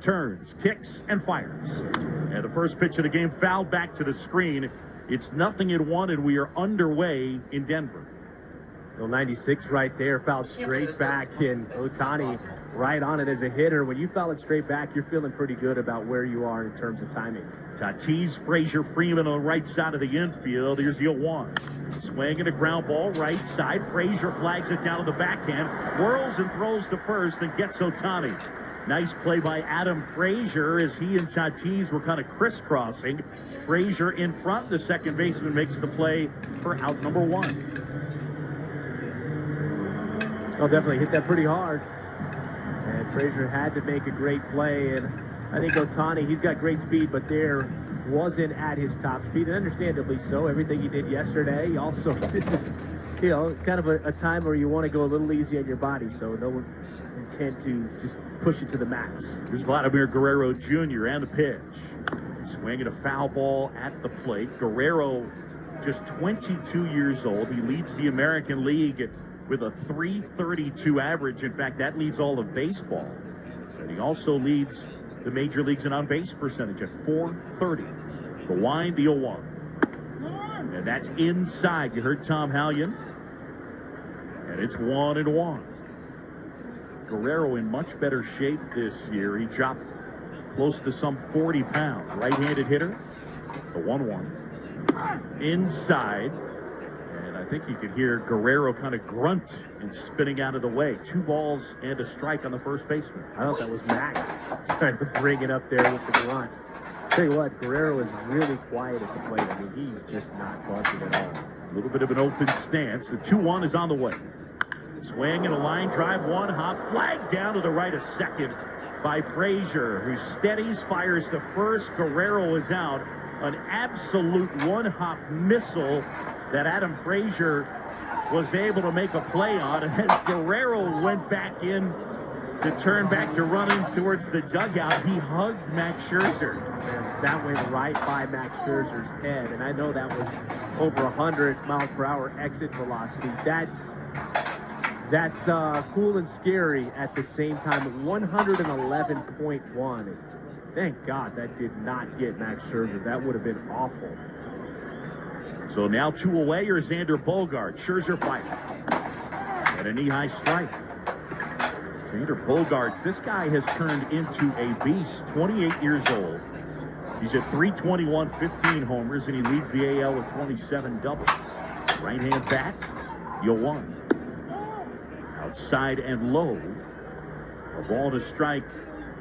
turns, kicks, and fires. And the first pitch of the game fouled back to the screen. It's 0-1, and we are underway in Denver. Well, 96 right there, fouled straight back, and Ohtani right on it as a hitter. When you foul it straight back, you're feeling pretty good about where you are in terms of timing. Tatis, Frazier, Freeman on the right side of the infield. Here's the 0-1. Swinging a ground ball right side. Frazier flags it down to the backhand, whirls and throws to first and gets Ohtani. Nice play by Adam Frazier as he and Tatis were kind of crisscrossing. Frazier in front. The second baseman makes the play for out number 1. Oh, definitely hit that pretty hard. And Frazier had to make a great play. And I think Ohtani, he's got great speed, but there wasn't at his top speed, and understandably so. Everything he did yesterday. Also, this is, kind of a time where you want to go a little easy on your body, so no intent to just push it to the max. Here's Vladimir Guerrero Jr. and the pitch. Swinging a foul ball at the plate. Guerrero, just 22 years old. He leads the American League with a .332 average. In fact, that leads all of baseball. And he also leads the major leagues in on-base percentage at .430. The wind, the 0-1. And that's inside. You heard Tom Hallion. And it's 1-1. Guerrero in much better shape this year. He dropped close to some 40 pounds. Right-handed hitter. The 1-1. Inside. And I think you could hear Guerrero kind of grunt and spinning out of the way. 2 balls and a strike on the first baseman. I thought that was Max trying to bring it up there with the grunt. Tell you what, Guerrero is really quiet at the plate. I mean, he's just not budging at all. A little bit of an open stance. The 2-1 is on the way. Swing and a line drive, 1 hop, flag down to the right of second by Frazier, who steadies, fires to first. Guerrero is out. An absolute 1-hop missile that Adam Frazier was able to make a play on. And as Guerrero went back in to turn back to running towards the dugout, he hugged Max Scherzer. And that went right by Max Scherzer's head. And I know that was over 100 miles per hour exit velocity. That's cool and scary at the same time. 111.1. Thank God that did not get Max Scherzer. That would have been awful. So now 2 away, or Xander Bogaerts. Scherzer fighting. And a knee-high strike. Xander Bogaerts, this guy has turned into a beast. 28 years old. He's at .321, 15 homers, and he leads the AL with 27 doubles. Right-hand bat, 0-1. Outside and low. A ball to strike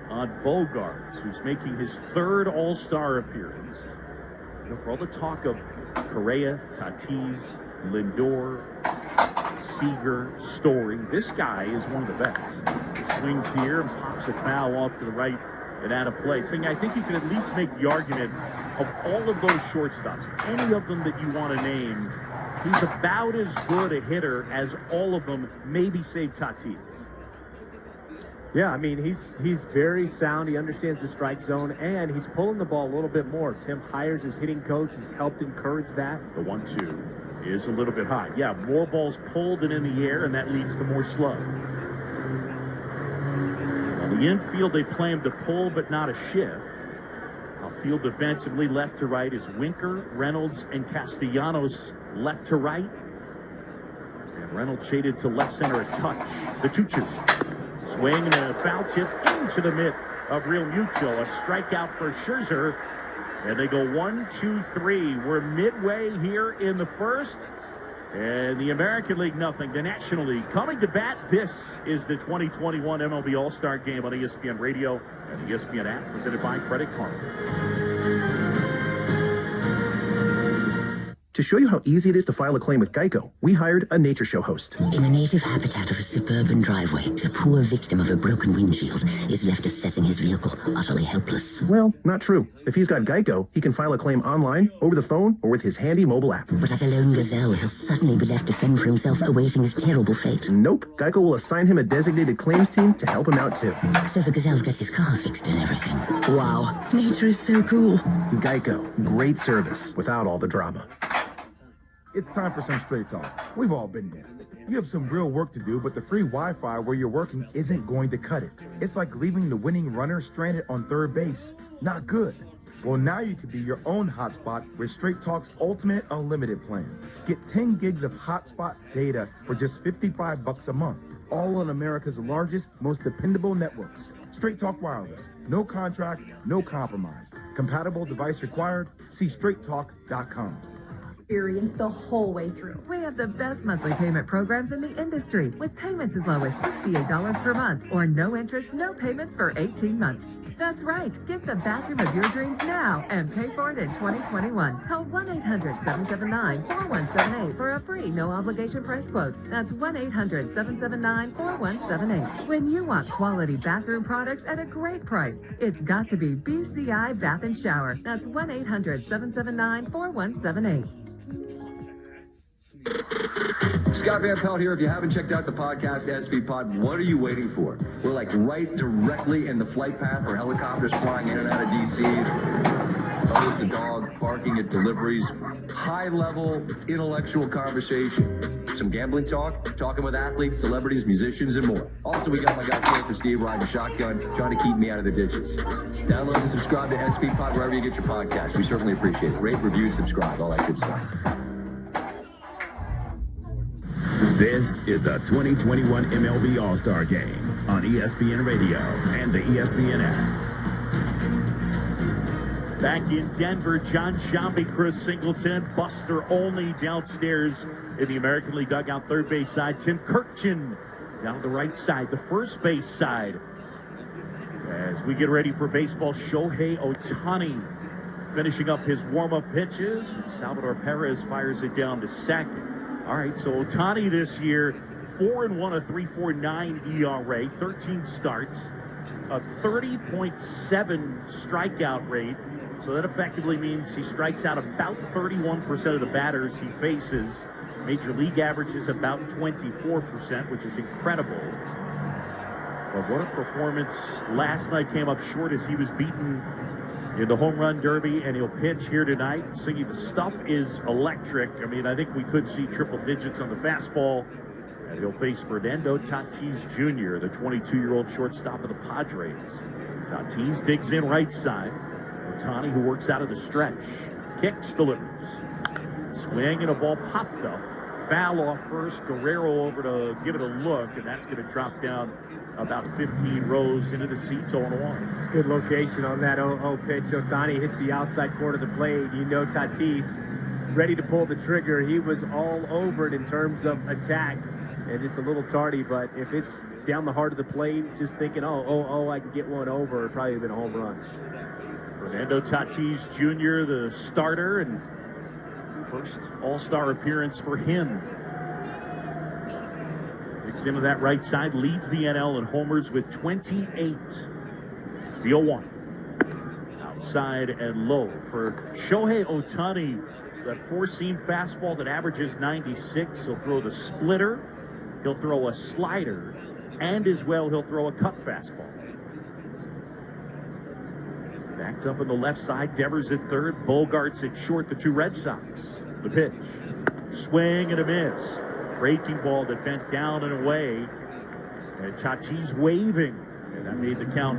on Bogaerts, who's making his 3rd All-Star appearance. For all the talk of Correa, Tatis, Lindor, Seager, Story, this guy is one of the best. Swings here and pops a foul off to the right and out of play. Saying, I think you can at least make the argument of all of those shortstops, any of them that you want to name, he's about as good a hitter as all of them, maybe save Tatis. Yeah, I mean, he's very sound. He understands the strike zone, and he's pulling the ball a little bit more. Tim Hires, his hitting coach, has helped encourage that. The 1-2 is a little bit high. Yeah, more balls pulled than in the air, and that leads to more slow. On the infield, they play him to pull, but not a shift. Outfield defensively, left to right, is Winker, Reynolds, and Castellanos left to right. And Reynolds shaded to left center a touch. The 2-2. Swing and a foul tip into the mitt of Real Mutual. A strikeout for Scherzer. And they go 1-2-3. We're midway here in the first. And the American League, nothing. The National League coming to bat. This is the 2021 MLB All-Star Game on ESPN Radio and the ESPN app, presented by Credit Karma. To show you how easy it is to file a claim with Geico, we hired a nature show host. In the native habitat of a suburban driveway, the poor victim of a broken windshield is left assessing his vehicle, utterly helpless. Well, not true. If he's got Geico, he can file a claim online, over the phone, or with his handy mobile app. But as a lone gazelle, he'll suddenly be left to fend for himself, awaiting his terrible fate. Nope. Geico will assign him a designated claims team to help him out, too. So the gazelle gets his car fixed and everything. Wow, nature is so cool. Geico. Great service without all the drama. It's time for some straight talk. We've all been there. You have some real work to do, but the free Wi-Fi where you're working isn't going to cut it. It's like leaving the winning runner stranded on third base. Not good. Well, now you can be your own hotspot with Straight Talk's Ultimate Unlimited plan. Get 10 gigs of hotspot data for just $55 a month. All on America's largest, most dependable networks. Straight Talk Wireless. No contract, no compromise. Compatible device required. See straighttalk.com. Experience the whole way through. We have the best monthly payment programs in the industry with payments as low as $68 per month or no interest, no payments for 18 months. That's right. Get the bathroom of your dreams now and pay for it in 2021. Call 1-800-779-4178 for a free no obligation price quote. That's 1-800-779-4178. When you want quality bathroom products at a great price, it's got to be BCI Bath and Shower. That's 1-800-779-4178. Scott Van Pelt here. If you haven't checked out the podcast, SV Pod, what are you waiting for? We're like right directly in the flight path for helicopters flying in and out of DC, others the dog, barking at deliveries, high-level intellectual conversation, some gambling talk, talking with athletes, celebrities, musicians, and more. Also, we got my guy Stanford Steve riding a shotgun, trying to keep me out of the ditches. Download and subscribe to SV Pod wherever you get your podcast. We certainly appreciate it. Rate, review, subscribe, all that good stuff. This is the 2021 MLB All-Star Game on ESPN Radio and the ESPN app. Back in Denver, John Shambi, Chris Singleton, Buster Olney downstairs in the American League dugout, third base side. Tim Kirkchin down the right side, the first base side. As we get ready for baseball, Shohei Ohtani finishing up his warm-up pitches. Salvador Perez fires it down to second. All right, so Ohtani this year, 4-1, a 3.49 ERA, 13 starts, a 30.7 strikeout rate. So that effectively means he strikes out about 31% of the batters he faces. Major league average is about 24%, which is incredible. But what a performance. Last night came up short as he was beaten in the home run derby, and he'll pitch here tonight. Siggy, the stuff is electric. I mean, I think we could see triple digits on the fastball. And he'll face Fernando Tatis Jr., the 22-year-old shortstop of the Padres. Tatis digs in right side. Ohtani, who works out of the stretch, kicks, delivers. Swing and a ball popped up. Foul off first. Guerrero over to give it a look, and that's going to drop down about 15 rows into the seats, 0-1. It's good location on that 0-0 pitch. Ohtani hits the outside corner of the plate. You know Tatis ready to pull the trigger. He was all over it in terms of attack, and just a little tardy, but if it's down the heart of the plate, just thinking, oh, I can get one over, it probably would have been a home run. Fernando Tatis Jr., the starter, and first All-Star appearance for him. Digs into that right side, leads the NL in homers with 28. The 0-1. Outside and low for Shohei Ohtani. That four-seam fastball that averages 96. He'll throw the splitter. He'll throw a slider. And as well, he'll throw a cut fastball. Backed up on the left side, Devers at third, Bogarts at short, the two Red Sox. The pitch. Swing and a miss. Breaking ball that bent down and away. And Tatis waving. And that made the count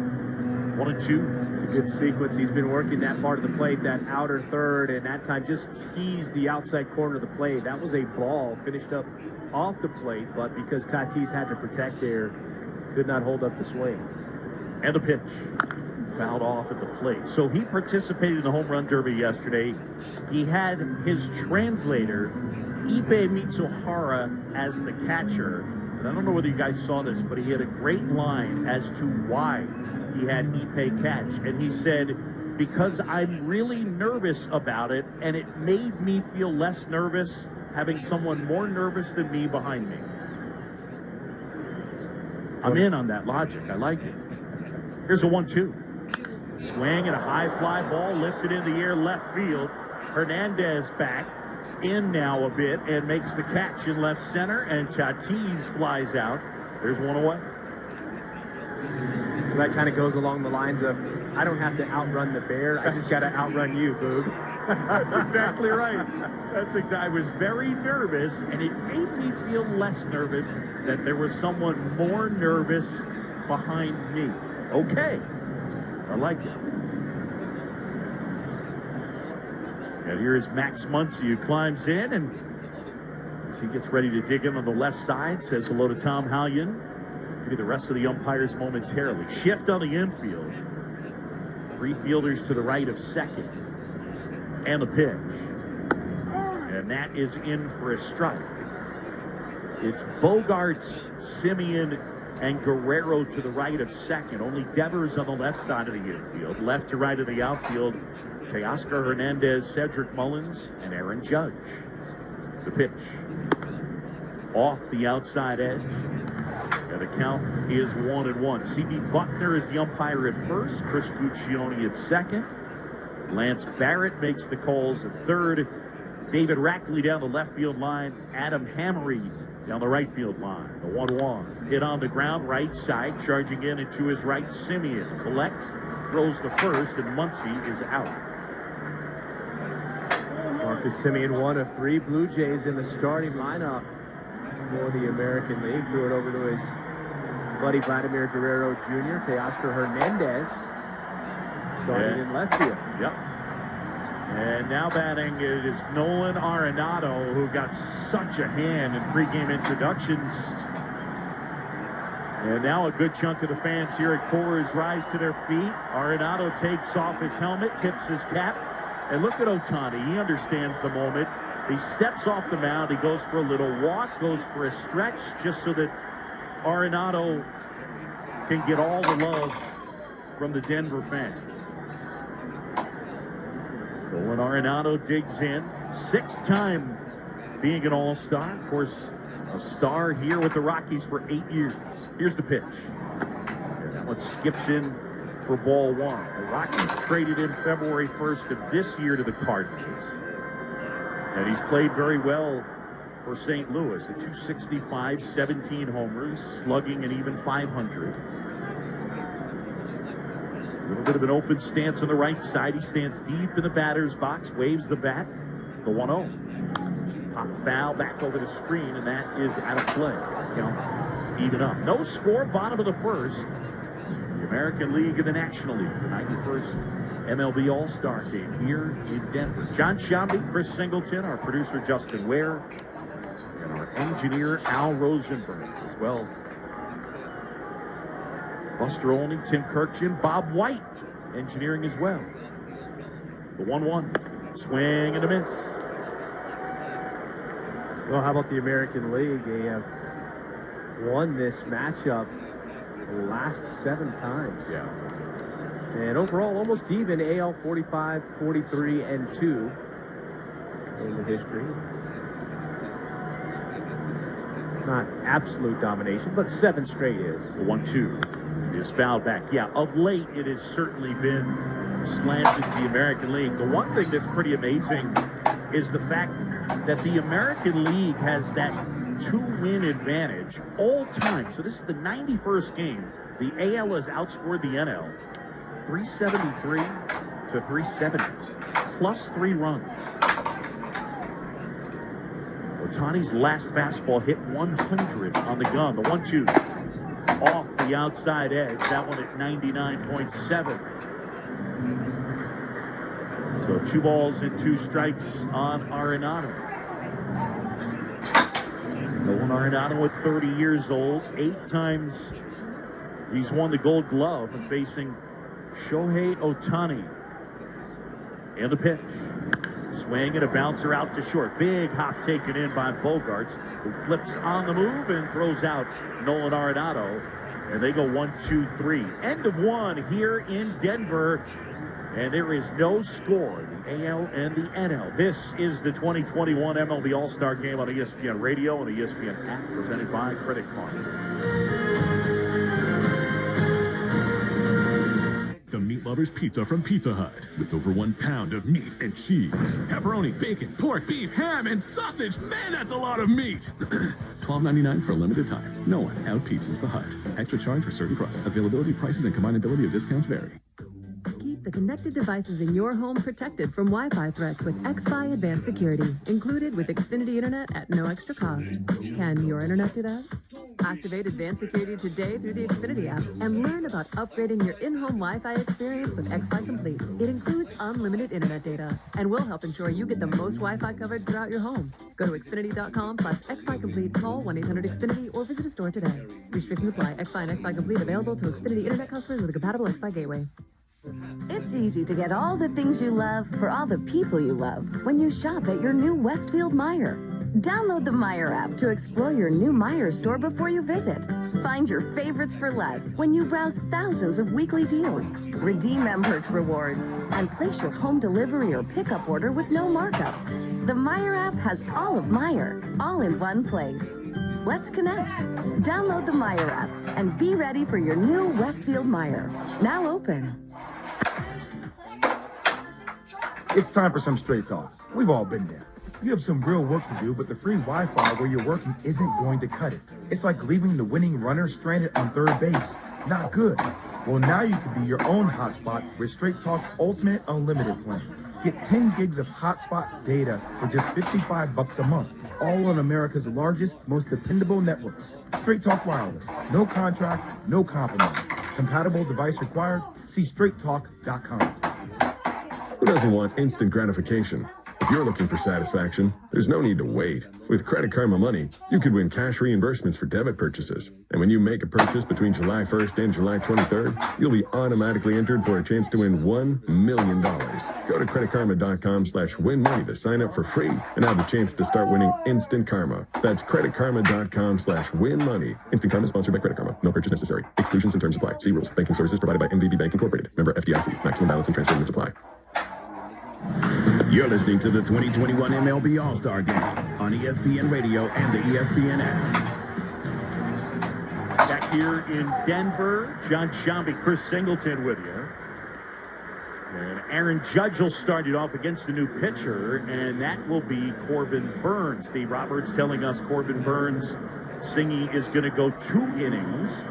1-2. It's a good sequence. He's been working that part of the plate, that outer third, and that time just teased the outside corner of the plate. That was a ball finished up off the plate, but because Tatis had to protect there, could not hold up the swing. And the pitch. Fouled off at the plate. So he participated in the home run derby yesterday. He had his translator, Ippei Mitsuhara, as the catcher. And I don't know whether you guys saw this, but he had a great line as to why he had Ippei catch. And he said, because I'm really nervous about it, and it made me feel less nervous having someone more nervous than me behind me. I'm in on that logic. I like it. Here's a 1-2. Swing and a high fly ball lifted in the air left field. Hernandez back in now a bit and makes the catch in left center, and Tatis flies out. There's one away. So that kind of goes along the lines of, I don't have to outrun the bear, I just got to outrun you, Boog. That's exactly right. I was very nervous, and it made me feel less nervous that there was someone more nervous behind me. Okay. I like it. And here is Max Muncy, who climbs in, and as he gets ready to dig in on the left side, says hello to Tom Hallion. Give you the rest of the umpires momentarily. Shift on the infield. 3 fielders to the right of second. And the pitch. And that is in for a strike. It's Bogarts, Simeon, and Guerrero to the right of second. Only Devers on the left side of the infield. Left to right of the outfield, Teoscar Hernandez, Cedric Mullins, and Aaron Judge. The pitch. Off the outside edge. And the count is 1-1. C.B. Buckner is the umpire at first. Chris Guccione at second. Lance Barrett makes the calls at third. David Rackley down the left field line. Adam Hammery down the right field line. The 1-1. Hit on the ground, right side. Charging in and to his right, Simeon. Collects, throws the first, and Muncy is out. Marcus Simeon, one of 3 Blue Jays in the starting lineup for the American League. Threw it over to his buddy Vladimir Guerrero Jr. Teoscar Hernandez starting in left field. Yep. And now batting it is Nolan Arenado, who got such a hand in pregame introductions. And now a good chunk of the fans here at Coors rise to their feet. Arenado takes off his helmet, tips his cap. And look at Ohtani. He understands the moment. He steps off the mound. He goes for a little walk, goes for a stretch, just so that Arenado can get all the love from the Denver fans. Nolan Arenado digs in. 6th time being an All-Star. Of course, a star here with the Rockies for 8 years. Here's the pitch. And that one skips in for ball 1. The Rockies traded him February 1st of this year to the Cardinals. And he's played very well for St. Louis. At 265, 17 homers, slugging an even 500. A little bit of an open stance on the right side. He stands deep in the batter's box, waves the bat. The 1-0. Pop foul back over the screen, and that is out of play. Count even up. No score, bottom of the first. The American League and the National League. The 91st MLB All-Star game here in Denver. John Shambi, Chris Singleton, our producer Justin Ware, and our engineer Al Rosenberg as well. Buster Olney, Tim Kirkjian, Bob White engineering as well. The 1-1. Swing and a miss. Well, how about the American League? They have won this matchup the last 7 times. Yeah. And overall, almost even. AL 45, 43, and 2 in the history. Not absolute domination, but 7 straight is. The 1-2 is fouled back. Yeah, of late, it has certainly been slanted to the American League. The one thing that's pretty amazing is the fact that the American League has that 2-win advantage all time. So this is the 91st game. The AL has outscored the NL 373 to 370, plus 3 runs. Ohtani's last fastball hit 100 on the gun. The 1-2 off the outside edge. That one at 99.7. So 2 balls and 2 strikes on Arenado. Nolan Arenado at 30 years old. 8 times he's won the Gold Glove and facing Shohei Ohtani. And the pitch. Swing and a bouncer out to short. Big hop taken in by Bogarts, who flips on the move and throws out Nolan Arenado. And they go 1-2-3. End of 1 here in Denver. And there is no score. The AL and the NL. This is the 2021 MLB All-Star Game on ESPN Radio and the ESPN app, presented by Credit Card. The Meat Lover's Pizza from Pizza Hut, with over 1 pound of meat and cheese, pepperoni, bacon, pork, beef, ham, and sausage. Man, that's a lot of meat. $12.99 for a limited time. No one out-pizzas the Hut. Extra charge for certain crusts. Availability, prices, and combinability of discounts vary. Keep the connected devices in your home protected from Wi-Fi threats with XFi Advanced Security, included with Xfinity Internet at no extra cost. Can your internet do that? Activate Advanced Security today through the Xfinity app and learn about upgrading your in-home Wi-Fi experience with XFi Complete. It includes unlimited internet data and will help ensure you get the most Wi-Fi coverage throughout your home. Go to Xfinity.com/XFi Complete, call 1-800-XFINITY, or visit a store today. Restrictions apply. XFi and XFi Complete available to Xfinity Internet customers with a compatible XFi gateway. It's easy to get all the things you love for all the people you love when you shop at your new Westfield Meijer. Download the Meijer app to explore your new Meijer store before you visit. Find your favorites for less when you browse thousands of weekly deals. Redeem M-Perks rewards and place your home delivery or pickup order with no markup. The Meijer app has all of Meijer, all in one place. Let's connect. Download the Meijer app and be ready for your new Westfield Meijer. Now open. It's time for some straight talk. We've all been there. You have some real work to do, but the free Wi-Fi where you're working isn't going to cut it. It's like leaving the winning runner stranded on third base. Not good. Well, now you can be your own hotspot with Straight Talk's Ultimate Unlimited plan. Get 10 gigs of hotspot data for just $55 a month. All on America's largest, most dependable networks. Straight Talk Wireless. No contract, no compromise. Compatible device required? See straighttalk.com. Who doesn't want instant gratification? If you're looking for satisfaction, there's no need to wait. With Credit Karma Money, you could win cash reimbursements for debit purchases. And when you make a purchase between July 1st and July 23rd, you'll be automatically entered for a chance to win $1 million. Go to creditkarma.com/win money to sign up for free and have the chance to start winning instant karma. That's creditkarma.com/win money. Instant Karma is sponsored by Credit Karma. No purchase necessary. Exclusions and terms apply. See rules. Banking services provided by MVB Bank Incorporated. Member FDIC. Maximum balance and transfer limits apply. You're listening to the 2021 MLB All-Star Game on ESPN Radio and the ESPN app. Back here in Denver, John Shambi, Chris Singleton with you. And Aaron Judge will start it off against the new pitcher, and that will be Corbin Burns. Steve Roberts telling us Corbin Burns, Singy is going to go 2 innings.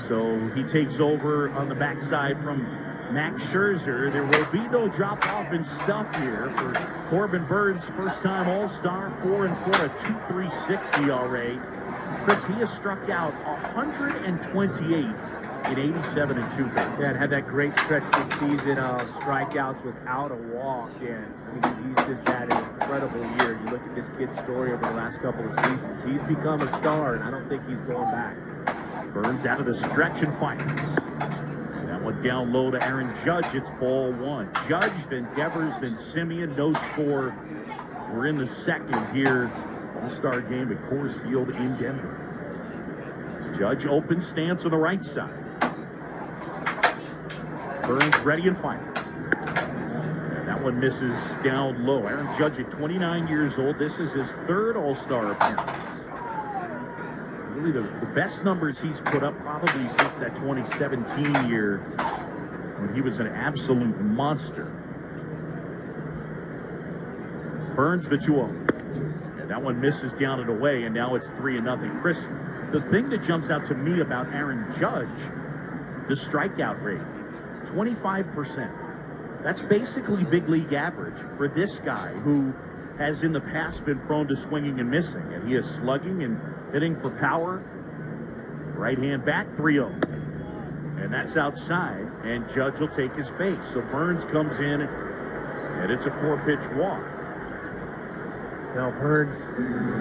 So he takes over on the backside from Max Scherzer. There will be no drop-off in stuff here for Corbin Burns, first-time All-Star, 4-4, a 2.36 ERA. Chris, he has struck out 128 in 87 and 2 games. Yeah, and had that great stretch this season of strikeouts without a walk. And I mean, he's just had an incredible year. You look at this kid's story over the last couple of seasons. He's become a star, and I don't think he's going back. Burns out of the stretch and finals. One down low to Aaron Judge. It's ball 1. Judge, then Devers, then Simeon. No score. We're in the second here. All-Star game at Coors Field in Denver. Judge open stance on the right side. Burns ready and finals. And that one misses down low. Aaron Judge at 29 years old. This is his 3rd All-Star appearance. Really the best numbers he's put up probably since that 2017 year when he was an absolute monster. Burns the 2-0. And that one misses down and away, and now it's 3-0. Chris, the thing that jumps out to me about Aaron Judge, the strikeout rate, 25%. That's basically big league average for this guy who has in the past been prone to swinging and missing. And he is slugging and hitting for power. Right hand back, 3-0. And that's outside, and Judge will take his base. So Burns comes in, and it's a 4-pitch walk. Now, Burns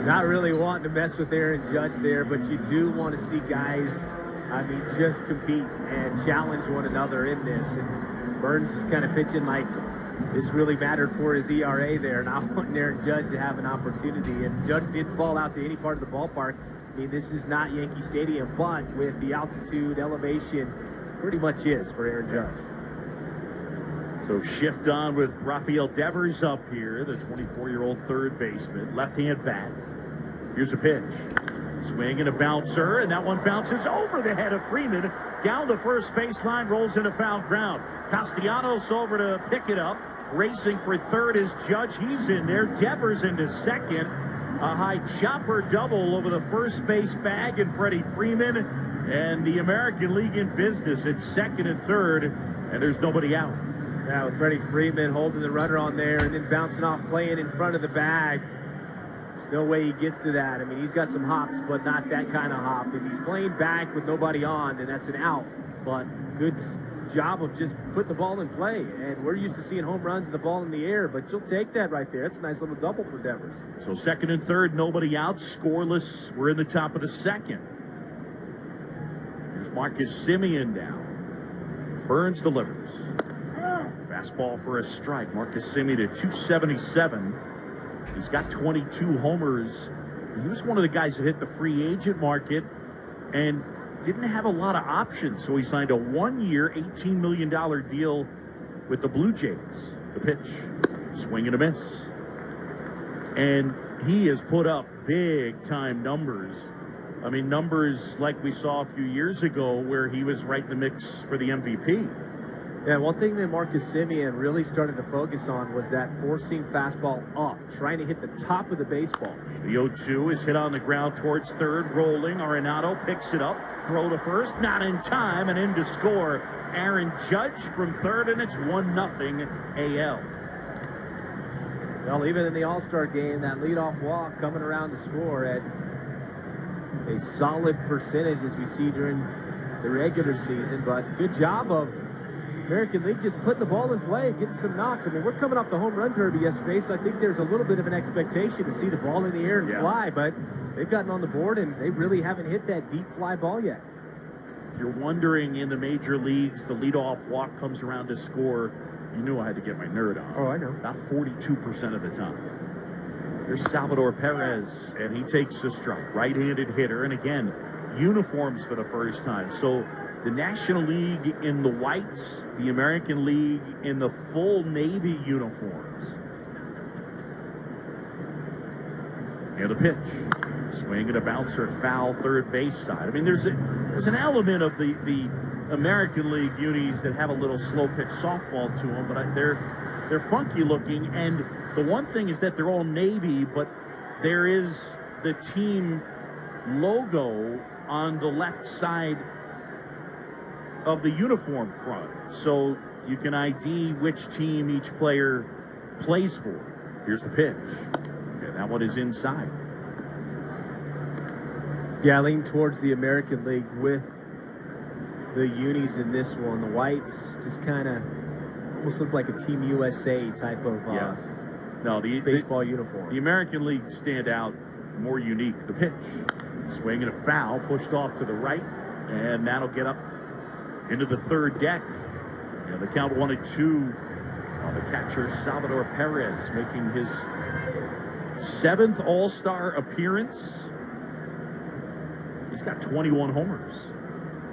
not really wanting to mess with Aaron Judge there, but you do want to see guys, I mean, just compete and challenge one another in this. And Burns was kind of pitching like this really mattered for his ERA there, not wanting Aaron Judge to have an opportunity. And Judge did the ball out to any part of the ballpark. I mean, this is not Yankee Stadium, but with the altitude, elevation, pretty much is for Aaron Judge. So shift on with Rafael Devers up here, the 24-year-old third baseman. Left-hand bat. Here's a pitch. Swing and a bouncer, and that one bounces over the head of Freeman. Down the first baseline, rolls into foul ground. Castellanos over to pick it up. Racing for third is Judge. He's in there. Devers into second. A high chopper double over the first base bag and Freddie Freeman. And the American League in business at second and third, and there's nobody out. Yeah, with Freddie Freeman holding the runner on there and then bouncing off, playing in front of the bag. There's no way he gets to that. I mean, he's got some hops, but not that kind of hop. If he's playing back with nobody on, then that's an out. But good job of just putting the ball in play. And we're used to seeing home runs and the ball in the air, but you'll take that right there. It's a nice little double for Devers. So second and third, nobody out, scoreless. We're in the top of the second. Here's Marcus Semien now. Burns delivers. Fastball for a strike. Marcus Semien at 277. He's got 22 homers. He was one of the guys that hit the free agent market and didn't have a lot of options. So he signed a 1-year, $18 million deal with the Blue Jays. The pitch, swing and a miss. And he has put up big-time numbers. I mean, numbers like we saw a few years ago where he was right in the mix for the MVP. Yeah, one thing that Marcus Semien really started to focus on was that four-seam fastball up, trying to hit the top of the baseball. The 0-2 is hit on the ground towards third, rolling. Arenado picks it up, throw to first, not in time, and in to score. Aaron Judge from third, and it's 1-0 AL. Well, even in the All-Star game, that leadoff walk coming around to score at a solid percentage as we see during the regular season, but good job of American League just putting the ball in play and getting some knocks. I mean, we're coming off the home run derby yesterday, so I think there's a little bit of an expectation to see the ball in the air and fly, but they've gotten on the board and they really haven't hit that deep fly ball yet. If you're wondering in the major leagues, the leadoff walk comes around to score, you knew I had to get my nerd on. Oh, I know. About 42% of the time. There's Salvador Perez, and he takes the strike. Right-handed hitter, and again, uniforms for the first time. So the National League in the whites, the American League in the full Navy uniforms. And the pitch. Swing and a bouncer, foul, third base side. I mean, there's an element of the American League unis that have a little slow pitch softball to them, but they're funky looking. And the one thing is that they're all Navy, but there is the team logo on the left side of the uniform front, so you can ID which team each player plays for. Here's the pitch. Okay, that one is inside. Yeah, I lean towards the American League with the unis in this one. The whites just kind of almost look like a Team USA type of No, the baseball uniform. The American League stand out, more unique. The pitch. Swing and a foul, pushed off to the right, and that'll get up into the third deck. Yeah, the count 1-2 on the catcher, Salvador Perez, making his 7th All-Star appearance. He's got 21 homers.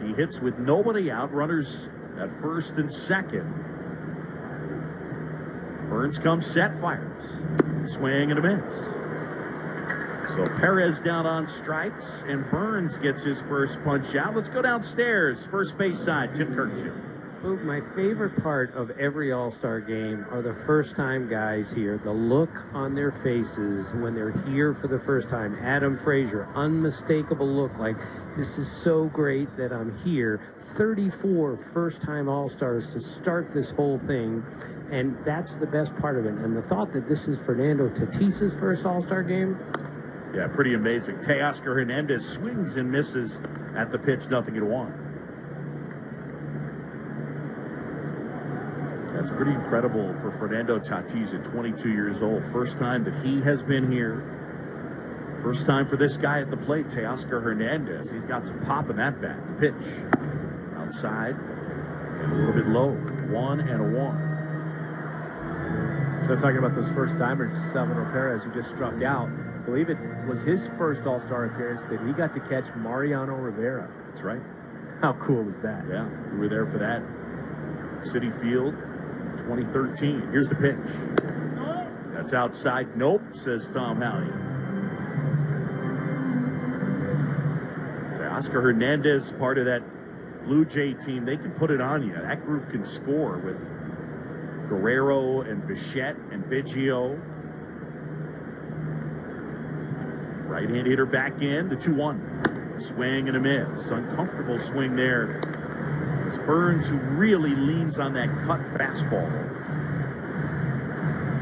He hits with nobody out, runners at first and second. Burns comes set, fires. Swing and a miss. So Perez down on strikes, and Burns gets his first punch out. Let's go downstairs. First base side, Tim Kirkjian. Well, my favorite part of every All-Star game are the first-time guys here. The look on their faces when they're here for the first time. Adam Frazier, unmistakable look like, this is so great that I'm here. 34 first-time All-Stars to start this whole thing, and that's the best part of it. And the thought that this is Fernando Tatis's first All-Star game, yeah, pretty amazing. Teoscar Hernandez swings and misses at the pitch, 0-1. That's pretty incredible for Fernando Tatis at 22 years old. First time that he has been here. First time for this guy at the plate, Teoscar Hernandez. He's got some pop in that bat. The pitch. Outside. And a little bit low. 1-1. So talking about those first-timers, Salvador Perez, who just struck out. I believe it was his first All-Star appearance that he got to catch Mariano Rivera. That's right. How cool is that? Yeah, we were there for that. Citi Field, 2013. Here's the pitch. That's outside. Nope, says Tom Howey. Oscar Hernandez, part of that Blue Jay team. They can put it on you. That group can score with Guerrero and Bichette and Biggio. Right-hand hitter back in, the 2-1. Swing and a miss. Uncomfortable swing there It's Burns who really leans on that cut fastball.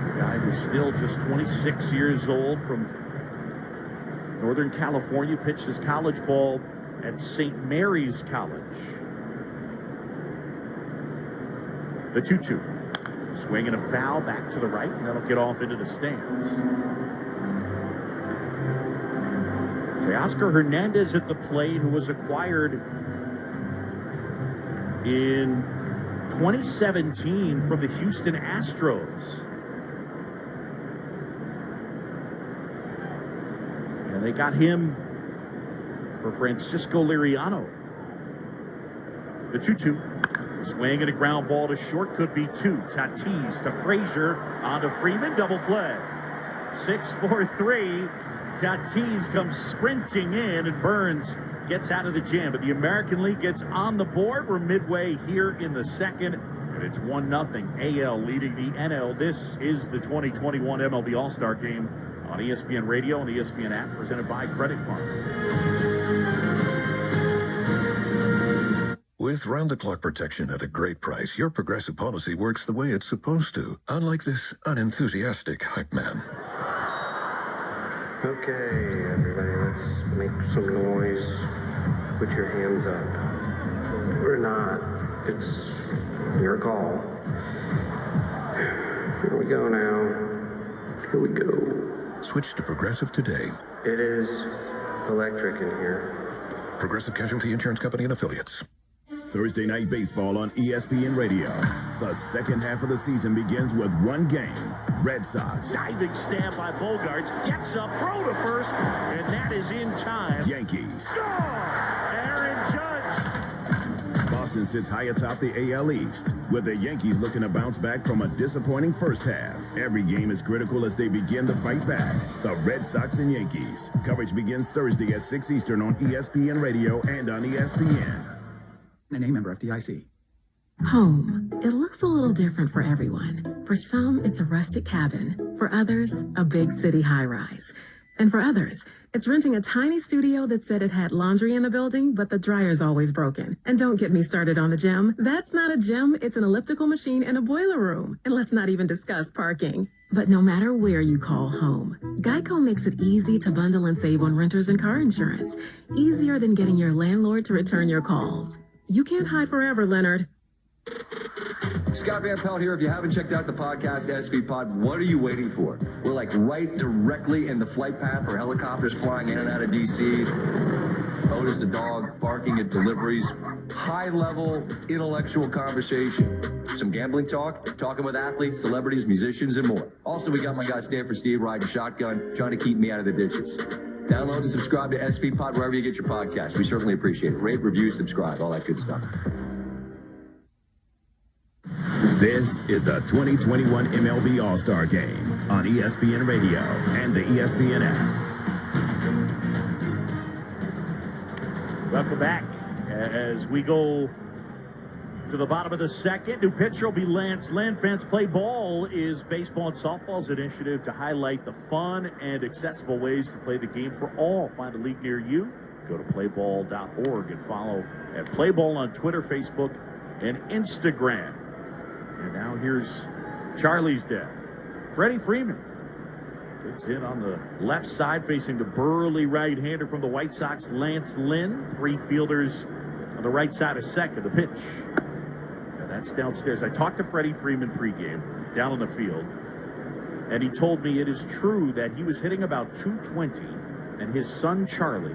The guy who's still just 26 years old from Northern California, pitched his college ball at St. Mary's College. The 2-2. Swinging a foul back to the right, and that'll get off into the stands. Oscar Hernandez at the plate, who was acquired in 2017 from the Houston Astros. And they got him for Francisco Liriano. The 2-2. Swing and a ground ball to short, could be two. Tatis to Frazier, on to Freeman, double play. 6-4-3. Tatis comes sprinting in, and Burns gets out of the jam. But the American League gets on the board. We're midway here in the second, and it's 1-0. AL leading the NL. This is the 2021 MLB All-Star Game on ESPN Radio and ESPN app, presented by Credit Karma. With round-the-clock protection at a great price, your Progressive policy works the way it's supposed to, unlike this unenthusiastic hype man. Okay, everybody, let's make some noise. Put your hands up. Or not. It's your call. Here we go now. Here we go. Switch to Progressive today. It is electric in here. Progressive Casualty Insurance Company and Affiliates. Thursday Night Baseball on ESPN Radio. The second half of the season begins with one game. Red Sox. Diving stab by Bogarts. Gets up, throw to first, and that is in time. Yankees. Score! Aaron Judge. Boston sits high atop the AL East, with the Yankees looking to bounce back from a disappointing first half. Every game is critical as they begin to fight back. The Red Sox and Yankees. Coverage begins Thursday at 6 Eastern on ESPN Radio and on ESPN. And a member of FDIC. Home. It looks a little different for everyone. For some, it's a rustic cabin. For others, a big city high-rise. And for others, it's renting a tiny studio that said it had laundry in the building, but the dryer's always broken. And don't get me started on the gym. That's not a gym, it's an elliptical machine and a boiler room. And let's not even discuss parking. But no matter where you call home, Geico makes it easy to bundle and save on renters and car insurance. Easier than getting your landlord to return your calls. You can't hide forever, Leonard. Scott Van Pelt here. If you haven't checked out the podcast, SV Pod, what are you waiting for? We're like right directly in the flight path for helicopters flying in and out of D.C. Otis the dog barking at deliveries. High-level intellectual conversation. Some gambling talk, talking with athletes, celebrities, musicians, and more. Also, we got my guy Stanford Steve riding shotgun, trying to keep me out of the ditches. Download and subscribe to SV Pod wherever you get your podcast. We certainly appreciate it. Rate, review, subscribe, all that good stuff. This is the 2021 MLB All-Star Game on ESPN Radio and the ESPN app. Welcome back as we go to the bottom of the second. New pitcher will be Lance Lynn. Fans Play Ball is baseball and softball's initiative to highlight the fun and accessible ways to play the game for all. Find a league near you. Go to playball.org and follow at Playball on Twitter, Facebook, and Instagram. And now here's Charlie's dad, Freddie Freeman. Gets in on the left side, facing the burly right-hander from the White Sox, Lance Lynn. Three fielders on the right side of second. The pitch. And that's downstairs. I talked to Freddie Freeman pregame down on the field, and he told me it is true that he was hitting about 220, and his son Charlie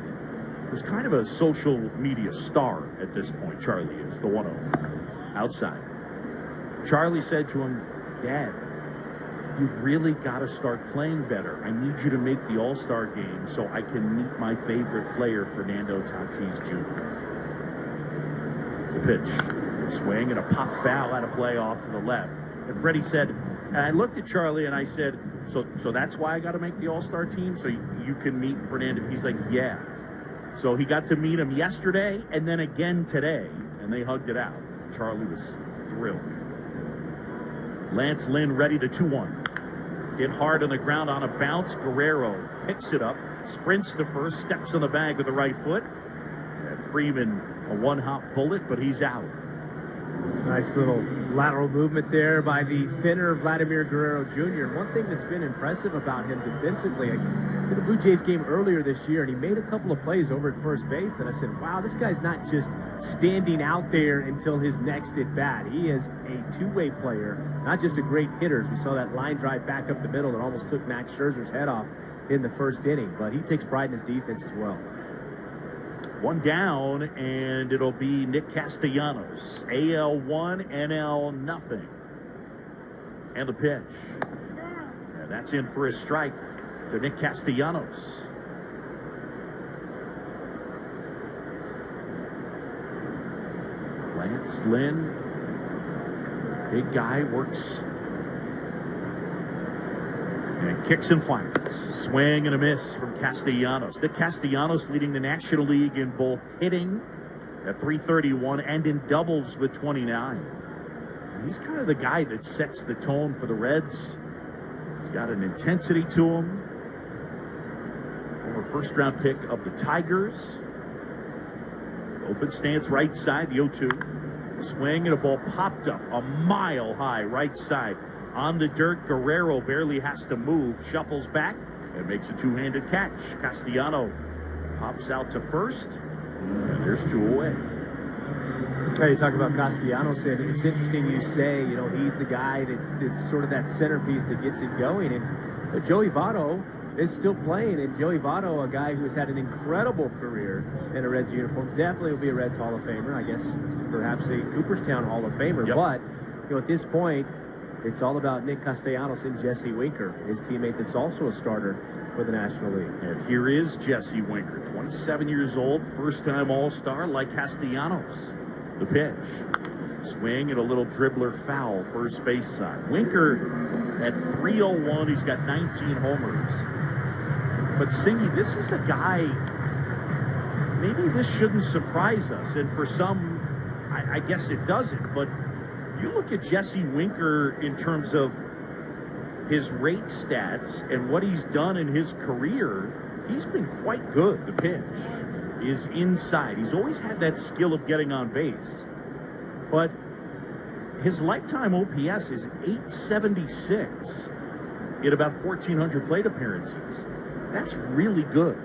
was kind of a social media star at this point. Charlie is the 1-0 outside. Charlie said to him, "Dad, you've really got to start playing better. I need you to make the All-Star game so I can meet my favorite player, Fernando Tatis Jr." The pitch, swing and a pop foul out of play off to the left. And Freddie said, and I looked at Charlie and I said, so that's why I got to make the All-Star team, so you can meet Fernando. He's like, yeah. So he got to meet him yesterday and then again today, and they hugged it out. Charlie was thrilled. Lance Lynn ready, to 2-1. Hit hard on the ground on a bounce. Guerrero picks it up, sprints to first, steps on the bag with the right foot. And Freeman, a one-hop bullet, but he's out. Nice little lateral movement there by the thinner Vladimir Guerrero Jr. And one thing that's been impressive about him defensively, I did a Blue Jays game earlier this year, and he made a couple of plays over at first base that I said, wow, this guy's not just standing out there until his next at-bat. He is a two-way player, not just a great hitter. We saw that line drive back up the middle that almost took Max Scherzer's head off in the first inning, but he takes pride in his defense as well. One down, and it'll be Nick Castellanos. AL 1, NL nothing. And the pitch. And that's in for a strike to Nick Castellanos. Lance Lynn, big guy, works and kicks and fires. Swing and a miss from Castellanos. Nick Castellanos leading the National League in both hitting at .331 and in doubles with 29. And he's kind of the guy that sets the tone for the Reds. He's got an intensity to him. Former first-round pick of the Tigers. Open stance right side, the 0-2. Swing and a ball popped up a mile high right side. On the dirt, Guerrero barely has to move, shuffles back, and makes a two-handed catch. Castellano pops out to first, and there's two away. Hey, you talk about Castellanos, and it's interesting you say, you know, he's the guy that's sort of that centerpiece that gets it going. And Joey Votto is still playing, and Joey Votto, a guy who's had an incredible career in a Reds uniform, definitely will be a Reds Hall of Famer. I guess perhaps a Cooperstown Hall of Famer. Yep. But, you know, at this point, it's all about Nick Castellanos and Jesse Winker, his teammate that's also a starter for the National League. And here is Jesse Winker, 27 years old, first-time All-Star like Castellanos. The pitch. Swing and a little dribbler foul, first base side. Winker at .301, he's got 19 homers. But Singy, this is a guy, maybe this shouldn't surprise us, and for some, I guess it doesn't, but you look at Jesse Winker in terms of his rate stats and what he's done in his career, he's been quite good. The pitch is inside. He's always had that skill of getting on base. But his lifetime OPS is .876 in about 1,400 plate appearances. That's really good.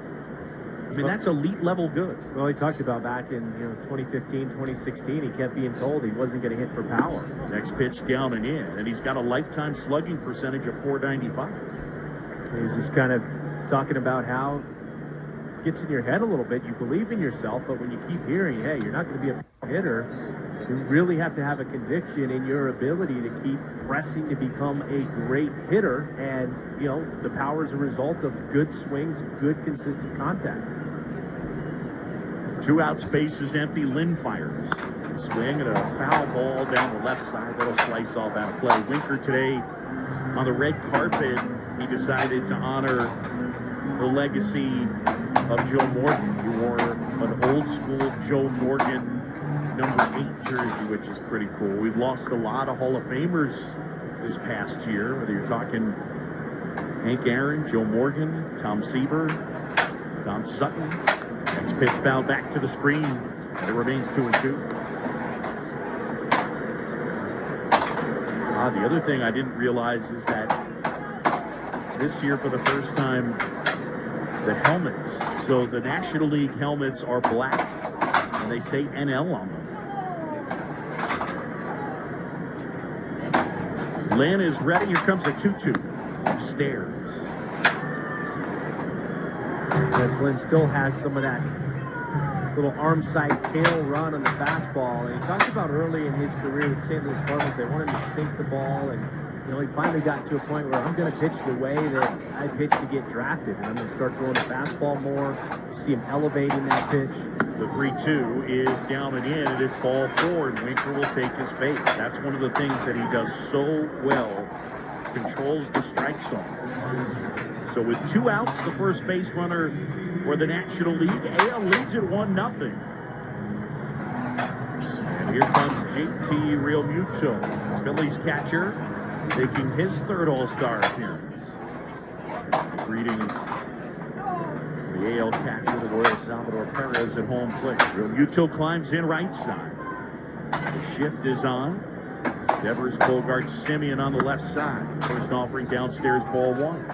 I mean, that's elite level good. Well, he talked about back in 2015, 2016, he kept being told he wasn't going to hit for power. Next pitch down and in, and he's got a lifetime slugging percentage of .495. He was just kind of talking about how it gets in your head a little bit. You believe in yourself, but when you keep hearing, hey, you're not going to be a hitter, you really have to have a conviction in your ability to keep pressing to become a great hitter. And, you know, the power is a result of good swings, good consistent contact. Two out, space is empty. Lynn fires. Swing and a foul ball down the left side. That'll slice off out of play. Winker today on the red carpet, he decided to honor the legacy of Joe Morgan. He wore an old school Joe Morgan number 8 jersey, which is pretty cool. We've lost a lot of Hall of Famers this past year, whether you're talking Hank Aaron, Joe Morgan, Tom Seaver, Don Sutton. Next pitch foul back to the screen, and it remains 2-2. The other thing I didn't realize is that this year, for the first time, the helmets. So the National League helmets are black, and they say NL on them. Lynn is ready. Here comes a 2-2 upstairs. Yes, Lynn still has some of that little arm side tail run on the fastball. And he talked about early in his career with St. Louis Cardinals, they wanted to sink the ball. And, you know, he finally got to a point where I'm going to pitch the way that I pitch to get drafted. And I'm going to start throwing the fastball more. You see him elevating that pitch. The 3-2 is down and in, and it's ball forward. Winker will take his base. That's one of the things that he does so well. Controls the strike zone. So with 2 outs, the first base runner for the National League. AL leads it 1-0. And here comes JT Realmuto, Phillies catcher, making his third All-Star appearance. Greeting the AL catcher, the Royal Salvador Perez at home plate. Realmuto climbs in right side. The shift is on. Devers, Bogart, Simeon on the left side. First offering downstairs, ball one.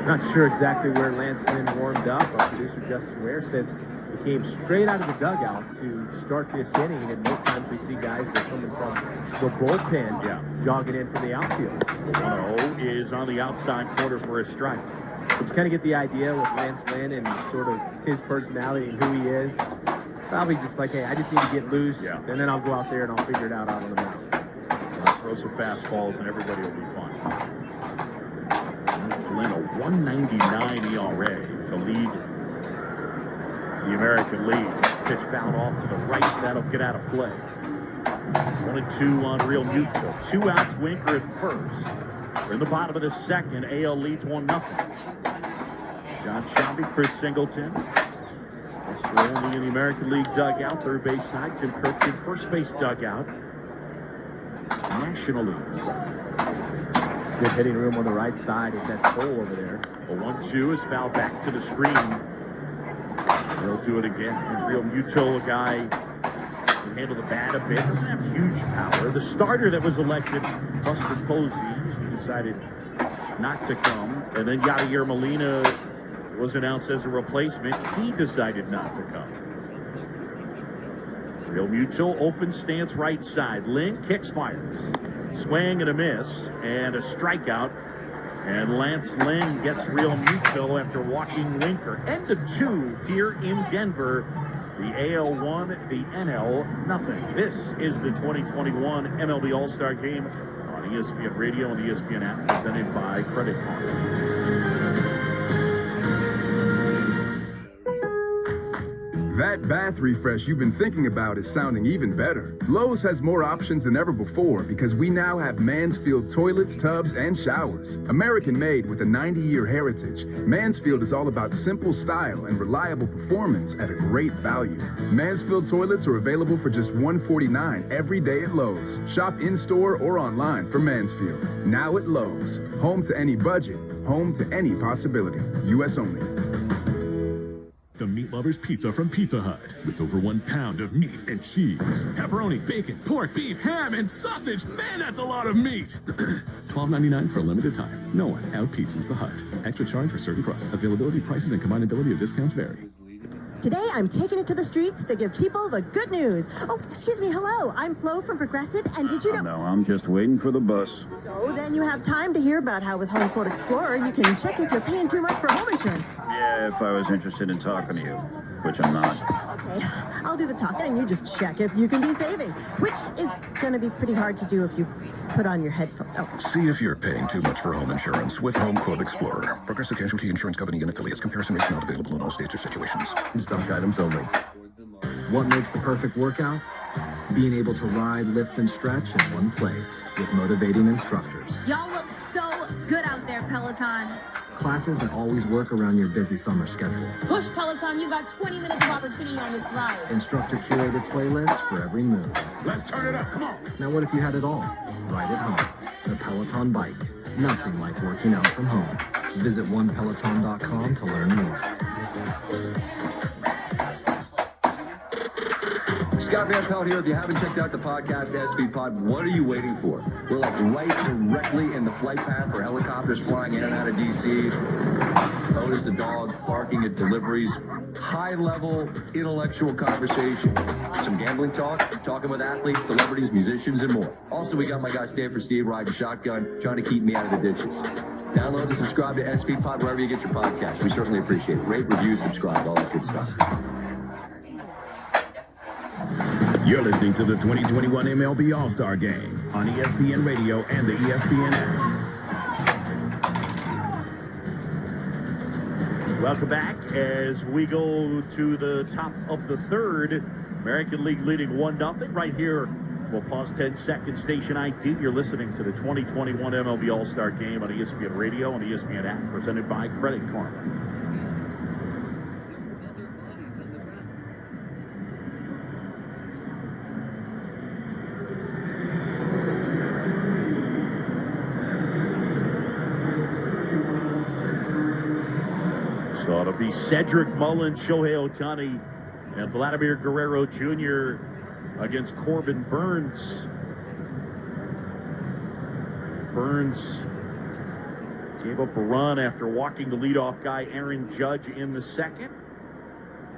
Not sure exactly where Lance Lynn warmed up. Our producer Justin Ware said he came straight out of the dugout to start this inning, and most times we see guys that are coming from the bullpen, jogging in from the outfield. 1-0 is on the outside corner for a strike. But you kind of get the idea with Lance Lynn and sort of his personality and who he is. Probably just like, hey, I just need to get loose, and then I'll go out there and I'll figure it out on the mound. Throw some fastballs and everybody will be fine. Lance Lynn, a 199 ERA to lead the American League. Pitch fouled off to the right. That'll get out of play. 1-2 on Real Muto. 2 outs, Winker at first. We're in the bottom of the second. AL leads 1-0. John Shelby, Chris Singleton. Only in the American League dugout. Third base side. Tim Kirkwood, first base dugout. National League side. Good hitting room on the right side at that pole over there. A 1-2 is fouled back to the screen. They'll do it again. And Real Muto, a guy who can handle the bat a bit, doesn't have huge power. The starter that was elected, Buster Posey, he decided not to come. And then Yadier Molina was announced as a replacement. He decided not to come. Real Muto, open stance right side. Lynn kicks, fires. Swing and a miss, and a strikeout. And Lance Lynn gets Real Muto after walking Winker. End of 2 here in Denver. The AL 1, the NL nothing. This is the 2021 MLB All-Star Game on ESPN Radio and ESPN app, presented by Credit Karma. That bath refresh you've been thinking about is sounding even better. Lowe's has more options than ever before because we now have Mansfield toilets, tubs, and showers. American made with a 90-year heritage, Mansfield is all about simple style and reliable performance at a great value. Mansfield toilets are available for just $149 every day at Lowe's. Shop in-store or online for Mansfield. Now at Lowe's. Home to any budget, home to any possibility. U.S. only. The Meat Lovers Pizza from Pizza Hut, with over 1 pound of meat and cheese, pepperoni, bacon, pork, beef, ham, and sausage. Man, that's a lot of meat. $12.99 for a limited time. No one out-pizzas the Hut. Extra charge for certain crusts. Availability, prices, and combinability of discounts vary. Today, I'm taking it to the streets to give people the good news. Oh, excuse me, hello. I'm Flo from Progressive, and did you know... No, I'm just waiting for the bus. So then you have time to hear about how with Home Quote Explorer, you can check if you're paying too much for home insurance. Yeah, if I was interested in talking to you, which I'm not. Okay, I'll do the talking, and you just check if you can be saving, which is going to be pretty hard to do if you put on your headphones. Oh. See if you're paying too much for home insurance with Home Quote Explorer. Progressive Casualty Insurance Company and affiliates. Comparison rates not available in all states or situations. Stock items only. What makes the perfect workout? Being able to ride, lift, and stretch in one place with motivating instructors. Y'all look so good out there, Peloton. Classes that always work around your busy summer schedule. Push, Peloton, you got 20 minutes of opportunity on this ride. Instructor-curated playlists for every mood. Let's turn it up, come on. Now what if you had it all? Right at home. The Peloton Bike. Nothing like working out from home. Visit onepeloton.com to learn more. Scott Van Pelt here. If you haven't checked out the podcast, SV Pod, what are you waiting for? We're like right directly in the flight path for helicopters flying in and out of D.C. Otis the dog barking at deliveries. High-level intellectual conversation. Some gambling talk, talking with athletes, celebrities, musicians, and more. Also, we got my guy Stanford Steve riding shotgun, trying to keep me out of the ditches. Download and subscribe to SV Pod wherever you get your podcast. We certainly appreciate it. Rate, review, subscribe, all that good stuff. You're listening to the 2021 MLB All-Star Game on ESPN Radio and the ESPN app. Welcome back as we go to the top of the third. American League leading 1-0 right here. We'll pause 10 seconds. Station ID. You're listening to the 2021 MLB All-Star Game on ESPN Radio and ESPN app, presented by Credit Karma. So it'll be Cedric Mullins, Shohei Ohtani And Vladimir Guerrero Jr. against Corbin Burns. Burns gave up a run after walking the leadoff guy Aaron Judge in the second.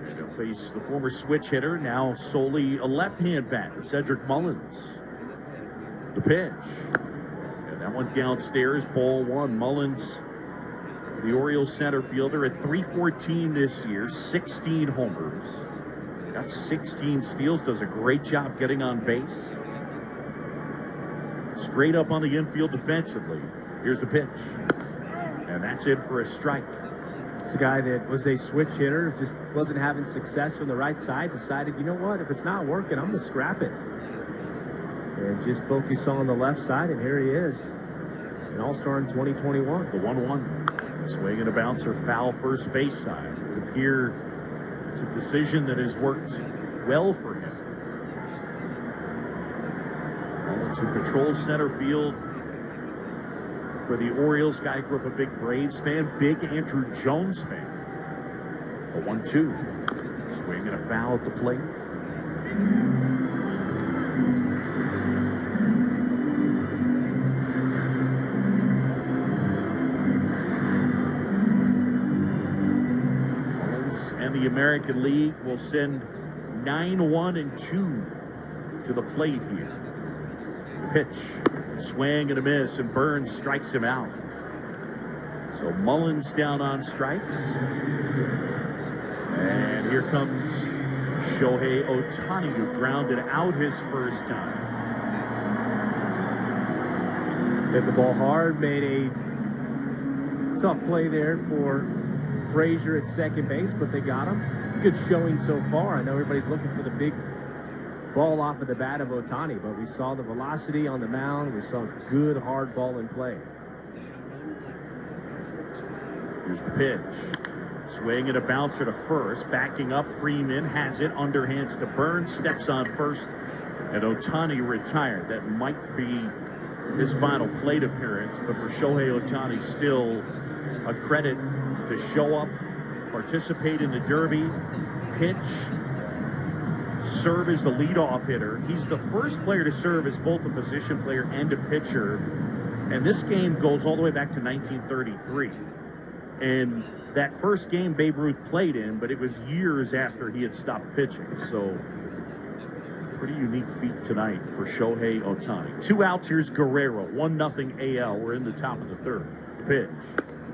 And he'll face the former switch hitter, now solely a left-hand batter, Cedric Mullins. The pitch. And that one downstairs, ball one. Mullins, the Orioles center fielder, at .314 this year, 16 homers. Got 16 steals, does a great job getting on base. Straight up on the infield defensively. Here's the pitch. And that's it for a strike. It's a guy that was a switch hitter, just wasn't having success from the right side, decided, you know what, if it's not working, I'm going to scrap it. And just focus on the left side, and here he is. An All-Star in 2021. The 1-1. Swing and a bouncer, foul first base side. It would appear it's a decision that has worked well for him. To patrol center field for the Orioles. Guy grew up a big Braves fan, big Andrew Jones fan. A 1-2. Swing and a foul at the plate. Orioles and the American League will send 9-1-2 to the plate here. Pitch, swing and a miss, and Burns strikes him out. So Mullins down on strikes. And here comes Shohei Ohtani, who grounded out his first time. Hit the ball hard, made a tough play there for Frazier at second base, but they got him. Good showing so far. I know everybody's looking for the big ball off of the bat of Ohtani, but we saw the velocity on the mound. We saw good hard ball in play. Here's the pitch. Swing and a bouncer to first. Backing up, Freeman has it. Underhands to Burns. Steps on first. And Ohtani retired. That might be his final plate appearance, but for Shohei Ohtani, still a credit to show up, participate in the Derby, pitch, serve as the leadoff hitter. He's the first player to serve as both a position player and a pitcher. And this game goes all the way back to 1933. And that first game Babe Ruth played in, but it was years after he had stopped pitching. So pretty unique feat tonight for Shohei Ohtani. 2 outs, here's Guerrero. 1-0 AL. We're in the top of the third. Pitch.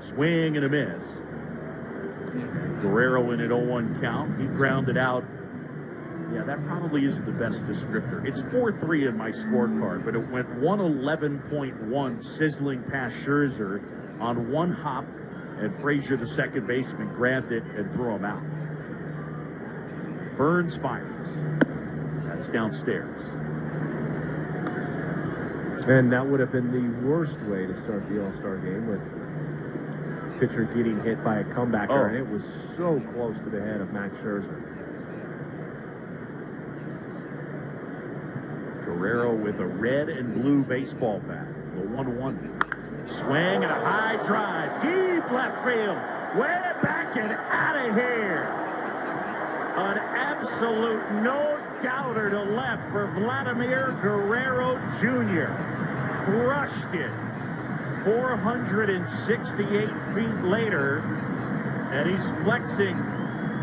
Swing and a miss. Guerrero in an 0-1 count. He grounded out. Yeah, that probably isn't the best descriptor. It's 4-3 in my scorecard, but it went 111.1, sizzling past Scherzer on one hop, and Frazier, the second baseman, grabbed it and threw him out. Burns fires. That's downstairs. And that would have been the worst way to start the All-Star game, with pitcher getting hit by a comebacker, and it was so close to the head of Max Scherzer. Guerrero with a red and blue baseball bat. The 1-1. Swing and a high drive. Deep left field. Way back and out of here. An absolute no-doubter to left for Vladimir Guerrero Jr. Crushed it. 468 feet later. And he's flexing,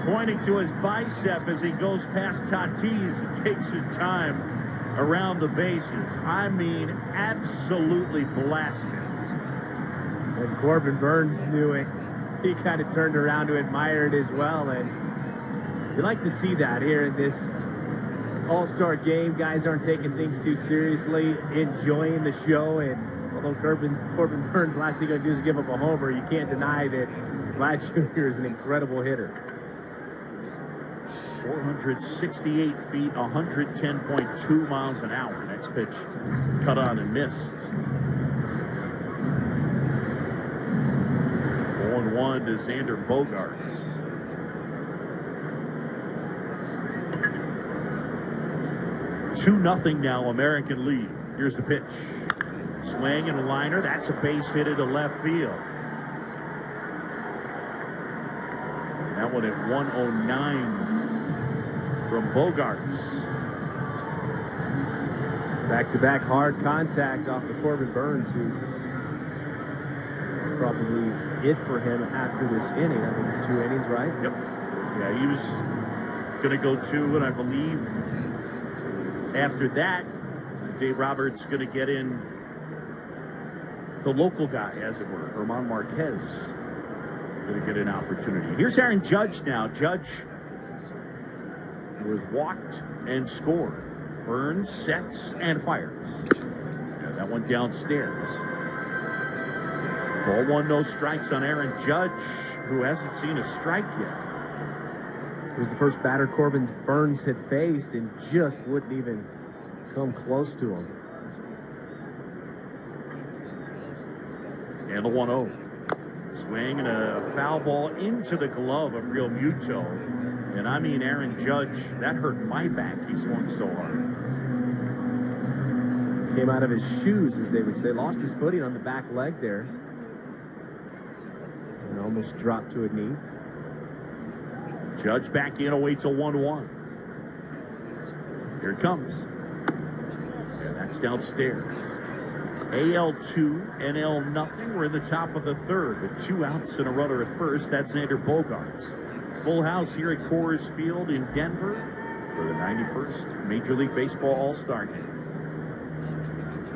pointing to his bicep as he goes past Tatis and takes his time around the bases. I mean, absolutely blasted. And Corbin Burns knew it. He kind of turned around to admire it as well. And you like to see that here in this All-Star game. Guys aren't taking things too seriously, enjoying the show. And although Corbin Burns, last thing he's going to do is give up a homer, you can't deny that Vlad Jr. is an incredible hitter. 468 feet, 110.2 miles an hour. Next pitch cut on and missed. 0-1 to Xander Bogaerts. Two 2-0 now, American lead. Here's the pitch. Swing and a liner. That's a base hit to left field. That one at 109. from Bogarts. Back-to-back hard contact off of Corbin Burns, who is probably it for him after this inning. I think it's 2 innings, right? Yep. Yeah, he was going to go 2, and I believe after that, Dave Roberts going to get in the local guy, as it were, Herman Marquez, going to get an opportunity. Here's Aaron Judge now. Judge was walked and scored. Burns sets and fires. Yeah, that one downstairs. Ball 1, no strikes on Aaron Judge, who hasn't seen a strike yet. It was the first batter Corbin Burns had faced and just wouldn't even come close to him. And the 1-0. Swing and a foul ball into the glove of Real Muto. And I mean, Aaron Judge, that hurt my back. He swung so hard. Came out of his shoes, as they would say. Lost his footing on the back leg there. And almost dropped to a knee. Judge back in, awaits a 1-1. Here it comes. And that's downstairs. AL2, NL nothing. We're in the top of the third with 2 outs and a runner at first. That's Xander Bogaerts. Full house here at Coors Field in Denver for the 91st Major League Baseball All-Star game.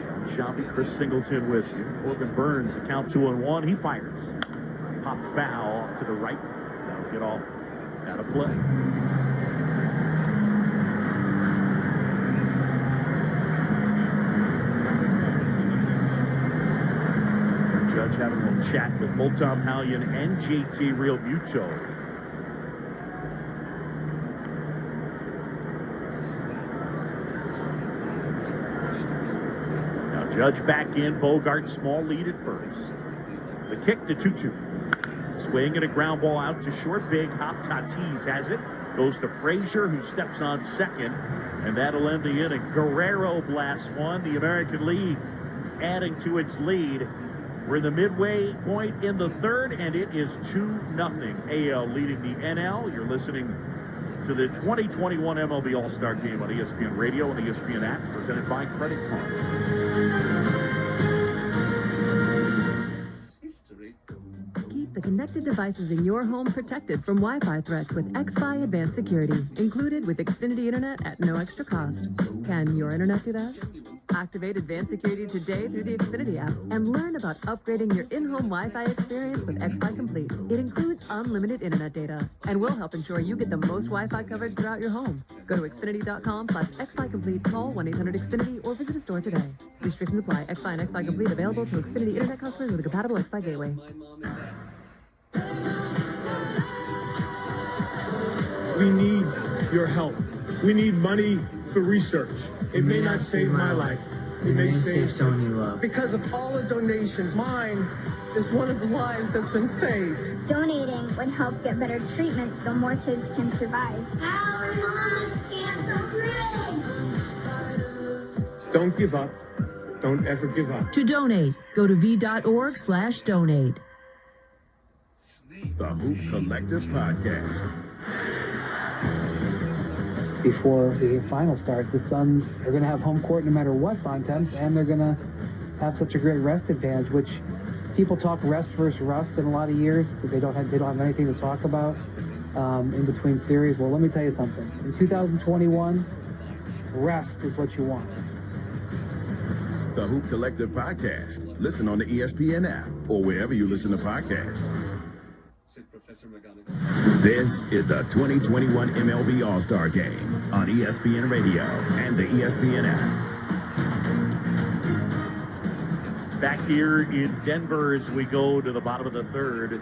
John Shelby, Chris Singleton with you. Corbin Burns, a count 2-1. He fires. Pop foul off to the right. That'll get off out of play. Judge having a little chat with Multom Hallion and JT Real Muto. Now Judge back in. Bogaerts small lead at first. The kick to 2-2. Swing and a ground ball out to short. Big hop. Tatis has it. Goes to Frazier, who steps on second. And that'll end the inning. Guerrero blasts one. The American League adding to its lead. We're in the midway point in the third, and it is 2-0. AL leading the NL. You're listening to the 2021 MLB All-Star Game on ESPN Radio and the ESPN app, presented by Credit Card. Keep the connected devices in your home protected from Wi-Fi threats with XFi Advanced Security, included with Xfinity Internet at no extra cost. Can your internet do that? Activate Advanced Security today through the Xfinity app and learn about upgrading your in-home Wi-Fi experience with XFi Complete. It includes unlimited internet data and will help ensure you get the most Wi-Fi coverage throughout your home. Go to Xfinity.com/XFi Complete, call 1-800-XFINITY, or visit a store today. Restrictions apply. XFi and XFi Complete available to Xfinity Internet customers with a compatible XFi gateway. We need your help. We need money for research. It may not save my life. It may save someone you love. Because of all the donations, mine is one of the lives that's been saved. Donating would help get better treatment so more kids can survive. Our mom cancer free. Don't give up. Don't ever give up. To donate, go to v.org/donate. The Hoop Collective Podcast. Before the final start, the Suns are going to have home court no matter what, Bontemps, and they're going to have such a great rest advantage, which people talk rest versus rust in a lot of years because they don't have anything to talk about in between series. Well, let me tell you something. In 2021, rest is what you want. The Hoop Collective Podcast. Listen on the ESPN app or wherever you listen to podcasts. This is the 2021 MLB All-Star Game on ESPN Radio and the ESPN app. Back here in Denver as we go to the bottom of the third.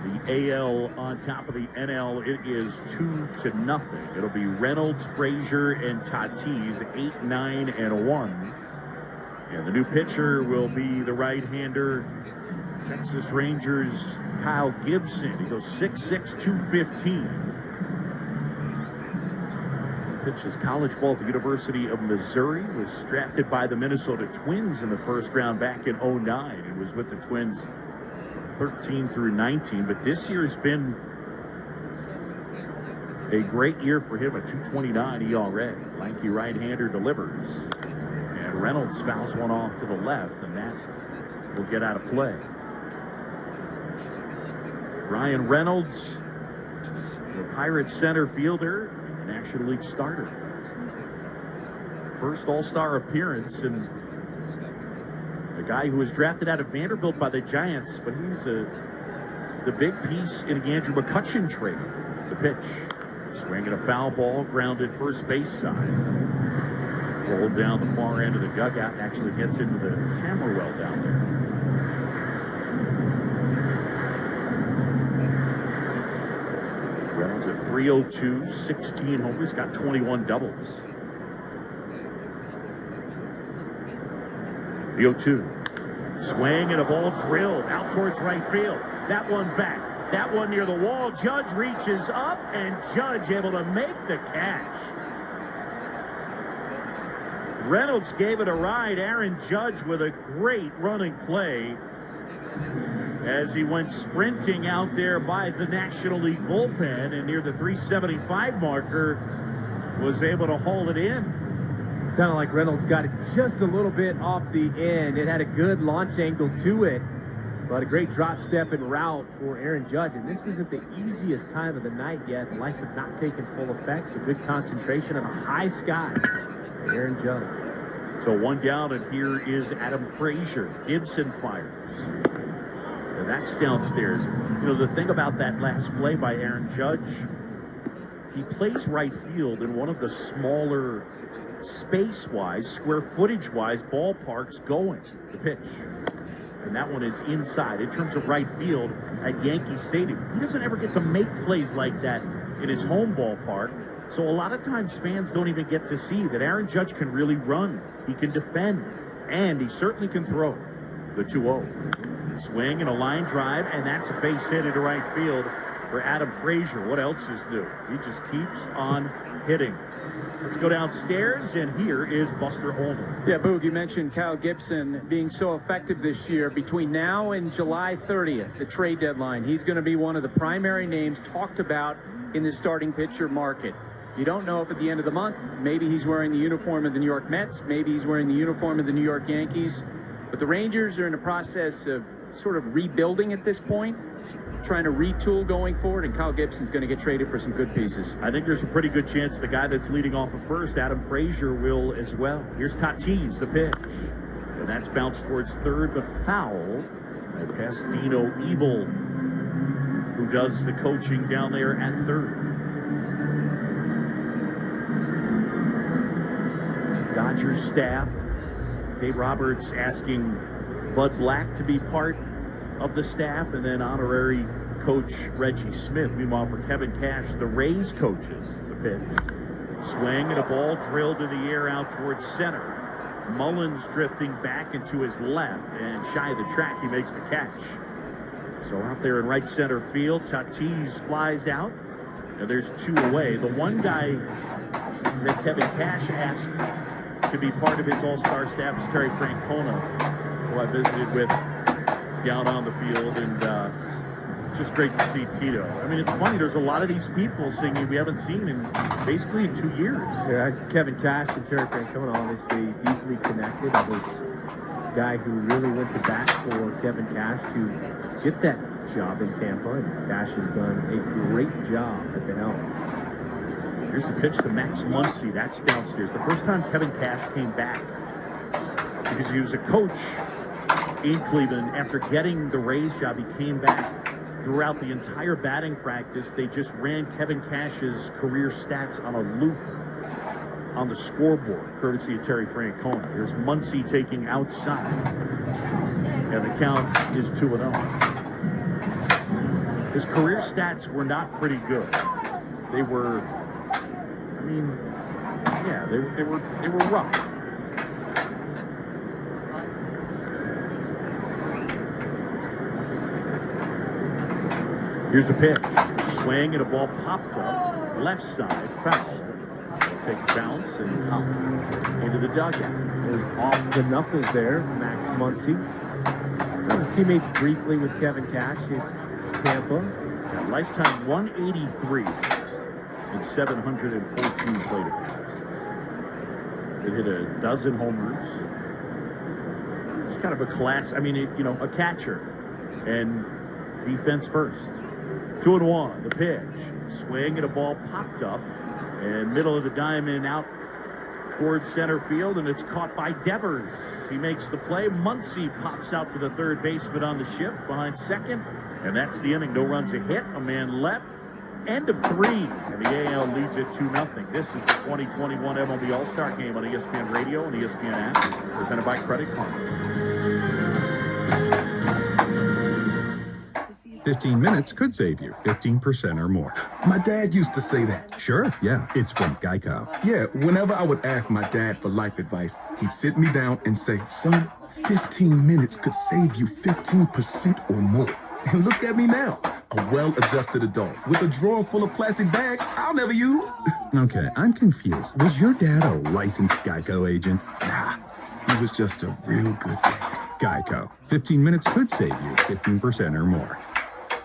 The AL on top of the NL. It is 2-0. It'll be Reynolds, Frazier, and Tatis, 8, 9, and 1. And the new pitcher will be the right-hander, Texas Rangers' Kyle Gibson. He goes 6'6", 215. He pitches college ball at the University of Missouri. Was drafted by the Minnesota Twins in the first round back in 2009. He was with the Twins 13 through 19. But this year has been A great year for him, a 2.29 ERA. Lanky right-hander delivers. And Reynolds fouls one off to the left, and that will get out of play. Ryan Reynolds, the Pirates center fielder, and National League starter. First All-Star appearance, and the guy who was drafted out of Vanderbilt by the Giants, but he's the big piece in the Andrew McCutchen trade. The pitch. Swinging a foul ball, grounded first base side. Rolled down the far end of the dugout, actually gets into the camera well down there. Reynolds at 302, 16 homers, got 21 doubles. The 0-2. Swing and a ball drilled out towards right field. That one back. That one near the wall. Judge reaches up, and Judge able to make the catch. Reynolds gave it a ride. Aaron Judge with a great running play as he went sprinting out there by the National League bullpen, and near the 375 marker was able to haul it in. Sounded like Reynolds got it just a little bit off the end. It had a good launch angle to it, but a great drop step and route for Aaron Judge. And this isn't the easiest time of the night yet. The lights have not taken full effect, so good concentration on a high sky for Aaron Judge. So one down, and here is Adam Frazier. Gibson fires. And that's downstairs. You know, the thing about that last play by Aaron Judge, he plays right field in one of the smaller space-wise, square footage-wise ballparks going. The pitch. And that one is inside. In terms of right field at Yankee Stadium, he doesn't ever get to make plays like that in his home ballpark. So a lot of times fans don't even get to see that Aaron Judge can really run. He can defend. And he certainly can throw. The 2-0. Swing and a line drive, and that's a base hit into right field for Adam Frazier. What else is new? He just keeps on hitting. Let's go downstairs, and here is Buster Olney. Yeah, Boog, you mentioned Kyle Gibson being so effective this year. Between now and July 30th, the trade deadline, he's going to be one of the primary names talked about in the starting pitcher market. You don't know if at the end of the month, maybe he's wearing the uniform of the New York Mets, maybe he's wearing the uniform of the New York Yankees. But the Rangers are in the process of sort of rebuilding at this point, trying to retool going forward, and Kyle Gibson's going to get traded for some good pieces. I think there's a pretty good chance the guy that's leading off at first, Adam Frazier, will as well. Here's Tatis, the pitch. And that's bounced towards third, but foul. And past Dino Ebel, who does the coaching down there at third. Dodgers staff, Dave Roberts asking Bud Black to be part of the staff, and then honorary coach Reggie Smith. Meanwhile, for Kevin Cash, the Rays coaches the pitch. Swing and a ball drilled in the air out towards center. Mullins drifting back into his left, and shy of the track, he makes the catch. So out there in right center field, Tatis flies out, and there's two away. The one guy that Kevin Cash asked to be part of his All-Star staff is Terry Francona, who I visited with down on the field, and it's just great to see Tito. I mean, it's funny, there's a lot of these people singing we haven't seen in basically in 2 years. Yeah, Kevin Cash and Terry Francona obviously deeply connected. I was a guy who really went to bat for Kevin Cash to get that job in Tampa, and Cash has done a great job at the helm. Here's the pitch to Max Muncy. That's downstairs. The first time Kevin Cash came back, because he was a coach in Cleveland. After getting the Rays job, he came back throughout the entire batting practice. They just ran Kevin Cash's career stats on a loop on the scoreboard, courtesy of Terry Francona. Here's Muncy taking outside, and the count is 2-0. His career stats were not pretty good. They were, I mean, yeah, they were rough. Here's a pitch. Swing and a ball popped up. Left side, foul. Take a bounce and hop into the dugout. There's off the knuckles there, Max Muncy. His teammates briefly with Kevin Cash in Tampa. Yeah, lifetime 183. and 714 plate appearances. They hit a dozen homers. It's kind of a class. I mean, a catcher and defense first. 2-1. The pitch. Swing and a ball popped up and middle of the diamond out towards center field, and it's caught by Devers. He makes the play. Muncy pops out to the third baseman on the shift behind second, and that's the inning. No runs, a hit, a man left. End of 3, and the AL leads it 2-0. This is the 2021 MLB All-Star Game on ESPN Radio and ESPN app, presented by Credit Karma. 15 minutes could save you 15% or more. My dad used to say that. Sure, yeah, it's from Geico. Yeah, whenever I would ask my dad for life advice, he'd sit me down and say, son, 15 minutes could save you 15% or more. And look at me now, a well-adjusted adult with a drawer full of plastic bags I'll never use. Okay, I'm confused. Was your dad a licensed Geico agent? Nah, he was just a real good dad. Geico. 15 minutes could save you 15% or more.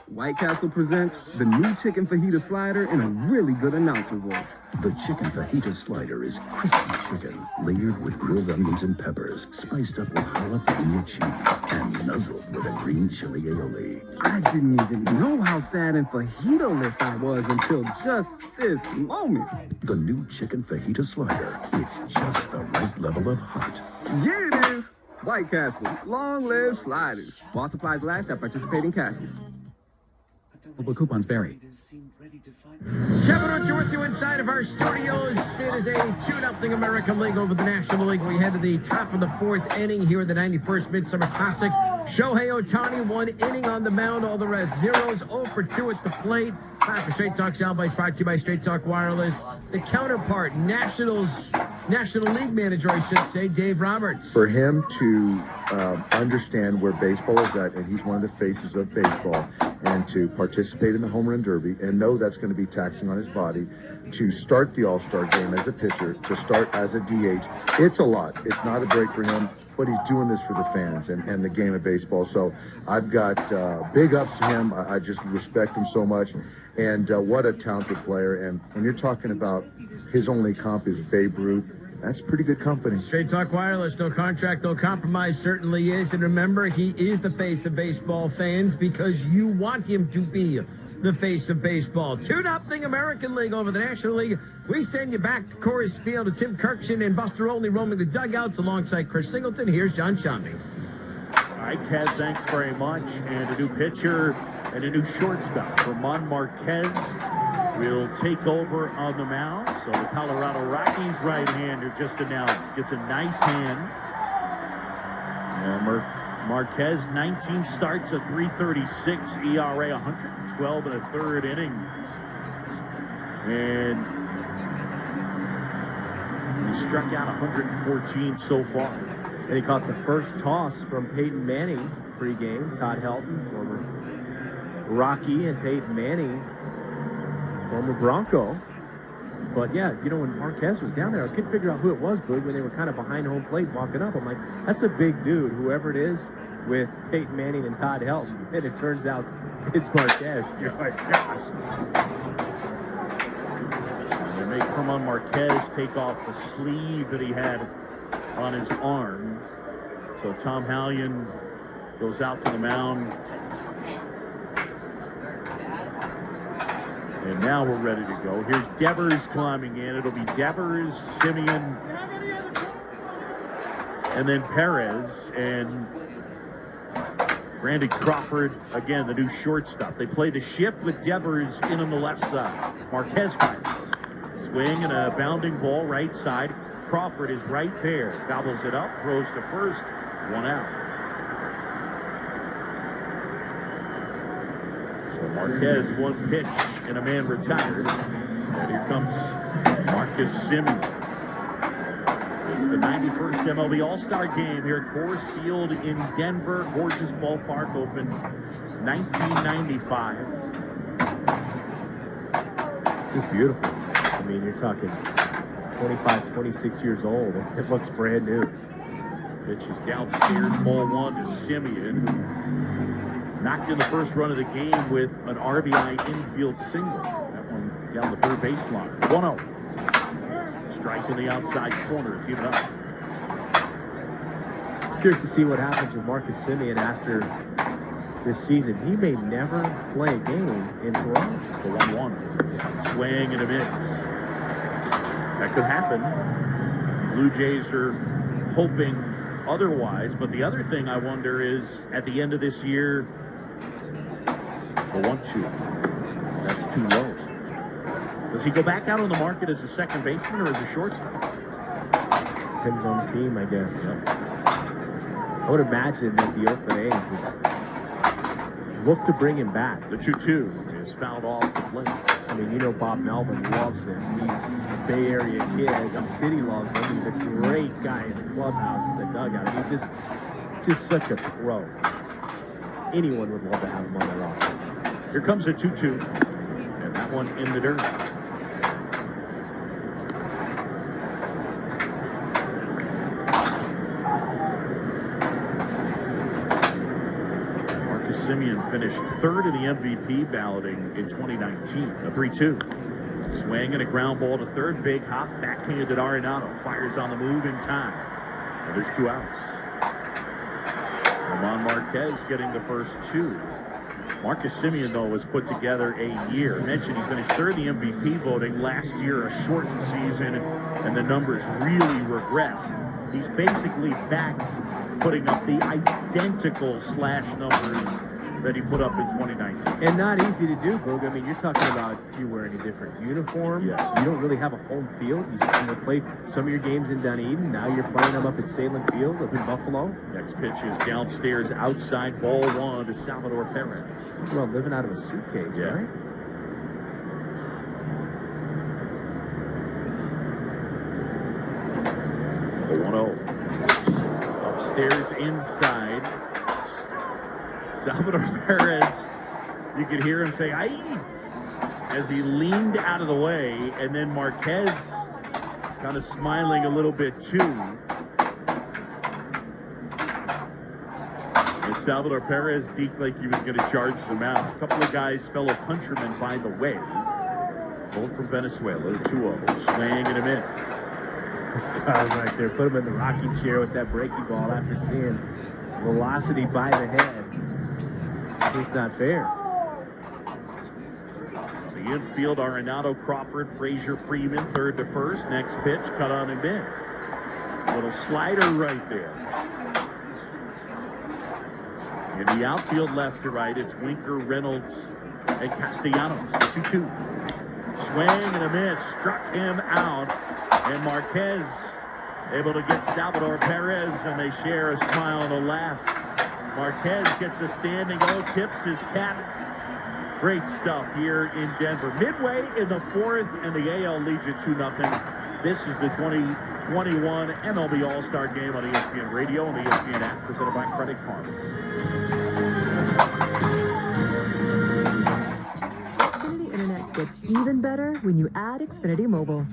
White Castle presents the new chicken fajita slider in a really good announcer voice. The chicken fajita slider is crispy chicken, layered with grilled onions and peppers, spiced up with jalapeno cheese, and nuzzled with a green chili aioli. I didn't even know how sad and fajita-less I was until just this moment. The new chicken fajita slider, it's just the right level of hot. Yeah, it is. White Castle, long live sliders. While supplies last at participating castles. Coupons vary. Kevin Hunter with you inside of our studios. It is a 2-0 American League over the National League. We head to the top of the 4th inning here at the 91st Midsummer Classic. Shohei Ohtani, 1 inning on the mound. All the rest zeros. 0 for 2 at the plate. Time for Straight Talk Soundbites, brought to you by Straight Talk Wireless. The counterpart, National League manager, I should say, Dave Roberts. For him to understand where baseball is at, and he's one of the faces of baseball, and to participate in the home run derby and know that's going to be taxing on his body, to start the All-Star game as a pitcher, to start as a DH, it's a lot. It's not a break for him, but he's doing this for the fans and the game of baseball. So I've got big ups to him. I just respect him so much. And what a talented player. And when you're talking about his only comp is Babe Ruth, that's pretty good company. Straight Talk Wireless, no contract, no compromise, certainly is. And remember, he is the face of baseball, fans, because you want him to be the face of baseball. 2-0 American League over the National League. We send you back to Coors Field to Tim Kirkshin and Buster Olney roaming the dugouts alongside Chris Singleton. Here's John Shambi. All right, Kev, thanks very much. And a new pitcher and a new shortstop. Ramon Marquez will take over on the mound. So the Colorado Rockies right-hander just announced gets a nice hand. And Marquez, 19 starts, a 3.36 ERA, 112 and a third inning. And he struck out 114 so far. And he caught the first toss from Peyton Manning pregame. Todd Helton, former Rocky, and Peyton Manning, former Bronco. But yeah, when Marquez was down there, I couldn't figure out who it was, Boog, when they were kind of behind home plate walking up. I'm like, that's a big dude, whoever it is, with Peyton Manning and Todd Helton. And it turns out it's Marquez. You're like, gosh. They make Ramon Marquez take off the sleeve that he had on his arm. So Tom Hallion goes out to the mound. And now we're ready to go. Here's Devers climbing in. It'll be Devers, Simeon, and then Perez, and Randy Crawford, again, the new shortstop. They play the shift with Devers in on the left side. Marquez fires. Swing and a bounding ball right side. Crawford is right there. Gobbles it up, throws to first, 1 out. So Marquez, 1 pitch, and a man retired. And here comes Marcus Simeon. It's the 91st MLB All-Star Game here at Coors Field in Denver. Gorgeous ballpark, opened 1995. It's just beautiful. I mean, you're talking 25, 26 years old. It looks brand new. Pitch is downstairs, ball 1 to Simeon. Knocked in the first run of the game with an RBI infield single. That one down the third baseline. 1-0. Strike in the outside corner. It's even up. Curious to see what happens with Marcus Semien after this season. He may never play a game in Toronto. The 1-1. Swing and a miss. That could happen. Blue Jays are hoping otherwise, but the other thing I wonder is at the end of this year, the 1-2. That's too low. Does he go back out on the market as a second baseman or as a shortstop? Depends on the team, I guess. Yep. I would imagine that the Oakland A's would look to bring him back. The 2-2 is fouled off the plate. I mean, you know Bob Melvin loves him. He's a Bay Area kid. The city loves him. He's a great guy in the clubhouse and the dugout. He's just such a pro. Anyone would love to have him on their roster. Here comes a 2-2. And that one in the dirt. Semien finished third in the MVP balloting in 2019. A 3-2. Swing and a ground ball to third. Big hop. Backhanded Arenado. Fires on the move in time. And there's 2 outs. Roman Marquez getting the first 2. Marcus Semien, though, has put together a year. I mentioned he finished third in the MVP voting. Last year, a shortened season, and the numbers really regressed. He's basically back putting up the identical slash numbers that he put up in 2019. And not easy to do, Boog. I mean, you're talking about you wearing a different uniform. Yes. You don't really have a home field. You played some of your games in Dunedin. Now you're playing them up at Salem Field up in Buffalo. Next pitch is downstairs outside, ball 1 to Salvador Perez. Well, living out of a suitcase, right? The 1-0. Upstairs inside. Salvador Perez, you could hear him say, "Aye," as he leaned out of the way, and then Marquez kind of smiling a little bit too. And Salvador Perez deked like he was going to charge them out. A couple of guys, fellow countrymen, by the way, both from Venezuela. The 2-0. Swing and a miss. Right there. Put him in the rocking chair with that breaking ball after seeing velocity by the head. It's not fair. The infield, Arenado, Crawford, Frazier, Freeman, third to first. Next pitch, cut on and miss. Little slider right there. In the outfield, left to right, it's Winker, Reynolds, and Castellanos. The 2-2. Swing and a miss. Struck him out. And Marquez able to get Salvador Perez, and they share a smile and a laugh. Marquez gets a standing O, tips his cap. Great stuff here in Denver. Midway in the 4th, and the AL leads it 2-0. This is the 2021 MLB All-Star Game on ESPN Radio and the ESPN app, presented by Credit Card. Xfinity Internet gets even better when you add Xfinity Mobile.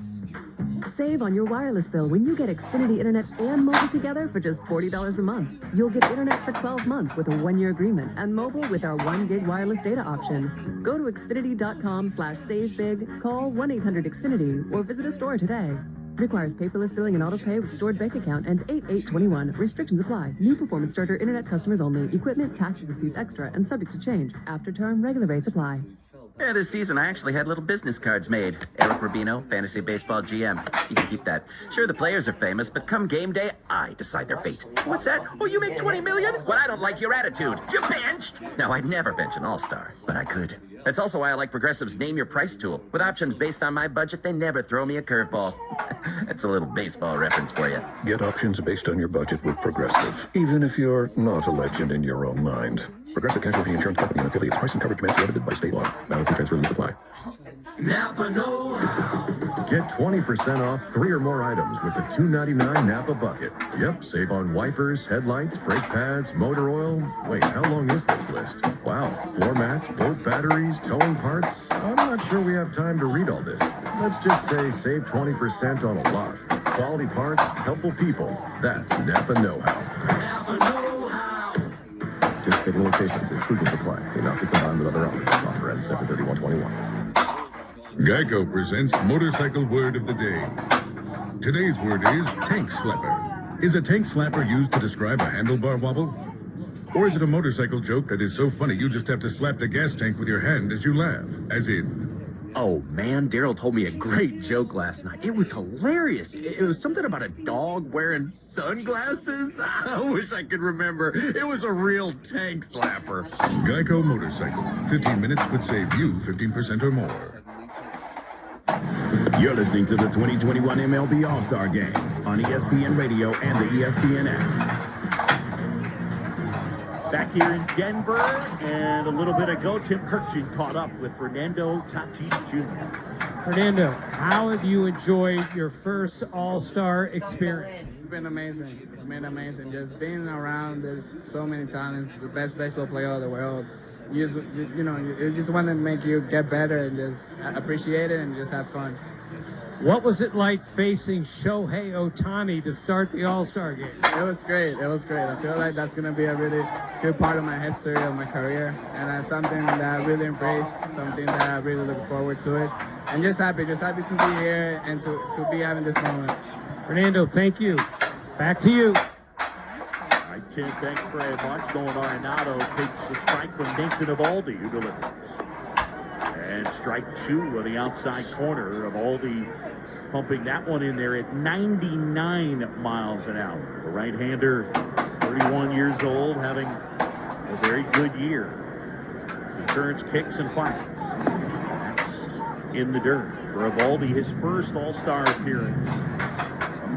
Save on your wireless bill when you get Xfinity Internet and mobile together for just $40 a month. You'll get Internet for 12 months with a 1-year agreement and mobile with our 1 gig wireless data option. Go to Xfinity.com/savebig, call 1-800-XFINITY, or visit a store today. Requires paperless billing and auto pay with stored bank account. Ends 8/8/21. Restrictions apply. New performance starter Internet customers only. Equipment, taxes, and fees extra and subject to change. After term, regular rates apply. Yeah, this season I actually had little business cards made. Eric Rubino, Fantasy Baseball GM. You can keep that. Sure, the players are famous, but come game day, I decide their fate. What's that? Oh, you make $20 million? Well, I don't like your attitude. You benched! No, I'd never bench an all-star, but I could. That's also why I like Progressive's Name Your Price tool. With options based on my budget, they never throw me a curveball. That's a little baseball reference for you. Get options based on your budget with Progressive, even if you're not a legend in your own mind. Progressive Casualty Insurance Company and affiliates. Price and coverage match limited by state law. Balance and transfer limits apply. Napa know-how. Get 20% off 3 or more items with the $2.99 Napa Bucket. Yep, save on wipers, headlights, brake pads, motor oil. Wait, how long is this list? Wow, floor mats, boat batteries, towing parts. I'm not sure we have time to read all this. Let's just say save 20% on a lot. Quality parts, helpful people. That's Napa know-how. Napa know-how. Participating locations, exclusions apply. May not be combined with other offers. Offer ends 7/31/21. Geico presents Motorcycle Word of the Day. Today's word is tank slapper. Is a tank slapper used to describe a handlebar wobble? Or is it a motorcycle joke that is so funny you just have to slap the gas tank with your hand as you laugh? As in, oh man, Daryl told me a great joke last night. It was hilarious. It was something about a dog wearing sunglasses. I wish I could remember. It was a real tank slapper. Geico Motorcycle. 15 minutes could save you 15% or more. You're listening to the 2021 MLB All-Star Game on ESPN Radio and the ESPN app. Back here in Denver, and a little bit ago, Tim Kirchin caught up with Fernando Tatis Jr. Fernando, how have you enjoyed your first All-Star experience? It's been amazing. It's been amazing. Just being around, there's so many talents, the best baseball player of the world. You just want to make you get better and just appreciate it and just have fun. What was it like facing Shohei Ohtani to start the All-Star game? It was great. It was great. I feel like that's going to be a really good part of my history, of my career. And that's something that I really embrace, something that I really look forward to it. And just happy to be here and to be having this moment. Fernando, thank you. Back to you. All right, Tim, thanks very much. Nolan Arenado takes the strike from Nathan Eovaldi, who delivers. And strike two on the outside corner. Eovaldi pumping that one in there at 99 miles an hour. The right-hander, 31 years old, having a very good year. He turns, kicks, and fires. That's in the dirt. For Eovaldi, his first All-Star appearance, a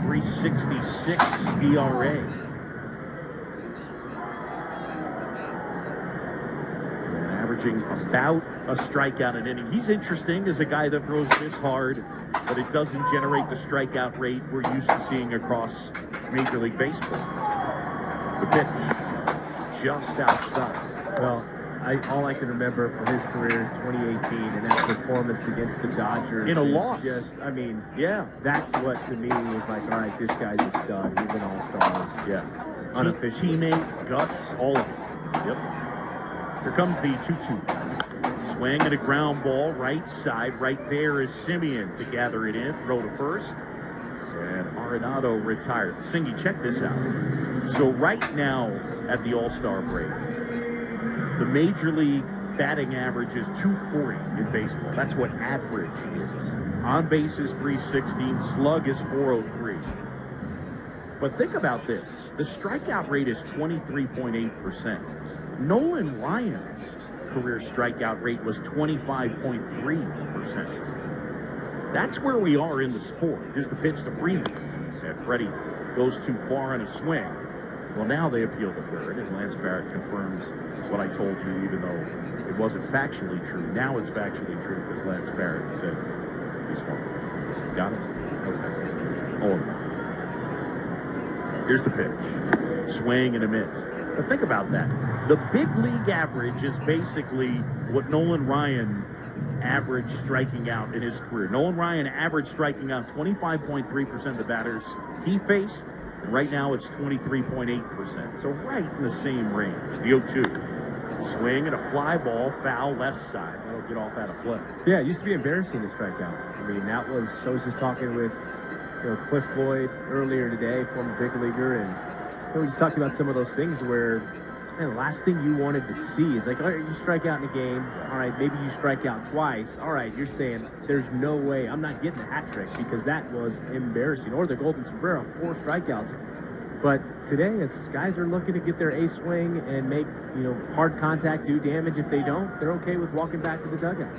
3.66 ERA. Averaging about a strikeout an inning. He's interesting as a guy that throws this hard, but it doesn't generate the strikeout rate we're used to seeing across Major League Baseball. The pitch just outside. Well, all I can remember from his career is 2018 and that performance against the Dodgers. In a loss. Yeah. That's what to me was like, all right, this guy's a stud. He's an all-star. Yeah. Unofficial. Teammate, guts, all of it. Yep. Here comes the 2-2. Swing and a ground ball, right side. Right there is Simeon to gather it in, throw to first. And Arenado retired. Singy, check this out. So right now at the All-Star break, the Major League batting average is 240 in baseball. That's what average is. On base is 316, slug is 403. But think about this. The strikeout rate is 23.8%. Nolan Ryan's career strikeout rate was 25.3%. That's where we are in the sport. Here's the pitch to Freeman. And Freddie goes too far on a swing. Well, now they appeal to third, and Lance Barrett confirms what I told you, even though it wasn't factually true. Now it's factually true because Lance Barrett said he swung. Got it? Okay. Oh, here's the pitch. Swing and a miss. But think about that. The big league average is basically what Nolan Ryan averaged striking out in his career. Nolan Ryan averaged striking out 25.3% of the batters he faced. And right now it's 23.8%. So right in the same range. The 0-2. Swing and a fly ball, foul left side. That'll get off out of play. Yeah, it used to be embarrassing to strike out. I mean, I was just talking with Cliff Floyd earlier today, former big leaguer, and we just talked about some of those things where, man, the last thing you wanted to see is like, all right, you strike out in a game. All right, maybe you strike out twice. All right, you're saying there's no way I'm not getting a hat trick because that was embarrassing. Or the Golden Sombrero, 4 strikeouts. But today, it's guys are looking to get their A swing and make hard contact, do damage. If they don't, they're okay with walking back to the dugout.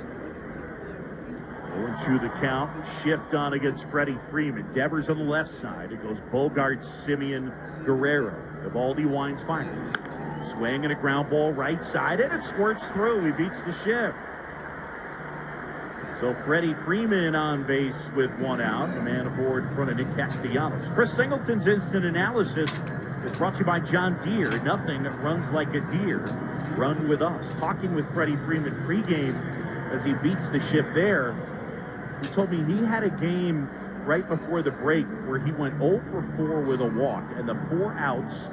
0-2 the count. Shift on against Freddie Freeman. Devers on the left side. It goes Bogart, Simeon, Guerrero. Eovaldi winds finals. Swing and a ground ball right side, and it squirts through. He beats the shift. So Freddie Freeman on base with 1 out. The man aboard in front of Nick Castellanos. Chris Singleton's instant analysis is brought to you by John Deere. Nothing runs like a deer. Run with us. Talking with Freddie Freeman pregame as he beats the shift there. He told me he had a game right before the break where he went 0 for 4 with a walk, and the 4 outs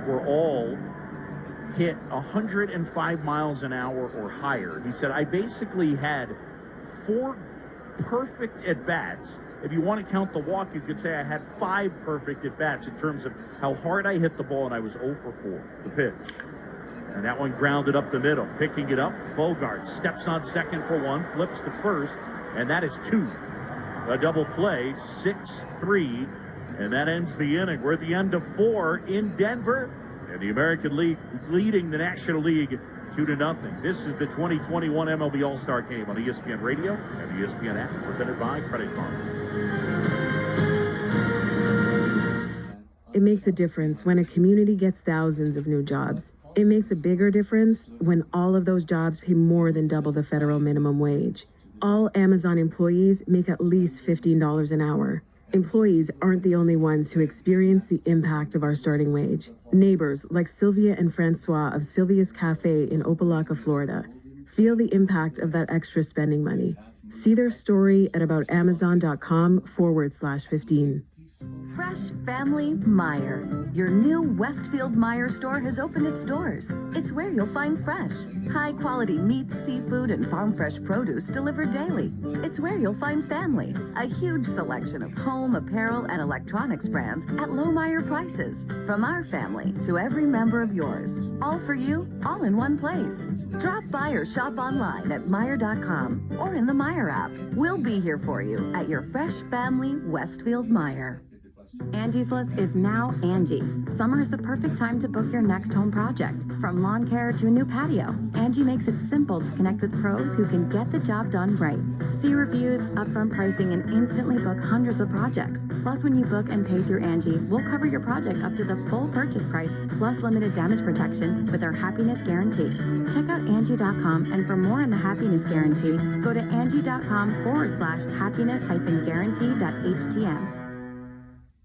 were all hit 105 miles an hour or higher. He said, I basically had 4 perfect at-bats. If you want to count the walk, you could say I had 5 perfect at-bats in terms of how hard I hit the ball, and I was 0 for 4, the pitch. And that one grounded up the middle. Picking it up, Bogart steps on second for 1, flips to first, and that is 2. A double play, 6-3, and that ends the inning. We're at the end of 4 in Denver, and the American League leading the National League 2-0. This is the 2021 MLB All-Star Game on ESPN Radio and the ESPN app, presented by Credit Karma. It makes a difference when a community gets thousands of new jobs. It makes a bigger difference when all of those jobs pay more than double the federal minimum wage. All Amazon employees make at least $15 an hour. Employees aren't the only ones who experience the impact of our starting wage. Neighbors like Sylvia and Francois of Sylvia's Cafe in Opelika, Florida, feel the impact of that extra spending money. See their story at aboutamazon.com/15. Fresh Family Meijer. Your new Westfield Meijer store has opened its doors. It's where you'll find fresh, high-quality meats, seafood, and farm-fresh produce delivered daily. It's where you'll find family, a huge selection of home, apparel, and electronics brands at low Meijer prices. From our family to every member of yours. All for you, all in one place. Drop by or shop online at Meijer.com or in the Meijer app. We'll be here for you at your Fresh Family Westfield Meijer. Angie's List is now Angie. Summer is the perfect time to book your next home project. From lawn care to a new patio, Angie makes it simple to connect with pros who can get the job done right. See reviews, upfront pricing, and instantly book hundreds of projects. Plus, when you book and pay through Angie, we'll cover your project up to the full purchase price, plus limited damage protection with our happiness guarantee. Check out Angie.com, and for more on the happiness guarantee, go to Angie.com/happiness-guarantee.htm.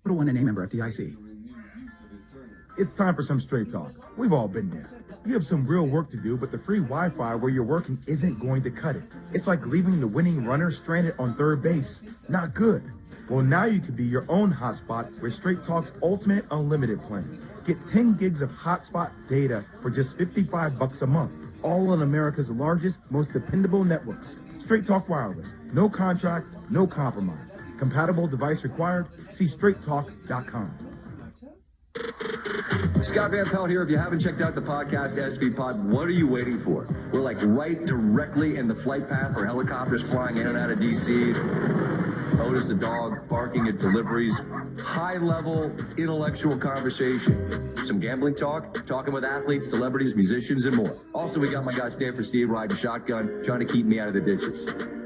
Total 1 and A member FDIC. It's time for some straight talk. We've all been there. You have some real work to do, but the free Wi-Fi where you're working isn't going to cut it. It's like leaving the winning runner stranded on third base. Not good. Well, now you can be your own hotspot with Straight Talk's Ultimate Unlimited plan. Get 10 gigs of hotspot data for just $55 a month. All on America's largest, most dependable networks. Straight Talk Wireless. No contract, no compromise. Compatible device required. See straighttalk.com. Scott Van Pelt here. If you haven't checked out the podcast, SV Pod, what are you waiting for? We're like right directly in the flight path for helicopters flying in and out of D.C. Otis the dog barking at deliveries. High-level intellectual conversation. Some gambling talk, talking with athletes, celebrities, musicians, and more. Also, we got my guy Stanford Steve riding shotgun, trying to keep me out of the ditches.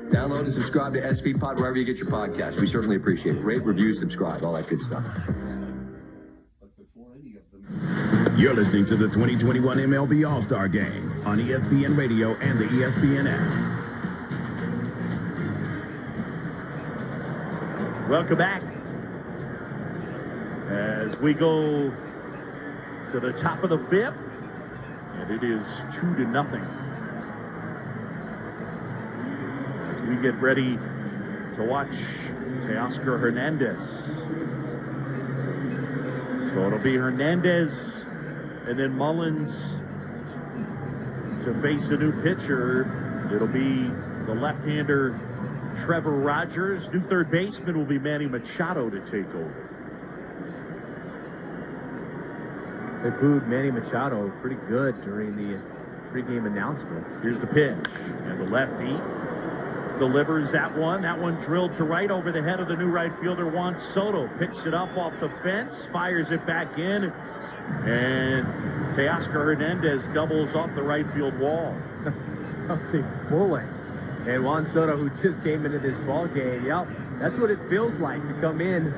Download and subscribe to SV Pod wherever you get your podcast. We certainly appreciate it. Rate, review, subscribe, all that good stuff. You're listening to the 2021 MLB All-Star Game on ESPN Radio and the ESPN app. Welcome back as we go to the top of the 5th, and it is 2-0. As we get ready to watch Teoscar Hernandez. So it'll be Hernandez and then Mullins to face a new pitcher. It'll be the left-hander Trevor Rogers. New third baseman will be Manny Machado to take over. They booed Manny Machado pretty good during the pregame announcements. Here's the pitch, and the lefty delivers that one. That one drilled to right over the head of the new right fielder, Juan Soto. Picks it up off the fence, fires it back in, and Teoscar Hernandez doubles off the right field wall. I'll say bullet. And Juan Soto, who just came into this ball game, yep, that's what it feels like to come in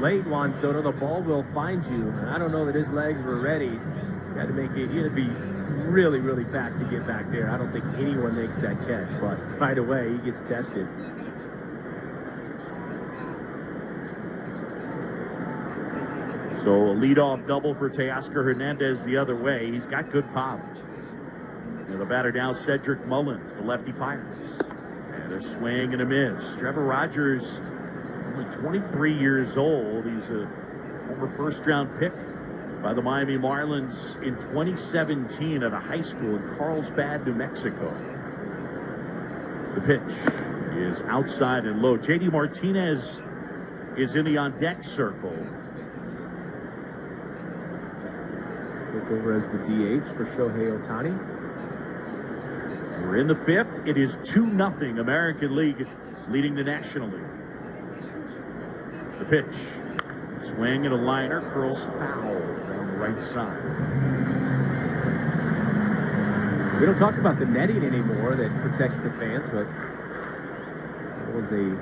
late, Juan Soto. The ball will find you. And I don't know that his legs were ready. You had to make it, you had to be really, really fast to get back there. I don't think anyone makes that catch, but right away, he gets tested. So a leadoff double for Teoscar Hernandez the other way. He's got good pop. And the batter now, Cedric Mullins. The lefty fires. And a swing and a miss. Trevor Rogers, only 23 years old. He's a former first-round pick by the Miami Marlins in 2017 at a high school in Carlsbad, New Mexico. The pitch is outside and low. JD Martinez is in the on-deck circle. Took over as the DH for Shohei Ohtani. We're in the fifth. It is 2-0 American League leading the National League. The pitch. Swing and a liner. Curls foul down the right side. We don't talk about the netting anymore that protects the fans, but it was a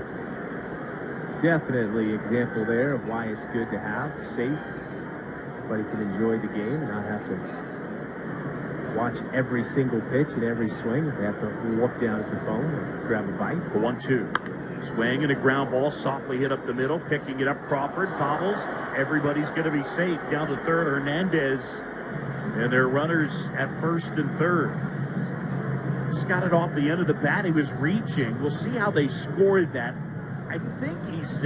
definitely example there of why it's good to have safe. Everybody can enjoy the game and not have to watch every single pitch and every swing. They have to look down at the phone and grab a bite. The 1-2. Swing and a ground ball softly hit up the middle. Picking it up, Crawford bobbles. Everybody's going to be safe. Down to third, Hernandez. And their runners at first and third. Just got it off the end of the bat. He was reaching. We'll see how they scored that. I think he's 6.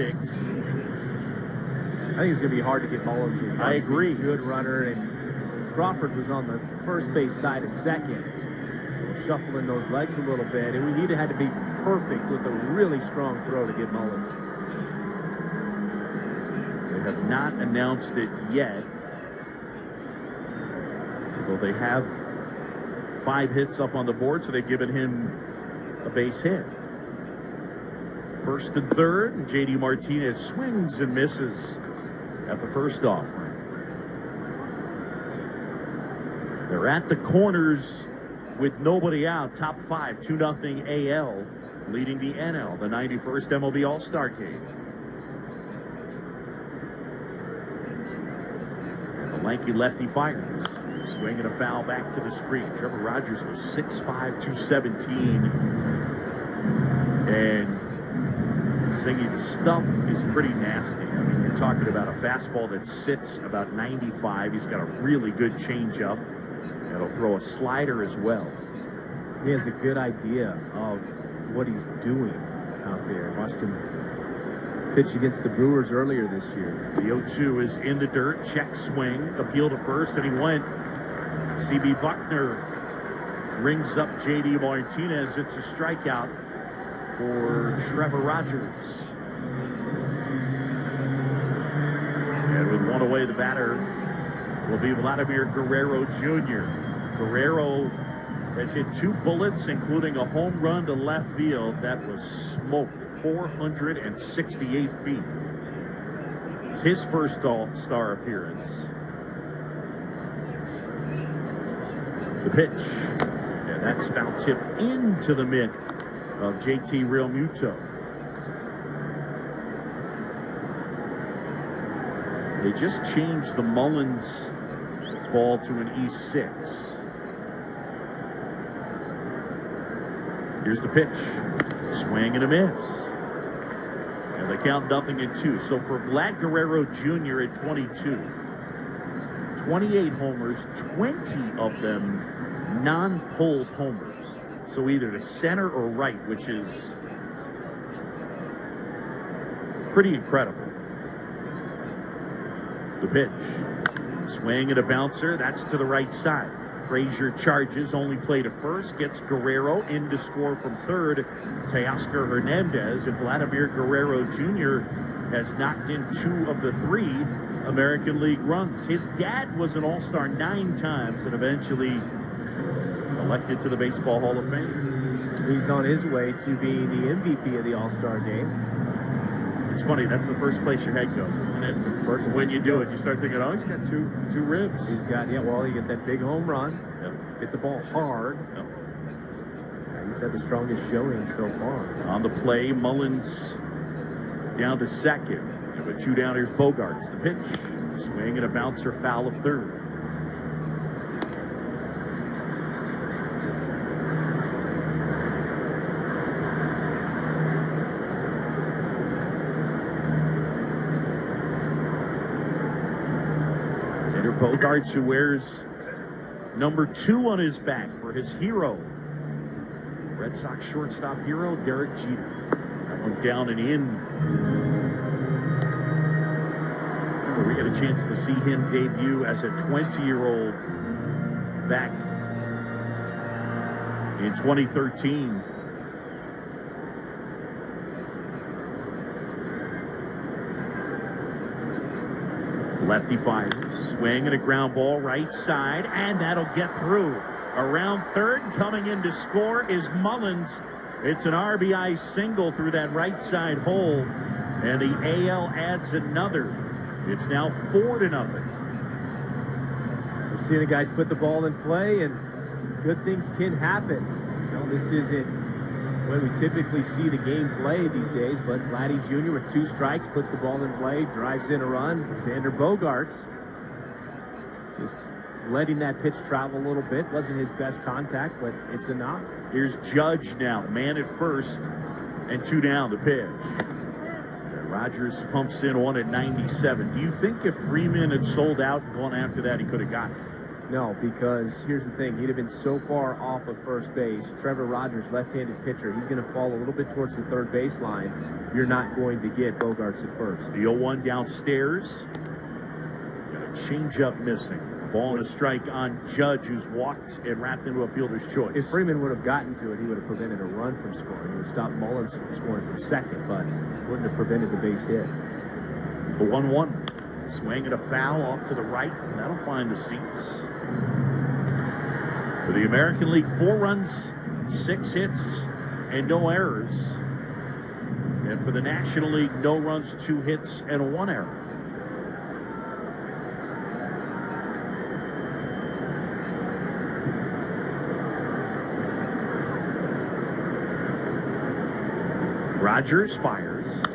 I think it's going to be hard to get Mullins in. I agree. Good runner, and Crawford was on the first base side of second, shuffling those legs a little bit. And he'd have had to be perfect with a really strong throw to get Mullins. They have not announced it yet. Although they have 5 hits up on the board, so they've given him a base hit. First and third, and JD Martinez swings and misses at the first offering. They're at the corners with nobody out. Top 5, 2-0 AL, leading the NL, the 91st MLB All-Star game. And the lanky lefty fires. Swinging a foul back to the screen. Trevor Rogers goes 6'5", 217. And singing stuff is pretty nasty. I mean, you're talking about a fastball that sits about 95. He's got a really good changeup. That'll throw a slider as well. He has a good idea of what he's doing out there. Watched him pitch against the Brewers earlier this year. The 0-2 is in the dirt. Check swing. Appeal to first, and he went. C.B. Buckner rings up J.D. Martinez. It's a strikeout for Trevor Rogers. And with one away, the batter will be Vladimir Guerrero Jr. Guerrero has hit 2 bullets, including a home run to left field that was smoked 468 feet. It's his first All-Star appearance. The pitch. Yeah, that's foul tipped into the mitt of JT Realmuto. They just changed the Mullins ball to an E6. Here's the pitch. Swing and a miss. And they count 0-2. So for Vlad Guerrero Jr. at 22, 28 homers, 20 of them non-pulled homers. So either to center or right, which is pretty incredible. The pitch. Swing and a bouncer. That's to the right side. Frazier charges, only play to first, gets Guerrero in to score from third. Teoscar Hernandez, and Vladimir Guerrero Jr. has knocked in 2 of the 3 American League runs. His dad was an All-Star 9 times and eventually elected to the Baseball Hall of Fame. He's on his way to being the MVP of the All-Star game. It's funny, that's the first place your head goes. And it's the first when you do it, you start thinking, oh, he's got two ribs. He's got, yeah, well, you get that big home run. Yep. Hit the ball hard. Yep. Yeah, he's had the strongest showing so far. On the play, Mullins down to second. And with 2 down, here's Bogarts. The pitch. Swing and a bouncer, foul of third. Bogarts, who wears number 2 on his back for his hero, Red Sox shortstop hero, Derek Jeter. That one down and in. Remember, we got a chance to see him debut as a 20-year-old back in 2013 Lefty fires, swing and a ground ball right side, and that'll get through. Around third, coming in to score is Mullins. It's an RBI single through that right side hole, and the AL adds another. It's now 4-0. We're seeing the guys put the ball in play, and good things can happen. You know, this isn't the way we typically see the game play these days, but Vladdy Jr. with 2 strikes puts the ball in play, drives in a run. Xander Bogaerts just letting that pitch travel a little bit. Wasn't his best contact, but it's a knock. Here's Judge now, man at first, and 2 down the pitch. And Rogers pumps in 1 at 97. Do you think if Freeman had sold out and gone after that, he could have gotten it? No, because here's the thing. He'd have been so far off of first base. Trevor Rogers, left-handed pitcher, he's going to fall a little bit towards the third baseline. You're not going to get Bogaerts at first. The 0-1 downstairs. Got a changeup missing. Ball and a strike on Judge, who's walked and wrapped into a fielder's choice. If Freeman would have gotten to it, he would have prevented a run from scoring. He would have stopped Mullins from scoring from second, but wouldn't have prevented the base hit. The 1-1. Swing and a foul off to the right, and that'll find the seats. For the American League, 4 runs, 6 hits, and no errors. And for the National League, no runs, 2 hits, and 1 error. Rogers fires.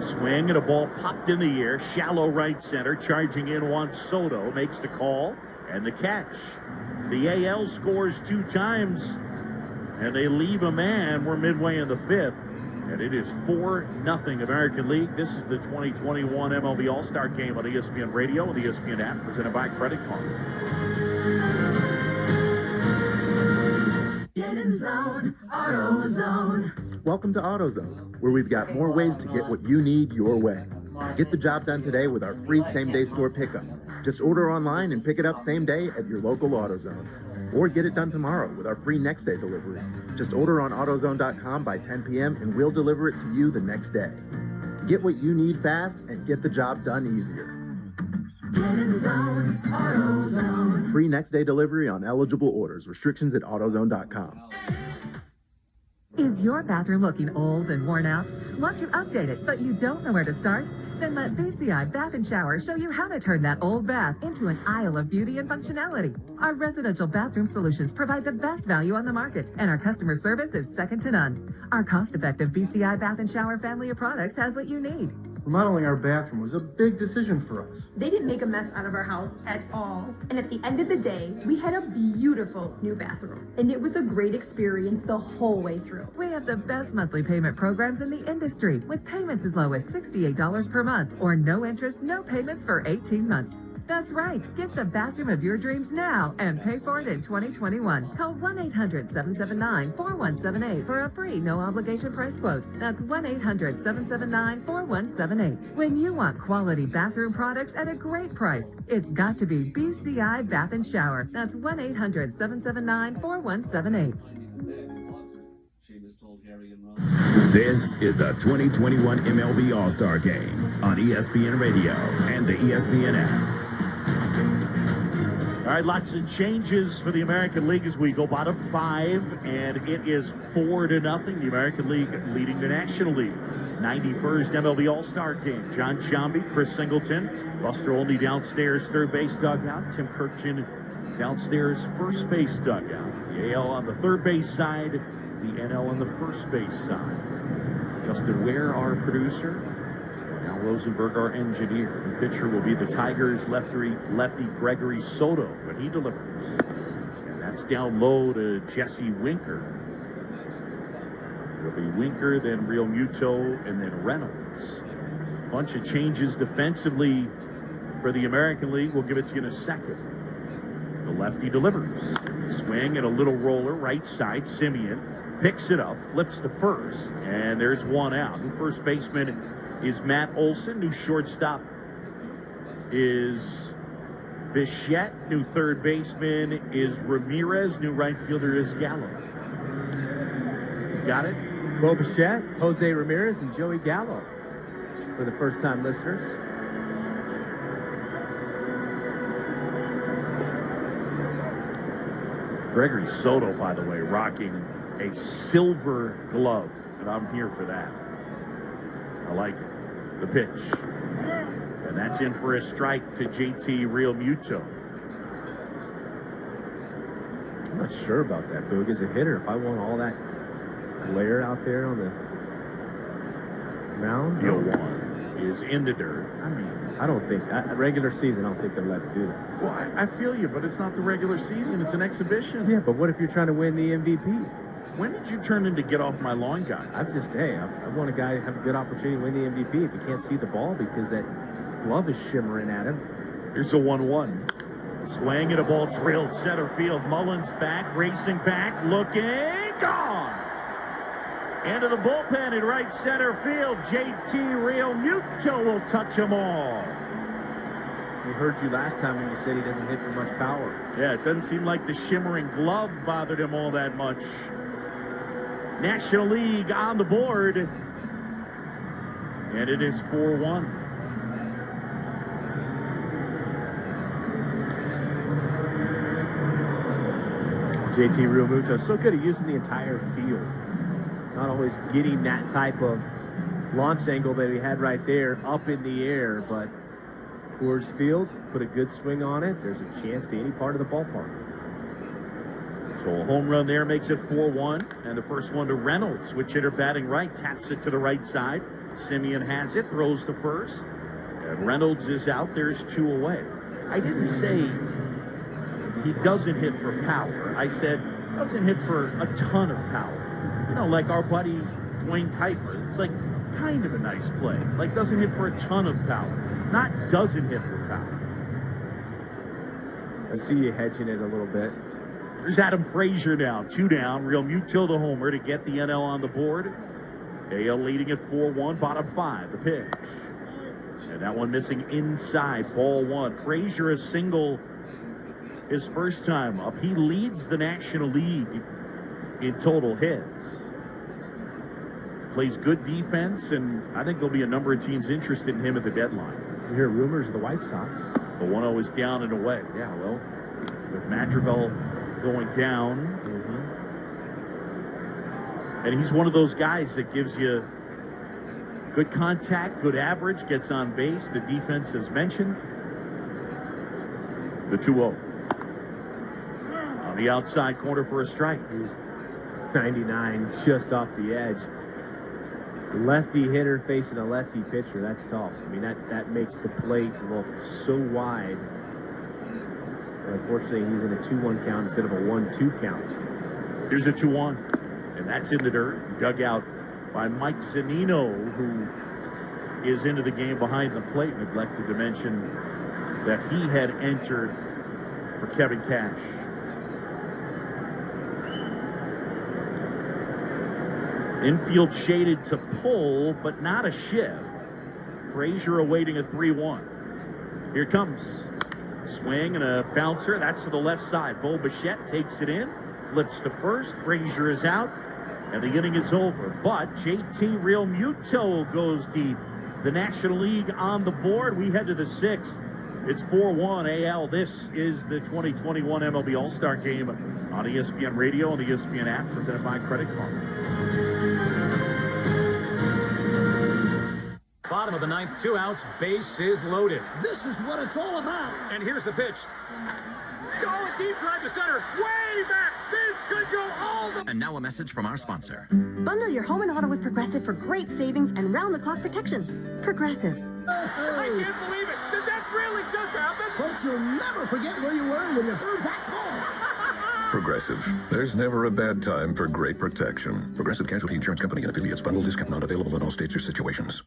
Swing and a ball popped in the air. Shallow right center. Charging in Juan Soto. Makes the call and the catch. The AL scores 2 times. And they leave a man. We're midway in the 5th. And it is 4-0 American League. This is the 2021 MLB All-Star Game on ESPN Radio and the ESPN app. Presented by Credit Card. Get in zone, AutoZone. Welcome to AutoZone, where we've got more ways to get what you need your way. Get the job done today with our free same-day store pickup. Just order online and pick it up same day at your local AutoZone. Or get it done tomorrow with our free next-day delivery. Just order on AutoZone.com by 10 p.m. and we'll deliver it to you the next day. Get what you need fast and get the job done easier. Get in zone, AutoZone. Free next-day delivery on eligible orders. Restrictions at AutoZone.com. Is your bathroom looking old and worn out? Want to update it, but you don't know where to start? Then let BCI Bath & Shower show you how to turn that old bath into an aisle of beauty and functionality. Our residential bathroom solutions provide the best value on the market, and our customer service is second to none. Our cost-effective BCI Bath & Shower family of products has what you need. Remodeling our bathroom was a big decision for us. They didn't make a mess out of our house at all. And at the end of the day, we had a beautiful new bathroom. And it was a great experience the whole way through. We have the best monthly payment programs in the industry, with payments as low as $68 per month, or no interest, no payments for 18 months. That's right. Get the bathroom of your dreams now and pay for it in 2021. Call 1-800-779-4178 for a free no-obligation price quote. That's 1-800-779-4178. When you want quality bathroom products at a great price, it's got to be BCI Bath & Shower. That's 1-800-779-4178. This is the 2021 MLB All-Star Game on ESPN Radio and the ESPN app. All right, lots of changes for the American League as we go bottom 5, and it is 4-0. The American League leading the National League. 91st MLB All-Star Game. John Sciambi, Chris Singleton, Buster Olney downstairs third base dugout, Tim Kirkjian downstairs first base dugout. The AL on the third base side, the NL on the first base side. Justin Ware, our producer. Al Rosenberg, our engineer. The pitcher will be the Tigers' lefty Gregory Soto when he delivers. And that's down low to Jesse Winker. It'll be Winker, then Real Muto, and then Reynolds. Bunch of changes defensively for the American League. We'll give it to you in a second. The lefty delivers. Swing and a little roller, right side. Simeon picks it up, flips to first, and there's one out. New first baseman is Matt Olson. New shortstop is Bichette. New third baseman is Ramirez. New right fielder is Gallo. Got it? Bo Bichette, Jose Ramirez, and Joey Gallo for the first-time listeners. Gregory Soto, by the way, rocking a silver glove, and I'm here for that. I like it. The pitch. And that's in for a strike to JT Realmuto. I'm not sure about that, Boog. As a hitter, if I want all that glare out there on the mound. The 0-1 is in the dirt. I mean, I don't think, regular season, I don't think they'll let him do that. Well, I feel you, but it's not the regular season. It's an exhibition. Yeah, but what if you're trying to win the MVP? When did you turn into get off my lawn guy? I want a guy to have a good opportunity to win the MVP if he can't see the ball because that glove is shimmering at him. Here's a 1-1. Swing and a ball drilled center field. Mullins back, racing back, looking, gone. Into the bullpen in right center field. JT Realmuto will touch them all. We heard you last time when you said he doesn't hit for much power. Yeah, it doesn't seem like the shimmering glove bothered him all that much. National League on the board. And it is 4-1. JT Realmuto, so good at using the entire field. Not always getting that type of launch angle that he had right there up in the air, but Coors Field, put a good swing on it. There's a chance to any part of the ballpark. So a home run there makes it 4-1. And the first one to Reynolds, switch hitter batting right, taps it to the right side. Simeon has it, throws to first. And Reynolds is out. There's 2 away. I didn't say he doesn't hit for power. I said doesn't hit for a ton of power. You know, like our buddy Dwayne Kuiper. It's like kind of a nice play. Like doesn't hit for a ton of power. Not doesn't hit for power. I see you hedging it a little bit. There's Adam Frazier now. 2 down. Realmuto the homer to get the NL on the board. AL leading at 4-1. Bottom 5. The pitch. And that one missing inside. Ball 1. Frazier a single his first time up. He leads the National League in total hits. Plays good defense, and I think there'll be a number of teams interested in him at the deadline. You hear rumors of the White Sox. The 1-0 is down and away. Yeah, well, with Madrigal going down. And he's one of those guys that gives you good contact, good average, gets on base. The defense as mentioned. The 2-0. On the outside corner for a strike. 99 just off the edge. Lefty hitter facing a lefty pitcher, that's tough. I mean, that makes the plate look so wide. But unfortunately, he's in a 2-1 count instead of a 1-2 count. Here's a 2-1, and that's in the dirt. Dug out by Mike Zunino, who is into the game behind the plate. Neglected to mention that he had entered for Kevin Cash. Infield shaded to pull, but not a shift. Frazier awaiting a 3-1. Here it comes. Swing and a bouncer. That's to the left side. Bo Bichette takes it in. Flips to first. Frazier is out. And the inning is over. But JT Realmuto goes deep. The National League on the board. We head to the 6th. It's 4-1 AL. This is the 2021 MLB All-Star game on ESPN Radio and the ESPN app, presented by Credit Karma. Bottom of the 9th, 2 outs, base is loaded. This is what it's all about. And here's the pitch. Oh, a deep drive to center, way back. This could go all the... And now a message from our sponsor. Bundle your home and auto with Progressive for great savings and round-the-clock protection. Progressive. I can't believe it. Did that really just happen? Folks, you'll never forget where you were when you heard that call. Progressive. There's never a bad time for great protection. Progressive Casualty Insurance Company and affiliates. Bundle discount not available in all states or situations.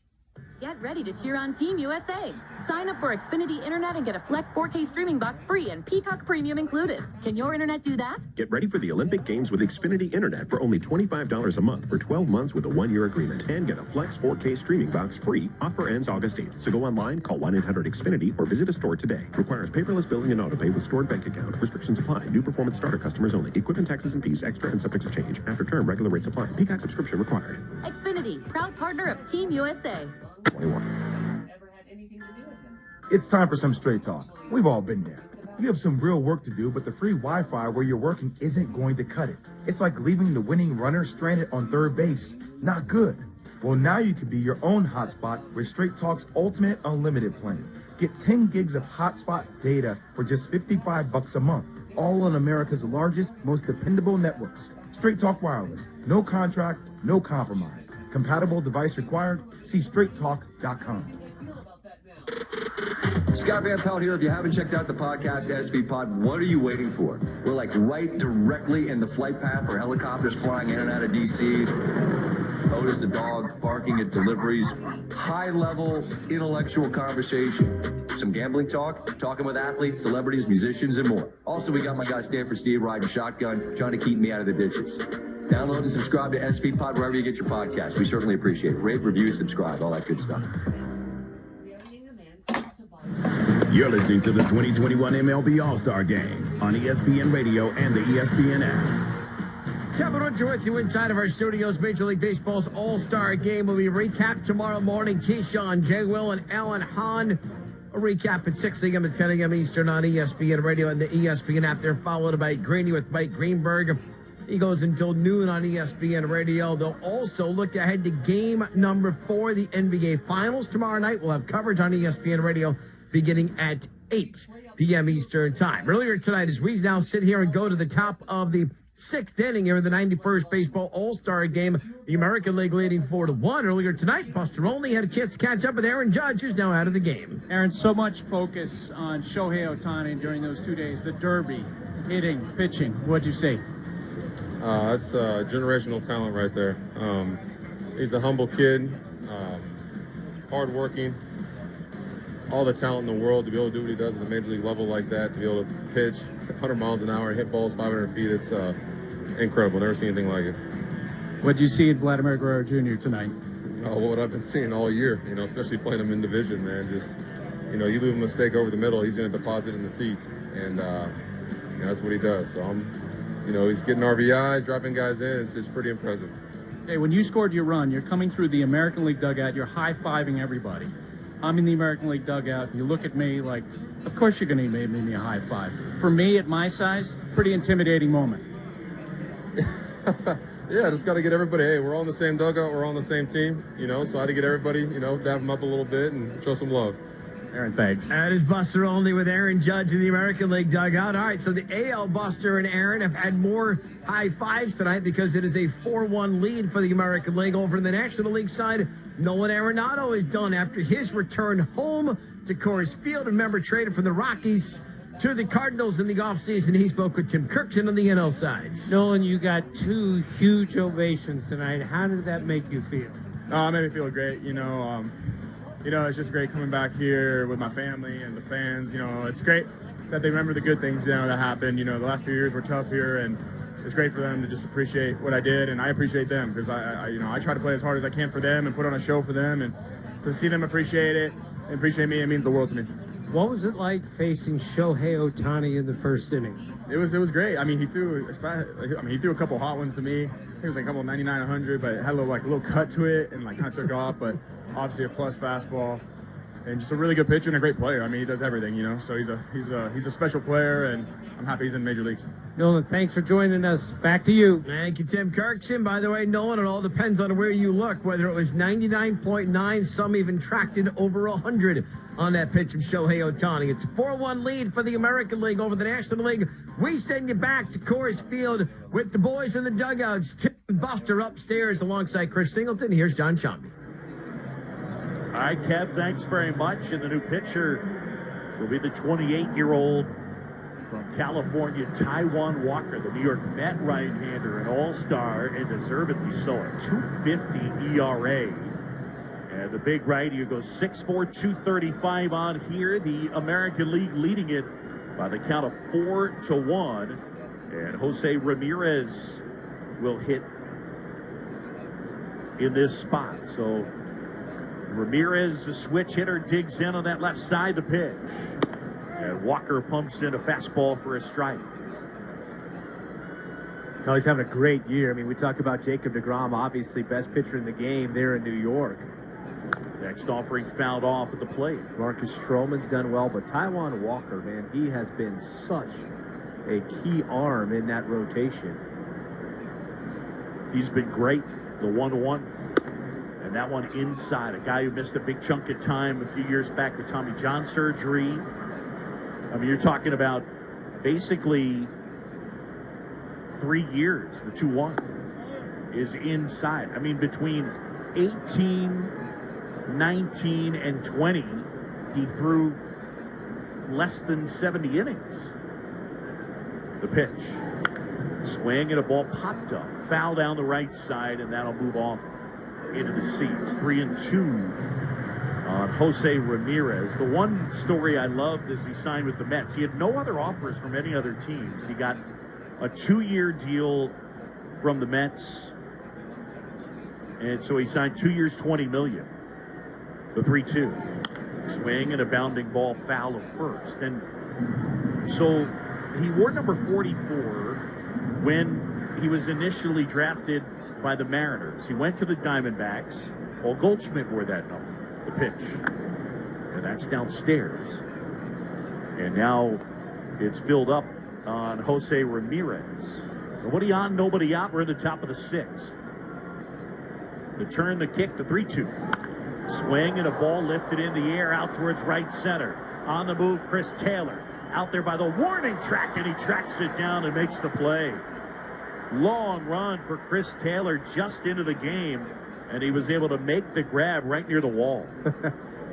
Get ready to cheer on Team USA. Sign up for Xfinity Internet and get a Flex 4K streaming box free and Peacock Premium included. Can your internet do that? Get ready for the Olympic Games with Xfinity Internet for only $25 a month for 12 months with a 1-year agreement. And get a Flex 4K streaming box free. Offer ends August 8th. So go online, call 1-800-XFINITY or visit a store today. Requires paperless billing and autopay with stored bank account. Restrictions apply. New performance starter customers only. Equipment taxes and fees extra and subject to change. After term, regular rates apply. Peacock subscription required. Xfinity, proud partner of Team USA. 21. It's time for some straight talk. We've all been there. You have some real work to do, but the free Wi-Fi where you're working isn't going to cut it. It's like leaving the winning runner stranded on third base. Not good. Well, now you can be your own hotspot with Straight Talk's Ultimate Unlimited plan. Get 10 gigs of hotspot data for just $55 a month, all on America's largest, most dependable networks. Straight Talk Wireless. No contract, no compromise. Compatible device required. See straighttalk.com. Scott Van Pelt here. If you haven't checked out the podcast SV Pod, what are you waiting for? We're like right directly in the flight path for helicopters flying in and out of DC. Otis the dog barking at deliveries. High-level intellectual conversation. Some gambling talk, talking with athletes, celebrities, musicians, and more. Also, we got my guy Stanford Steve riding shotgun, trying to keep me out of the ditches. Download and subscribe to SV Pod wherever you get your podcast. We certainly appreciate it. Rate, review, subscribe, all that good stuff. You're listening to the 2021 MLB All-Star Game on ESPN Radio and the ESPN app. Kevin Winter with you inside of our studios. Major League Baseball's All-Star Game will be recapped tomorrow morning. Keyshawn, Jay Will, and Alan Hahn. A recap at 6 a.m. and 10 a.m. Eastern on ESPN Radio and the ESPN app. They're followed by Greeny with Mike Greenberg. He goes until noon on ESPN Radio. They'll also look ahead to game number 4, the NBA Finals. Tomorrow night, we'll have coverage on ESPN Radio beginning at 8 p.m. Eastern Time. Earlier tonight, as we now sit here and go to the top of the 6th inning here in the 91st Baseball All-Star Game, the American League leading 4-1. Earlier tonight, Buster Olney had a chance to catch up with Aaron Judge, who's now out of the game. Aaron, so much focus on Shohei Ohtani during those 2 days, the Derby, hitting, pitching. What'd you say? That's generational talent right there. He's a humble kid, hardworking, all the talent in the world to be able to do what he does at the major league level like that, to be able to pitch 100 miles an hour, hit balls 500 feet. It's incredible. Never seen anything like it. What'd you see in Vladimir Guerrero Jr. tonight? What I've been seeing all year, especially playing him in division, man. Just, you leave a mistake over the middle, he's going to deposit in the seats. And, that's what he does. So he's getting RBIs, dropping guys in. It's pretty impressive. Hey, when you scored your run, you're coming through the American League dugout, you're high-fiving everybody. I'm in the American League dugout, and you look at me like, of course you're going to give me a high five. For me, at my size, pretty intimidating moment. Yeah, just got to get everybody, hey, we're all in the same dugout, we're all on the same team, so I had to get everybody, dab them up a little bit and show some love. Aaron, thanks. That is Buster Olney with Aaron Judge in the American League dugout. All right, so the AL Buster and Aaron have had more high fives tonight because it is a 4-1 lead for the American League. Over in the National League side, Nolan Arenado is done after his return home to Coors Field. Remember, traded from the Rockies to the Cardinals in the offseason. He spoke with Tim Kirkson on the NL side. Nolan, you got 2 huge ovations tonight. How did that make you feel? It made me feel great. It's just great coming back here with my family and the fans. It's great that they remember the good things, that happened. The last few years were tough here, and it's great for them to just appreciate what I did, and I appreciate them because I try to play as hard as I can for them and put on a show for them, and to see them appreciate it and appreciate me, it means the world to me. What was it like facing Shohei Ohtani in the first inning? It was great. He threw he threw a couple hot ones to me. I think it was like a couple 99, 100, but it had a little cut to it and kind of took off. But obviously a plus fastball, and just a really good pitcher and a great player. He does everything, So he's a special player, and I'm happy he's in the major leagues. Nolan, thanks for joining us. Back to you. Thank you, Tim Kirkson. By the way, Nolan, it all depends on where you look. Whether it was 99.9, some even tracked it over 100 on that pitch from Shohei Ohtani. It's a 4-1 lead for the American League over the National League. We send you back to Coors Field with the boys in the dugouts. Tim and Buster upstairs alongside Chris Singleton. Here's John Chomby. All right, Kev, thanks very much. And the new pitcher will be the 28-year-old from California, Taijuan Walker, the New York Met right-hander, an all-star, and deservedly so, a 2.50 ERA. And the big righty who goes 6'4", 235 on here. The American League leading it by the count of 4-1. And Jose Ramirez will hit in this spot. So Ramirez, the switch hitter, digs in on that left side, the pitch. And Walker pumps in a fastball for a strike. No, he's having a great year. We talk about Jacob deGrom, obviously best pitcher in the game there in New York. Next offering fouled off at the plate. Marcus Stroman's done well, but Taijuan Walker, man, he has been such a key arm in that rotation. He's been great. The 1-1. And that one inside. A guy who missed a big chunk of time a few years back with Tommy John surgery. I mean, you're talking about basically 3 years. The 2-1 is inside. I mean, between 18, 19, and 20, he threw less than 70 innings. The pitch. Swing and a ball popped up. Foul down the right side, and that'll move off into the seats. 3-2 on Jose Ramirez. The one story I loved is he signed with the Mets. He had no other offers from any other teams. He got a 2-year deal from the Mets, and so he signed 2 years, $20 million. The 3-2. Swing and a bounding ball foul to first. And so he wore number 44 when he was initially drafted by the Mariners. He went to the Diamondbacks. Paul Goldschmidt wore that number. The pitch. And that's downstairs. And now it's filled up on Jose Ramirez. Nobody on, nobody out. We're in the top of the 6th. The turn, the kick, the 3-2. Swing and a ball lifted in the air out towards right center. On the move, Chris Taylor. Out there by the warning track, and he tracks it down and makes the play. Long run for Chris Taylor just into the game, and he was able to make the grab right near the wall.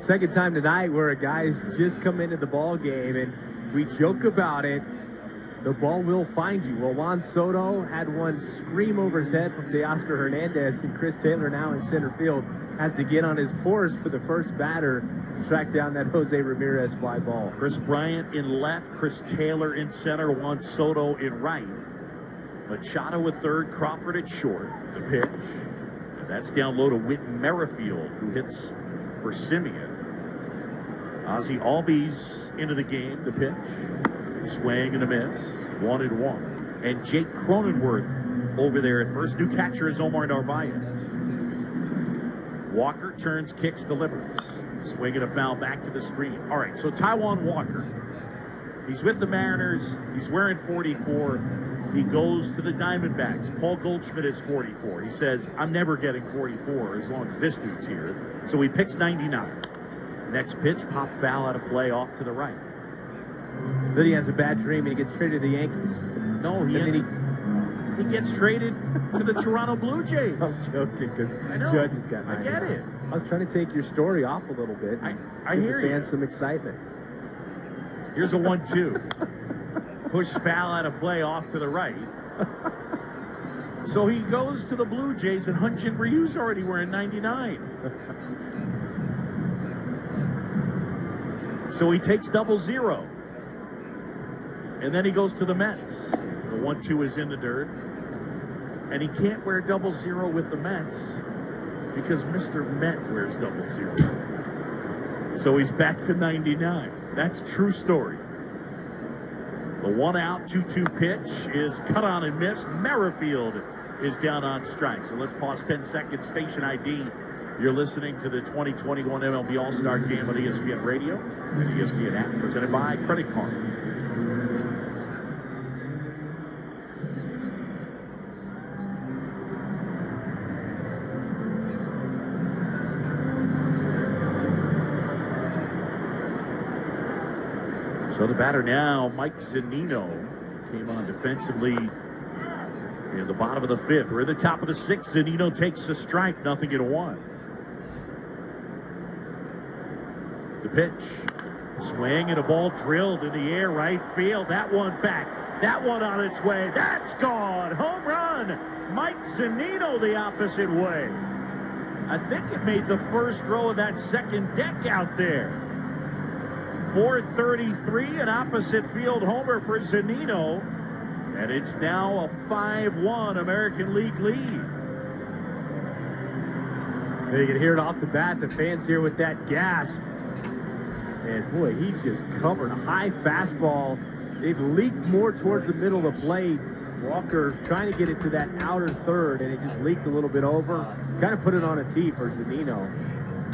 Second time tonight where a guy's just come into the ball game, and we joke about it. The ball will find you. Well, Juan Soto had one scream over his head from Teoscar Hernandez, and Chris Taylor now in center field has to get on his horse for the first batter and track down that Jose Ramirez fly ball. Chris Bryant in left, Chris Taylor in center, Juan Soto in right. Machado at third, Crawford at short. The pitch. And that's down low to Whit Merrifield, who hits for Simeon. Ozzie Albies into the game. The pitch. Swing and a miss. 1-1. And Jake Cronenworth over there at first. New catcher is Omar Narvaez. Walker turns, kicks, delivers. Swing and a foul back to the screen. All right, so Taijuan Walker. He's with the Mariners. He's wearing 44. He goes to the Diamondbacks. Paul Goldschmidt is 44. He says, I'm never getting 44 as long as this dude's here. So he picks 99. Next pitch, pop foul out of play off to the right. Then he has a bad dream and he gets traded to the Yankees. No, he gets traded to the Toronto Blue Jays. I'm joking because Judge has got 99. I get it. I was trying to take your story off a little bit. I hear you. Fans some excitement. Here's a 1-2. Push foul out of play off to the right. So he goes to the Blue Jays, and Hyun-Jin Ryu's already wearing 99. So he takes 0-0. And then he goes to the Mets. The 1-2 is in the dirt. And he can't wear 0-0 with the Mets because Mr. Met wears 0-0. So he's back to 99. That's true story. The 1-out, 2-2 pitch is cut on and missed. Merrifield is down on strike. So let's pause 10 seconds. Station ID. You're listening to the 2021 MLB All-Star Game on ESPN Radio and ESPN app, presented by Credit Card. So the batter now, Mike Zunino, came on defensively in the bottom of the 5th. We're at the top of the 6th. Zunino takes the strike, 0-1. The pitch. Swing and a ball drilled in the air, right field. That one back. That one on its way. That's gone. Home run. Mike Zunino the opposite way. I think it made the first row of that second deck out there. 433, an opposite field homer for Zunino. And it's now a 5-1 American League lead. You can hear it off the bat. The fans here with that gasp. And boy, he's just covered a high fastball. It leaked more towards the middle of the plate. Walker trying to get it to that outer third, and it just leaked a little bit over. Kind of put it on a tee for Zunino.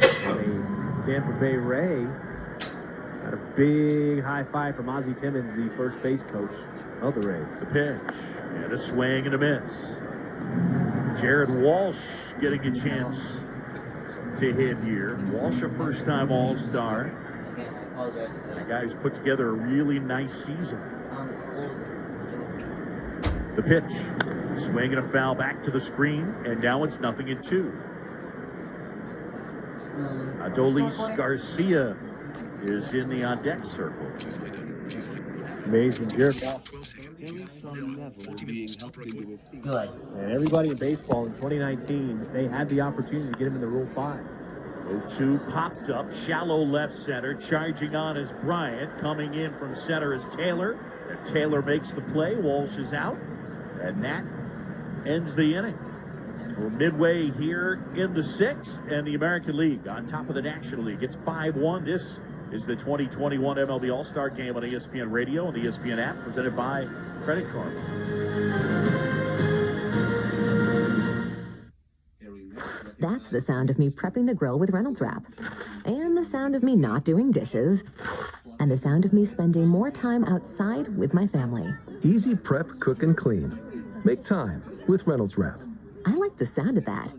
a Tampa Bay Ray. Got a big high five from Ozzie Timmons, the first base coach of the Rays. The pitch and a swing and a miss. Jared Walsh getting a chance to hit here. Walsh, a first-time All-Star. The guy who's put together a really nice season. The pitch, swing and a foul back to the screen, and now it's 0-2. Adolis Garcia is in the on-deck circle. Amazing, Jared Walsh. Good. And everybody in baseball in 2019, they had the opportunity to get him in the Rule 5. 0-2 popped up, shallow left center. Charging on is Bryant. Coming in from center is Taylor. And Taylor makes the play. Walsh is out. And that ends the inning. We're midway here in the 6th, and the American League on top of the National League. It's 5-1. This is the 2021 MLB All-Star Game on ESPN Radio and the ESPN app, presented by Credit Karma. That's the sound of me prepping the grill with Reynolds Wrap. And the sound of me not doing dishes. And the sound of me spending more time outside with my family. Easy prep, cook, and clean. Make time with Reynolds Wrap. I like the sound of that.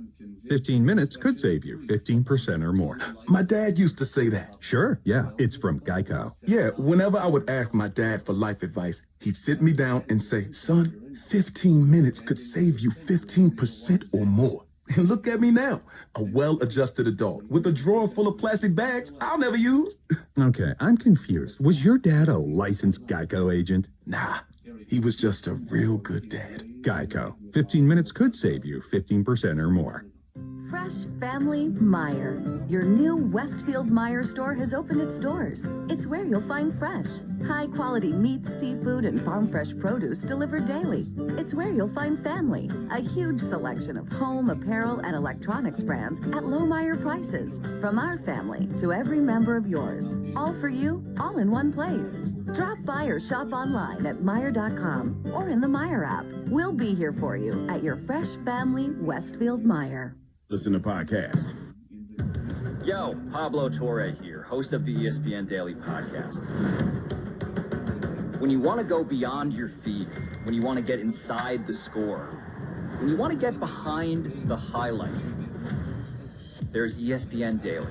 15 minutes could save you 15% or more. My dad used to say that. Sure, yeah, it's from Geico. Yeah, whenever I would ask my dad for life advice, he'd sit me down and say, son, 15 minutes could save you 15% or more. And look at me now, a well-adjusted adult with a drawer full of plastic bags I'll never use. Okay, I'm confused. Was your dad a licensed Geico agent? Nah, he was just a real good dad. Geico. 15 minutes could save you 15% or more. Fresh Family Meyer. Your new Westfield Meyer store has opened its doors. It's where you'll find fresh, high-quality meats, seafood, and farm-fresh produce delivered daily. It's where you'll find family, a huge selection of home, apparel, and electronics brands at low Meyer prices. From our family to every member of yours. All for you, all in one place. Drop by or shop online at Meyer.com or in the Meyer app. We'll be here for you at your Fresh Family Westfield Meyer. Listen to podcast. Yo, Pablo Torre here, host of the ESPN Daily Podcast. When you want to go beyond your feed, when you want to get inside the score, when you want to get behind the highlight, there's ESPN Daily.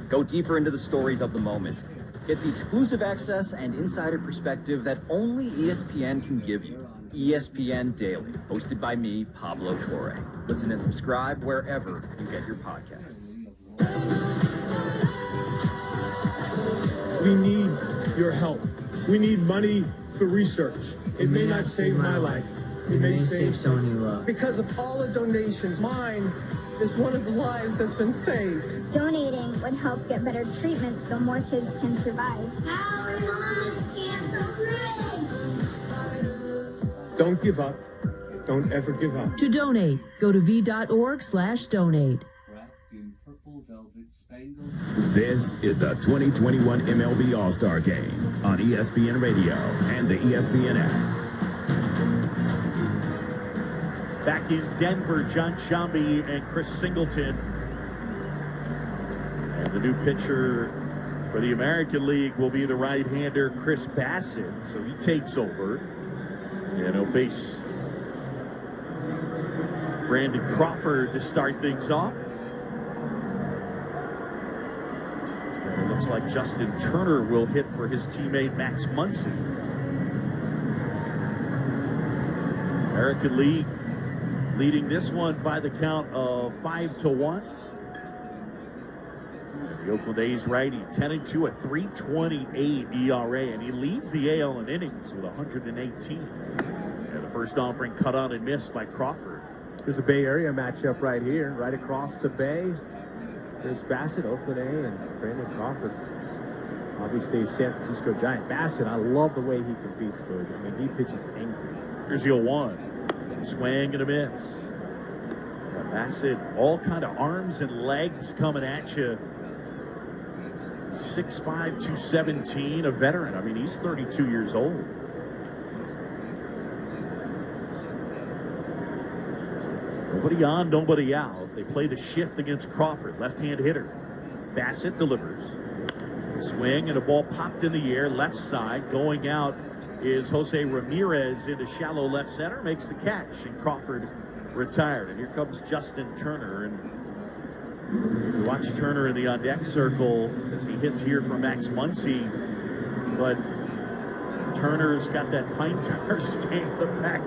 Go deeper into the stories of the moment. Get the exclusive access and insider perspective that only ESPN can give you. ESPN Daily, hosted by me, Pablo Torre. Listen and subscribe wherever you get your podcasts. We need your help. We need money for research. It may not save my life. It may save someone you love. Because of all the donations, mine is one of the lives that's been saved. Donating would help get better treatment so more kids can survive. Don't give up. Don't ever give up. To donate, go to v.org/donate. This is the 2021 MLB All-Star Game on ESPN Radio and the ESPN app. Back in Denver, John Sciambi and Chris Singleton. And the new pitcher for the American League will be the right-hander Chris Bassett. So he takes over. And he'll face Brandon Crawford to start things off. And it looks like Justin Turner will hit for his teammate Max Muncy. American League leading this one by the count of 5-1. And the Oakland A's righty 10-2, a 3.28 ERA, and he leads the AL in innings with 118. And the first offering cut on and missed by Crawford. There's a Bay Area matchup right here, right across the bay. There's Bassett, Oakland A, and Brandon Crawford. Obviously, a San Francisco Giant. Bassett, I love the way he competes, but I mean, he pitches angry. Here's the 0-1. Swing and a miss. Bassett, all kind of arms and legs coming at you. 6'5", 217, a veteran. I mean, he's 32 years old. Nobody on, nobody out. They play the shift against Crawford, left-hand hitter. Bassett delivers. Swing and a ball popped in the air, left side. Going out is Jose Ramirez into shallow left center, makes the catch, and Crawford retired. And here comes Justin Turner. And you watch Turner in the on-deck circle as he hits here for Max Muncy. But Turner's got that pine tar stain on the back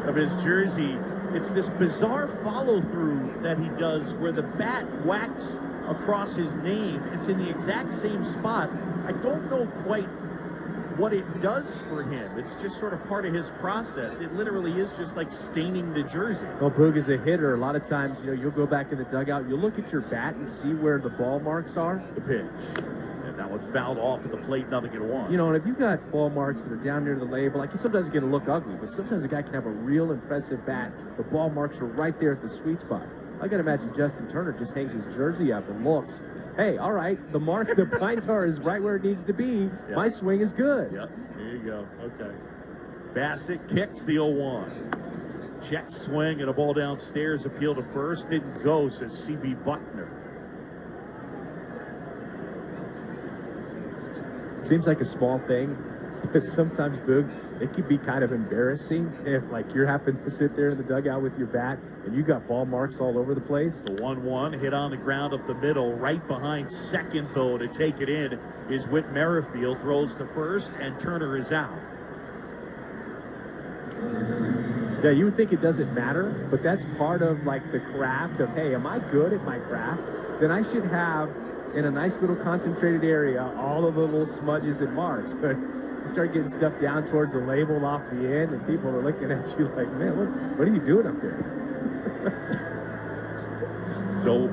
of his jersey. It's this bizarre follow-through that he does where the bat whacks across his name. It's in the exact same spot. I don't know quite what it does for him. It's just sort of part of his process. It literally is just like staining the jersey. Well, Boog, as a hitter, a lot of times, you'll go back in the dugout, you'll look at your bat and see where the ball marks are. The pitch. And that one fouled off at the plate, nothing at one. And if you've got ball marks that are down near the label, sometimes it's going to look ugly, but sometimes a guy can have a real impressive bat. The ball marks are right there at the sweet spot. I got to imagine Justin Turner just hangs his jersey up and looks. Hey, all right, the pine tar is right where it needs to be. Yep. My swing is good. Yep, there you go. Okay. Bassett kicks the 0-1. Check swing and a ball downstairs. Appeal to first. Didn't go, says C.B. Buckner. Seems like a small thing, but sometimes, Boog, it can be kind of embarrassing if, you happen to sit there in the dugout with your bat and you got ball marks all over the place. The 1-1 hit on the ground up the middle. Right behind second, though, to take it in is Whit Merrifield. Throws to first, and Turner is out. Yeah, you would think it doesn't matter, but that's part of, the craft of, hey, am I good at my craft? Then I should have, in a nice little concentrated area, all of the little smudges and marks. But you start getting stuff down towards the label off the end, and people are looking at you like, man, what are you doing up there? So,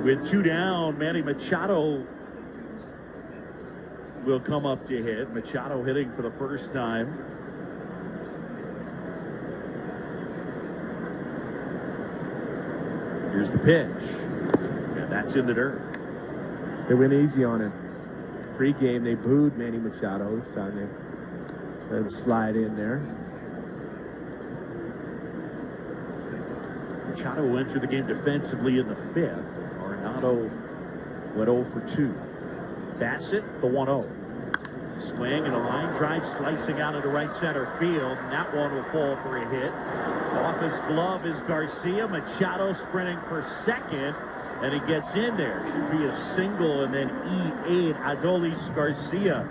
with 2 down, Manny Machado will come up to hit. Machado hitting for the first time. Here's the pitch. And that's in the dirt. They went easy on it. Pre-game, they booed Manny Machado. This time they let him slide in there. Machado entered the game defensively in the 5th. Arenado went 0 for 2. Bassett, the 1-0. Swing and a line drive slicing out into right center field. And that one will fall for a hit. Off his glove is Garcia. Machado sprinting for second. And he gets in there. Should be a single, and then E8 Adolis Garcia.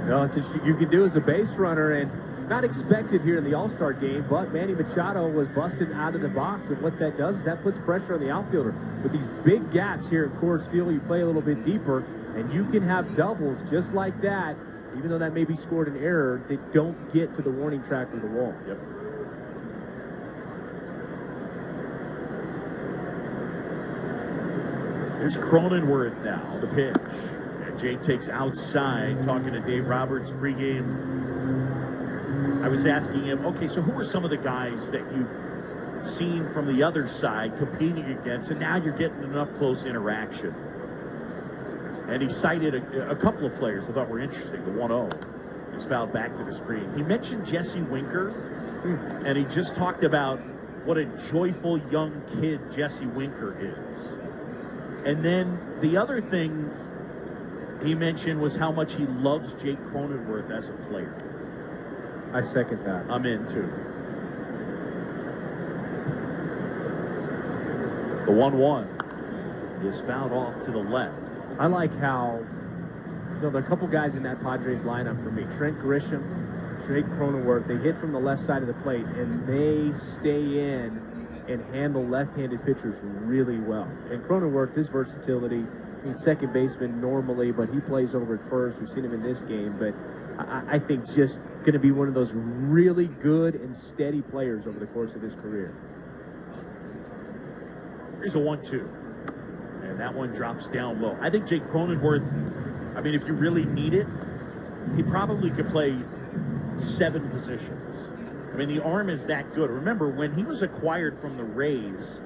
Well, it's what you can do as a base runner, and not expected here in the All-Star game, but Manny Machado was busted out of the box, and what that does is that puts pressure on the outfielder. With these big gaps here at Coors Field, you play a little bit deeper, and you can have doubles just like that, even though that may be scored an error, they don't get to the warning track or the wall. Yep. Here's Cronenworth now, the pitch. And Jake takes outside, talking to Dave Roberts pregame. I was asking him, okay, so who are some of the guys that you've seen from the other side competing against, and now you're getting an up-close interaction? And he cited a couple of players I thought were interesting. The 1-0. He's fouled back to the screen. He mentioned Jesse Winker, and he just talked about what a joyful young kid Jesse Winker is. And then the other thing he mentioned was how much he loves Jake Cronenworth as a player. I second that. I'm in, too. The 1-1 is fouled off to the left. I like how, there are a couple guys in that Padres lineup for me. Trent Grisham, Jake Cronenworth, they hit from the left side of the plate, and they stay in and handle left-handed pitchers really well. And Cronenworth, his versatility, second baseman normally, but he plays over at first. We've seen him in this game, but I think just going to be one of those really good and steady players over the course of his career. Here's a 1-2. And that one drops down low. I think Jake Cronenworth, if you really need it, he probably could play 7 positions. The arm is that good. Remember, when he was acquired from the Rays,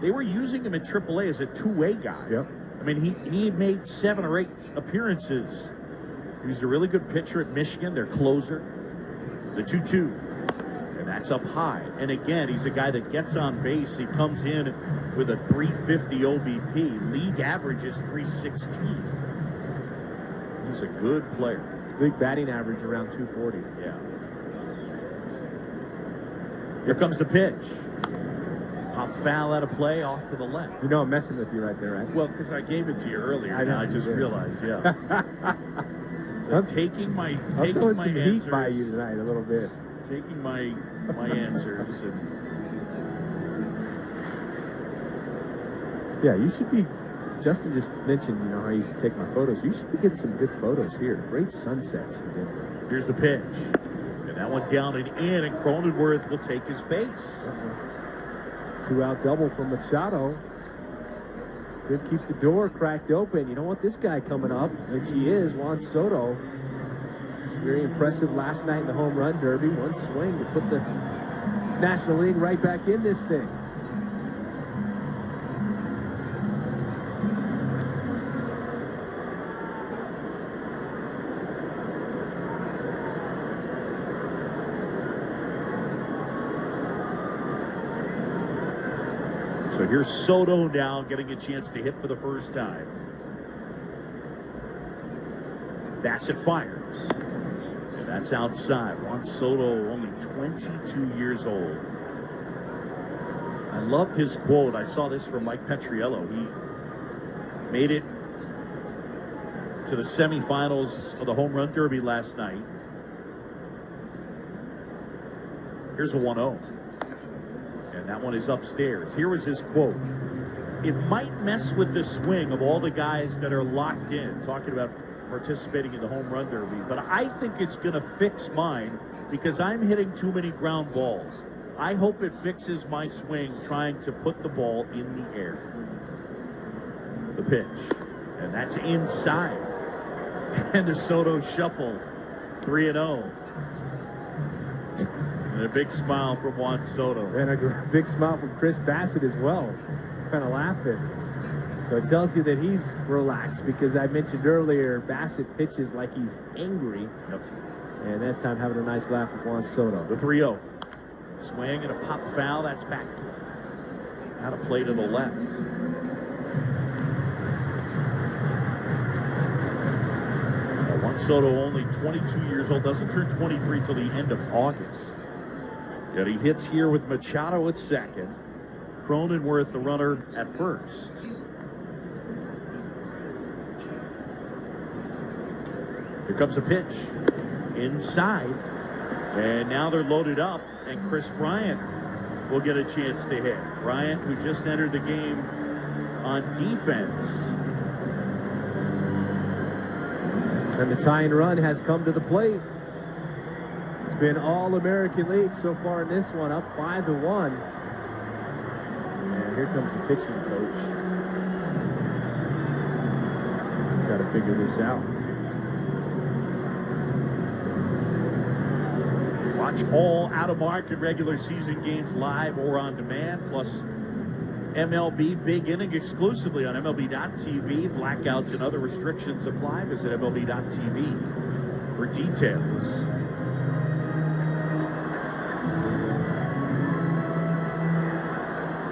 they were using him at AAA as a two-way guy. Yep. He made 7 or 8 appearances. He was a really good pitcher at Michigan, their closer. The 2-2. And that's up high. And again, he's a guy that gets on base. He comes in with a 350 OBP. League average is 316. He's a good player. League batting average around 240. Yeah. Here comes the pitch. Pop foul out of play off to the left. You know I'm messing with you right there, right? Well, because I gave it to you earlier. I know, I just you did. realized, yeah. So I'm taking my throwing some answers, heat by you tonight a little bit. taking my answers, and Yeah, you should be. Justin just mentioned, how I used to take my photos. You should be getting some good photos here. Great sunsets in Denver. here's the pitch. And that one down and in, and Cronenworth will take his base. 2-out double from Machado. Could keep the door cracked open. You don't want this guy coming up, which he is, Juan Soto. Very impressive last night in the home run derby. One swing to put the National League right back in this thing. So here's Soto now getting a chance to hit for the first time. Bassett fires. And that's outside. Juan Soto, only 22 years old. I loved his quote. I saw this from Mike Petriello. He made it to the semifinals of the home run derby last night. Here's a 1-0. And that one is upstairs. Here was his quote. It might mess with the swing of all the guys that are locked in, talking about participating in the home run derby, but I think it's going to fix mine because I'm hitting too many ground balls. I hope it fixes my swing trying to put the ball in the air. The pitch. And that's inside. And the Soto shuffle. 3-0. And a big smile from Juan Soto. And a big smile from Chris Bassett as well. Kind of laughing. So it tells you that he's relaxed because I mentioned earlier Bassett pitches like he's angry. Yep. And that time having a nice laugh with Juan Soto. The 3-0. Swing and a pop foul. That's back out of play to the left. Juan Soto, only 22 years old, doesn't turn 23 till the end of August. Yet he hits here with Machado at second. Cronenworth, the runner, at first. Here comes a pitch. Inside. And now they're loaded up, and Chris Bryant will get a chance to hit. Bryant, who just entered the game on defense. And the tying run has come to the plate. It's been all American League so far in this one, up 5-1. And here comes the pitching coach. Got to figure this out. Watch all out-of-market regular season games live or on demand, plus MLB Big Inning exclusively on MLB.tv. Blackouts and other restrictions apply. Visit MLB.tv for details.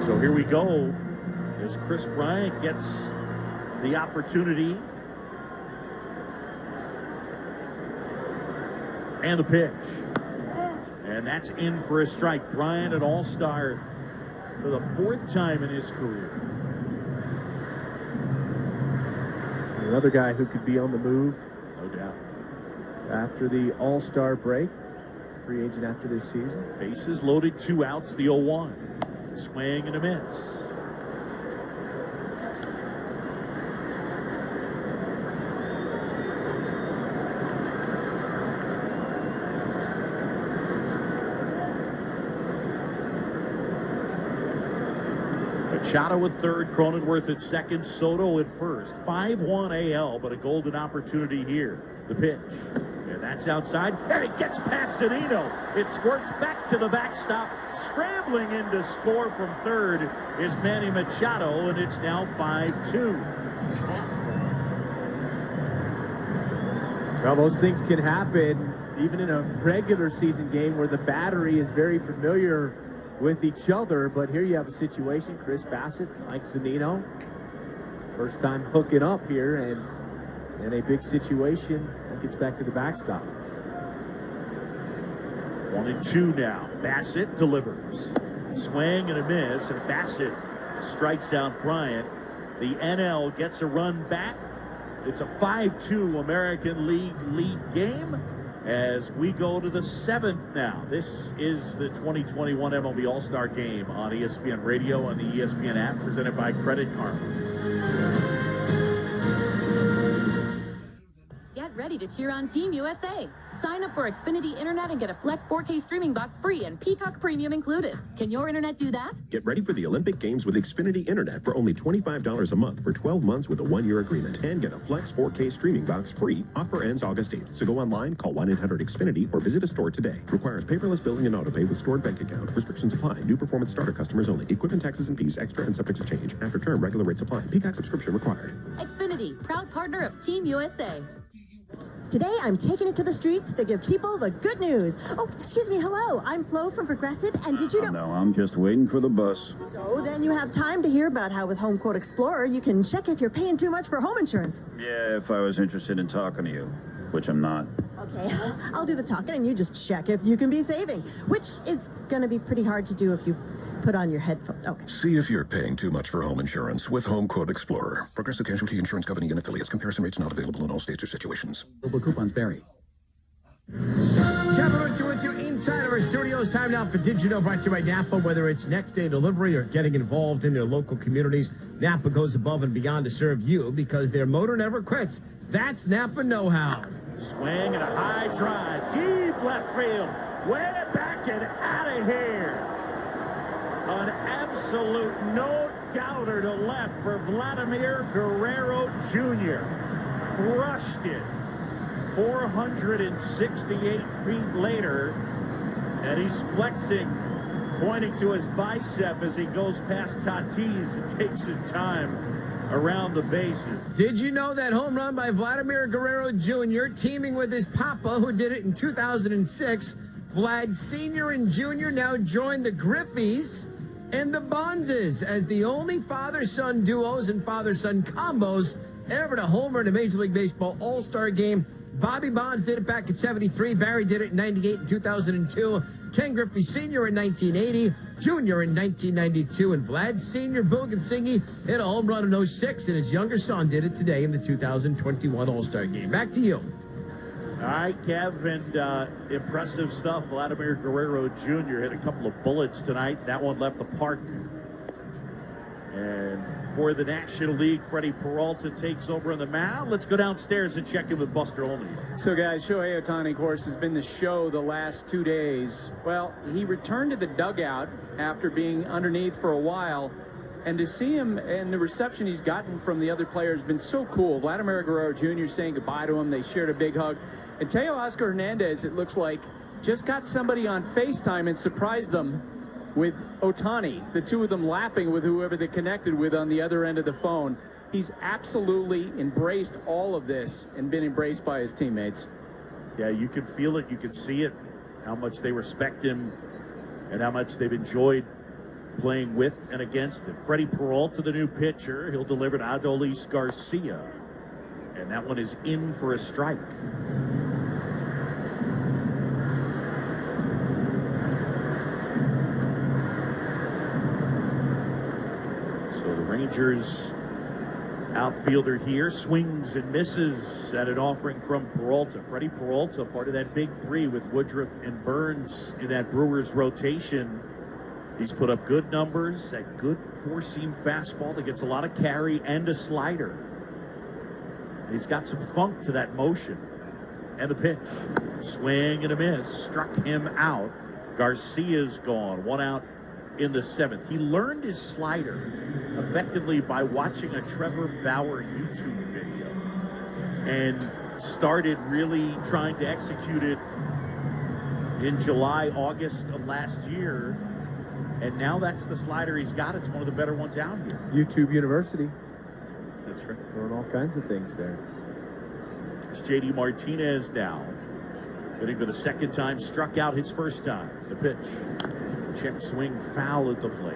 So here we go as Chris Bryant gets the opportunity. And the pitch. And that's in for a strike. Bryant, an All-Star for the fourth time in his career. Another guy who could be on the move. No doubt. After the All-Star break. Free agent after this season. Bases loaded, 2 outs, the 0-1. Swing and a miss. Machado at third, Cronenworth at second, Soto at first. 5-1 AL, but a golden opportunity here. The pitch. And that's outside. And it gets past Zunino. It squirts back to the backstop. Scrambling in to score from third is Manny Machado, and it's now 5-2. Well, those things can happen even in a regular season game where the battery is very familiar with each other. But here you have a situation, Chris Bassett, Mike Zunino, first time hooking up here, and in a big situation that gets back to the backstop. 1-2 now. Bassett delivers. Swing and a miss, and Bassett strikes out Bryant. The NL gets a run back. It's a 5-2 American League lead game as we go to the 7th now. This is the 2021 MLB All-Star game on ESPN Radio and the ESPN app, presented by Credit Karma. Get ready to cheer on Team USA. Sign up for Xfinity Internet and get a Flex 4K streaming box free and Peacock Premium included. Can your internet do that? Get ready for the Olympic Games with Xfinity Internet for only $25 a month for 12 months with a 1-year agreement. And get a Flex 4K streaming box free. Offer ends August 8th. So go online, call 1-800-XFINITY or visit a store today. Requires paperless billing and autopay with stored bank account. Restrictions apply. New performance starter customers only. Equipment taxes and fees extra and subject to change. After term, regular rates apply. Peacock subscription required. Xfinity, proud partner of Team USA. Today, I'm taking it to the streets to give people the good news. Oh, excuse me, hello. I'm Flo from Progressive, and did you know... No, I'm just waiting for the bus. So then you have time to hear about how with Home Quote Explorer, you can check if you're paying too much for home insurance. Yeah, if I was interested in talking to you, which I'm not. Okay, I'll do the talking, and you just check if you can be saving, which is going to be pretty hard to do if you put on your headphones. Okay. See if you're paying too much for home insurance with Home Quote Explorer. Progressive Casualty Insurance Company and affiliates. Comparison rates not available in all states or situations. Global coupons vary. Capital 212 inside of our studios. Time now for Did You Know, brought to you by Napa. Whether it's next day delivery or getting involved in their local communities, Napa goes above and beyond to serve you because their motor never quits. That's Napa know-how. Swing and a high drive, deep left field, way back and out of here. An absolute no-doubter to left for Vladimir Guerrero Jr. Crushed it. 468 feet later, and he's flexing, pointing to his bicep as he goes past Tatis and takes his time around the bases. Did you know that home run by Vladimir Guerrero Jr., teaming with his papa, who did it in 2006, Vlad Sr. and Jr. now join the Griffies and the Bonzes as the only father-son duos and father-son combos ever to homer in a Major League Baseball All-Star game. Bobby Bonds did it back in 73. Barry did it in 98 and 2002. Ken Griffey Sr. in 1980. Jr. in 1992. And Vlad Sr. Bill Gonsingi hit a home run in 06. And his younger son did it today in the 2021 All-Star game. Back to you. All right, Kev, and impressive stuff. Vladimir Guerrero Jr. hit a couple of bullets tonight. That one left the park. And for the National League, Freddie Peralta takes over on the mound. Let's go downstairs and check in with Buster Olney. So, guys, Shohei Ohtani, of course, has been the show the last 2 days. Well, he returned to the dugout after being underneath for a while. And to see him and the reception he's gotten from the other players has been so cool. Vladimir Guerrero Jr. saying goodbye to him. They shared a big hug. And Teoscar Hernandez, it looks like, just got somebody on FaceTime and surprised them with Ohtani, the two of them laughing with whoever they connected with on the other end of the phone. He's absolutely embraced all of this and been embraced by his teammates. Yeah, you can feel it. You can see it, how much they respect him and how much they've enjoyed playing with and against him. Freddie Peralta, the new pitcher. He'll deliver to Adolis Garcia. And that one is in for a strike. Rangers outfielder here swings and misses at an offering from Peralta. Freddie Peralta, part of that big three with Woodruff and Burns in that Brewers rotation. He's put up good numbers, that good four-seam fastball that gets a lot of carry and a slider. And he's got some funk to that motion. And the pitch. Swing and a miss. Struck him out. Garcia's gone. One out in the 7th. He learned his slider effectively by watching a Trevor Bauer YouTube video and started really trying to execute it in July, August of last year. And now that's the slider he's got. It's one of the better ones out here. YouTube University. That's right. Doing all kinds of things there. It's J.D. Martinez now. Hitting for the second time, struck out his first time. The pitch. Check swing, foul at the plate.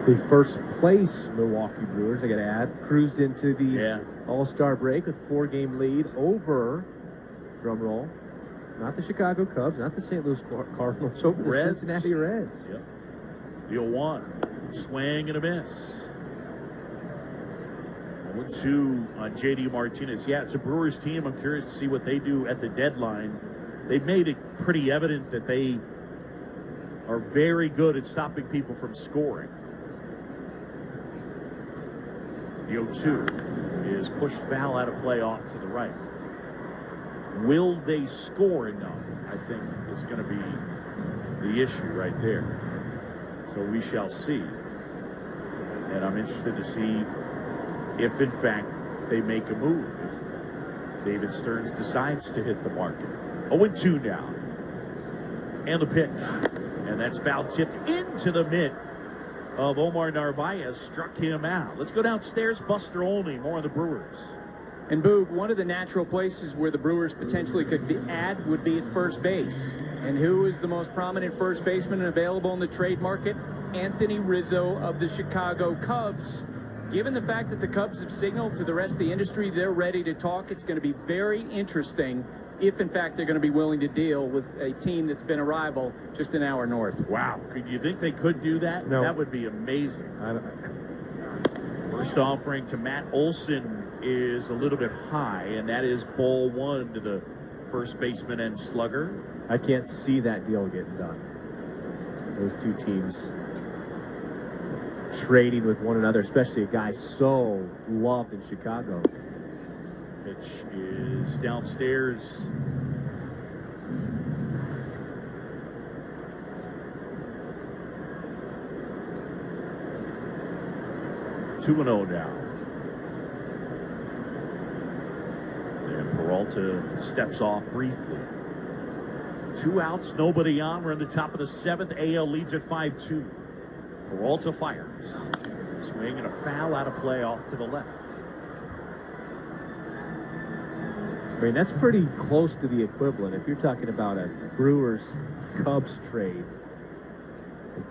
The first place Milwaukee Brewers, I got to add, cruised into the All-Star break with 4-game lead over, drum roll, not the Chicago Cubs, not the St. Louis Cardinals, over the Cincinnati Reds. Yep. The 0-1, swing and a miss. 0-2 on J.D. Martinez. Yeah, it's a Brewers team. I'm curious to see what they do at the deadline. They've made it pretty evident that they are very good at stopping people from scoring. The 0-2 is pushed foul out of play off to the right. Will they score enough, I think, is going to be the issue right there. So we shall see. And I'm interested to see if, in fact, they make a move. If David Stearns decides to hit the market. 0-2 now. And the pitch. And that's foul tipped into the mitt of Omar Narvaez, struck him out. Let's go downstairs. Buster Olney, more on the Brewers. And Boog, one of the natural places where the Brewers potentially could add would be at first base. And who is the most prominent first baseman available in the trade market? Anthony Rizzo of the Chicago Cubs. Given the fact that the Cubs have signaled to the rest of the industry they're ready to talk, it's going to be very interesting if, in fact, they're going to be willing to deal with a team that's been a rival just an hour north. Wow. Could you think they could do that? No. That would be amazing. First offering to Matt Olson is a little bit high, and that is ball one to the first baseman and slugger. I can't see that deal getting done. Those two teams trading with one another, especially a guy so loved in Chicago. Pitch is downstairs. Two and 0 now. And Peralta steps off briefly. 2 outs, nobody on. We're in the top of the 7th. AL leads at 5-2. Peralta fires. Swing and a foul out of play off to the left. I mean, that's pretty close to the equivalent. If you're talking about a Brewers-Cubs trade,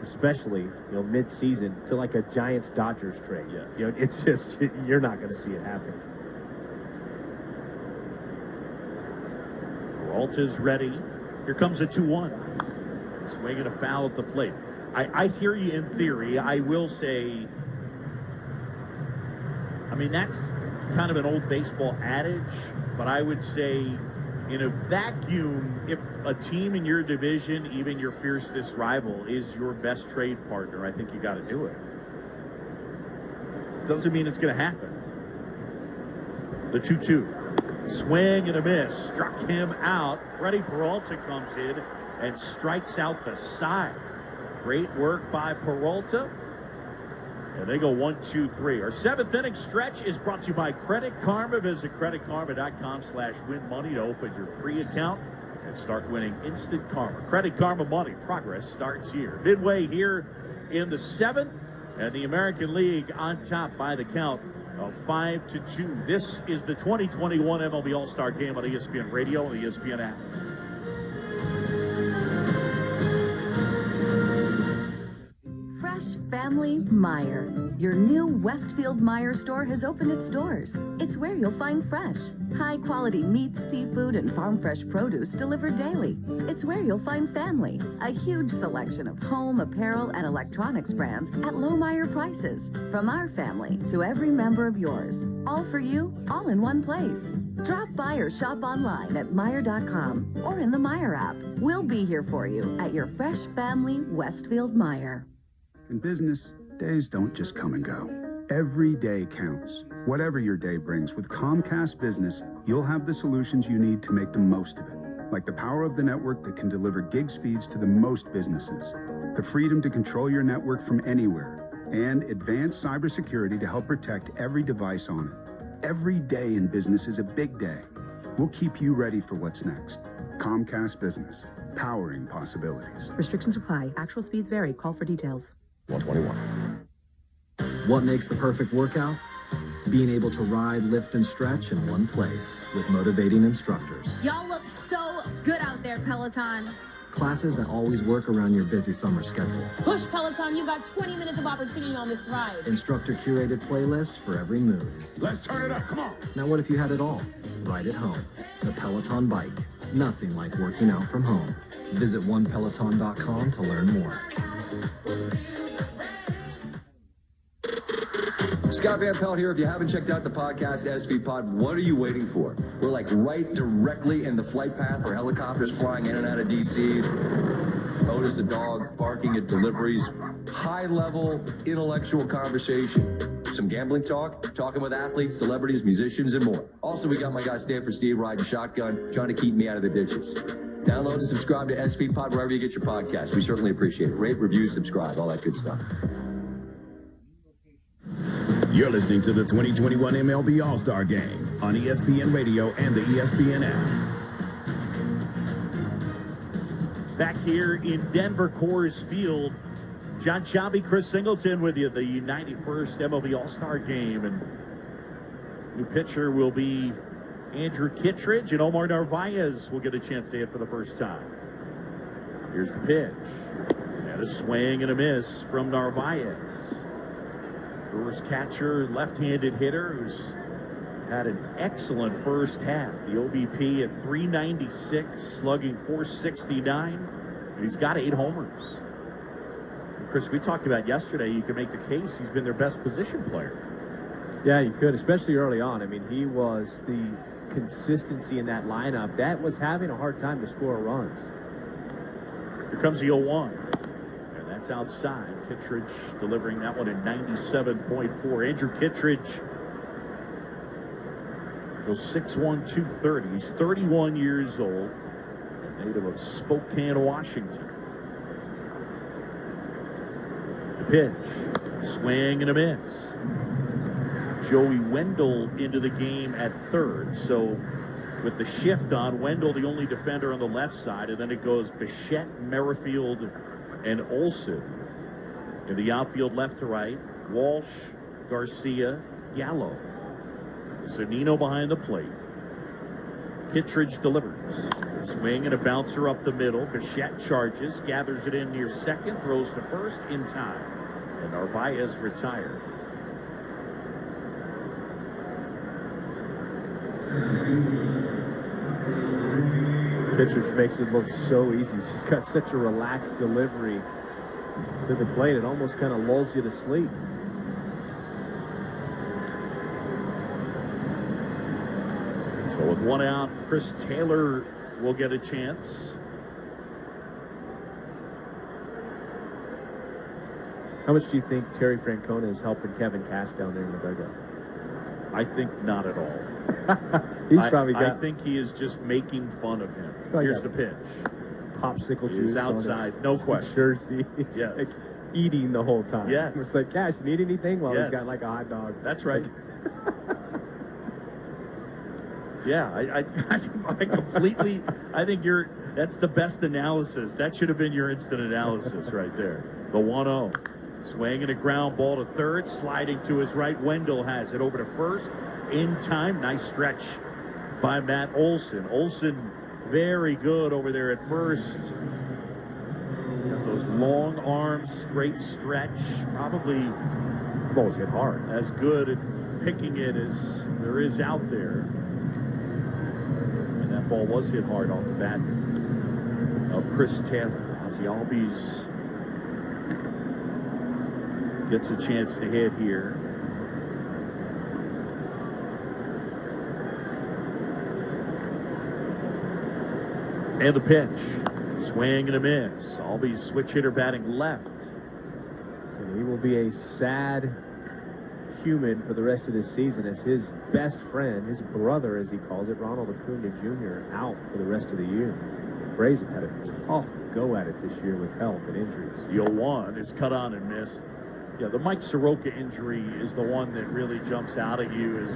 especially, mid-season, to like a Giants-Dodgers trade. Yes. It's just, you're not going to see it happen. Peralta's ready. Here comes a 2-1. Swinging a foul at the plate. I hear you in theory. I will say, I mean, that's kind of an old baseball adage, but I would say in a vacuum, if a team in your division, even your fiercest rival, is your best trade partner, I think you got to do it. Doesn't mean it's going to happen. The 2-2. Swing and a miss. Struck him out. Freddie Peralta comes in and strikes out the side. Great work by Peralta. And they go 1-2-3. Our 7th inning stretch is brought to you by Credit Karma. Visit creditkarma.com/win money to open your free account and start winning instant karma. Credit Karma Money. Progress starts here. Midway here in the 7th, and the American League on top by the count of 5-2. This is the 2021 MLB All-Star Game on ESPN Radio and the ESPN app. Fresh Family Meyer. Your new Westfield Meyer store has opened its doors. It's where you'll find fresh, high-quality meats, seafood, and farm-fresh produce delivered daily. It's where you'll find family, a huge selection of home, apparel, and electronics brands at low Meyer prices. From our family to every member of yours. All for you, all in one place. Drop by or shop online at Meyer.com or in the Meyer app. We'll be here for you at your Fresh Family Westfield Meyer. In business, days don't just come and go. Every day counts. Whatever your day brings, with Comcast Business, you'll have the solutions you need to make the most of it. Like the power of the network that can deliver gig speeds to the most businesses, the freedom to control your network from anywhere, and advanced cybersecurity to help protect every device on it. Every day in business is a big day. We'll keep you ready for what's next. Comcast Business, powering possibilities. Restrictions apply. Actual speeds vary. Call for details. 121. What makes the perfect workout? Being able to ride, lift, and stretch in one place with motivating instructors. Y'all look so good out there, Peloton. Classes that always work around your busy summer schedule. Push, Peloton, you got 20 minutes of opportunity on this ride. Instructor-curated playlists for every mood. Let's turn it up, come on. Now what if you had it all? Right at home. The Peloton Bike. Nothing like working out from home. Visit onepeloton.com to learn more. Scott Van Pelt here. If you haven't checked out the podcast, SV Pod, what are you waiting for? We're like right directly in the flight path for helicopters flying in and out of DC. Otis the dog barking at deliveries. High-level intellectual conversation. Some gambling talk, talking with athletes, celebrities, musicians, and more. Also, we got my guy Stanford Steve riding shotgun, trying to keep me out of the ditches. Download and subscribe to SV Pod wherever you get your podcasts. We certainly appreciate it. Rate, review, subscribe, all that good stuff. You're listening to the 2021 MLB All-Star Game on ESPN Radio and the ESPN app. Back here in Denver Coors Field, John Chabi, Chris Singleton with you, the 91st MLB All-Star Game. And new pitcher will be Andrew Kittredge, and Omar Narvaez will get a chance to hit for the first time. Here's the pitch. And a swing and a miss from Narvaez. Brewers catcher, left-handed hitter who's had an excellent first half. The OBP at 396, slugging 469, and he's got 8 homers. And Chris, we talked about yesterday, you can make the case he's been their best position player. Yeah, you could, especially early on. I mean, he was the consistency in that lineup that was having a hard time to score runs. Here comes the 0-1. That's outside. Kittredge delivering that one in 97.4. Andrew Kittredge goes 6'1", 230. He's 31 years old, a native of Spokane, Washington. The pitch, swing and a miss. Joey Wendell into the game at third. So with the shift on, Wendell the only defender on the left side, and then it goes Bichette, Merrifield, and Olsen. In the outfield left to right, Walsh, Garcia, Gallo. Zunino behind the plate. Kittredge delivers. Swing and a bouncer up the middle. Bichette charges, gathers it in near second, throws to first in time. And Narvaez retired. Kittredge makes it look so easy. He's got such a relaxed delivery to the plate. It almost kind of lulls you to sleep. So with one out, Chris Taylor will get a chance. How much do you think Terry Francona is helping Kevin Cash down there in the dugout? I think not at all. I think he is just making fun of him. Here's the pitch. Popsicle juice outside, no question. Jersey. He's like eating the whole time. Yeah. It's like, Cash, you need anything? Well, he's got like a hot dog. That's right. Yeah, I completely, I think that's the best analysis. That should have been your instant analysis right there. The 1-0. Swinging a ground ball to third, sliding to his right. Wendell has it over to first. In time, nice stretch by Matt Olson. Olson very good over there at first. Got those long arms, great stretch. Probably the ball's hit hard. As good at picking it as there is out there. And that ball was hit hard off the bat of Chris Taylor. Ozzie Albies gets a chance to hit here. And the pitch. Swing and a miss. Albies switch hitter batting left. And he will be a sad human for the rest of this season as his best friend, his brother as he calls it, Ronald Acuna Jr., out for the rest of the year. Braves have had a tough go at it this year with health and injuries. The 0-1 is cut on and missed. Yeah, the Mike Soroka injury is the one that really jumps out at you.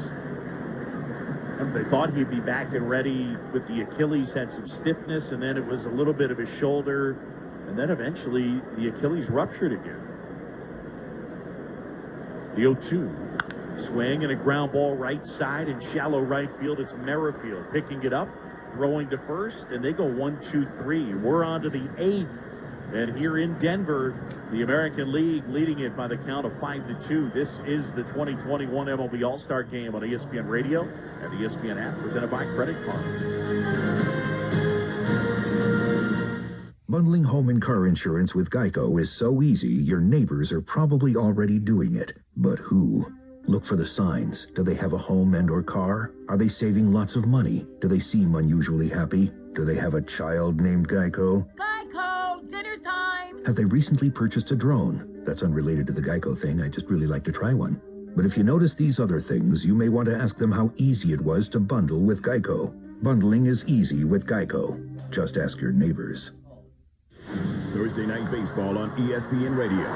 They thought he'd be back and ready with the Achilles, had some stiffness, and then it was a little bit of his shoulder, and then eventually the Achilles ruptured again. The 0-2. Swing and a ground ball right side in shallow right field. It's Merrifield picking it up, throwing to first, and they go 1-2-3. We're on to the 8th. And here in Denver, the American League leading it by the count of 5-2. This is the 2021 MLB All-Star Game on ESPN Radio and the ESPN app, presented by Credit Karma. Bundling home and car insurance with Geico is so easy, your neighbors are probably already doing it. But who? Look for the signs. Do they have a home and or car? Are they saving lots of money? Do they seem unusually happy? Do they have a child named Geico? Geico, dinner time! Have they recently purchased a drone? That's unrelated to the Geico thing. I just really like to try one. But if you notice these other things, you may want to ask them how easy it was to bundle with Geico. Bundling is easy with Geico. Just ask your neighbors. Thursday Night Baseball on ESPN Radio.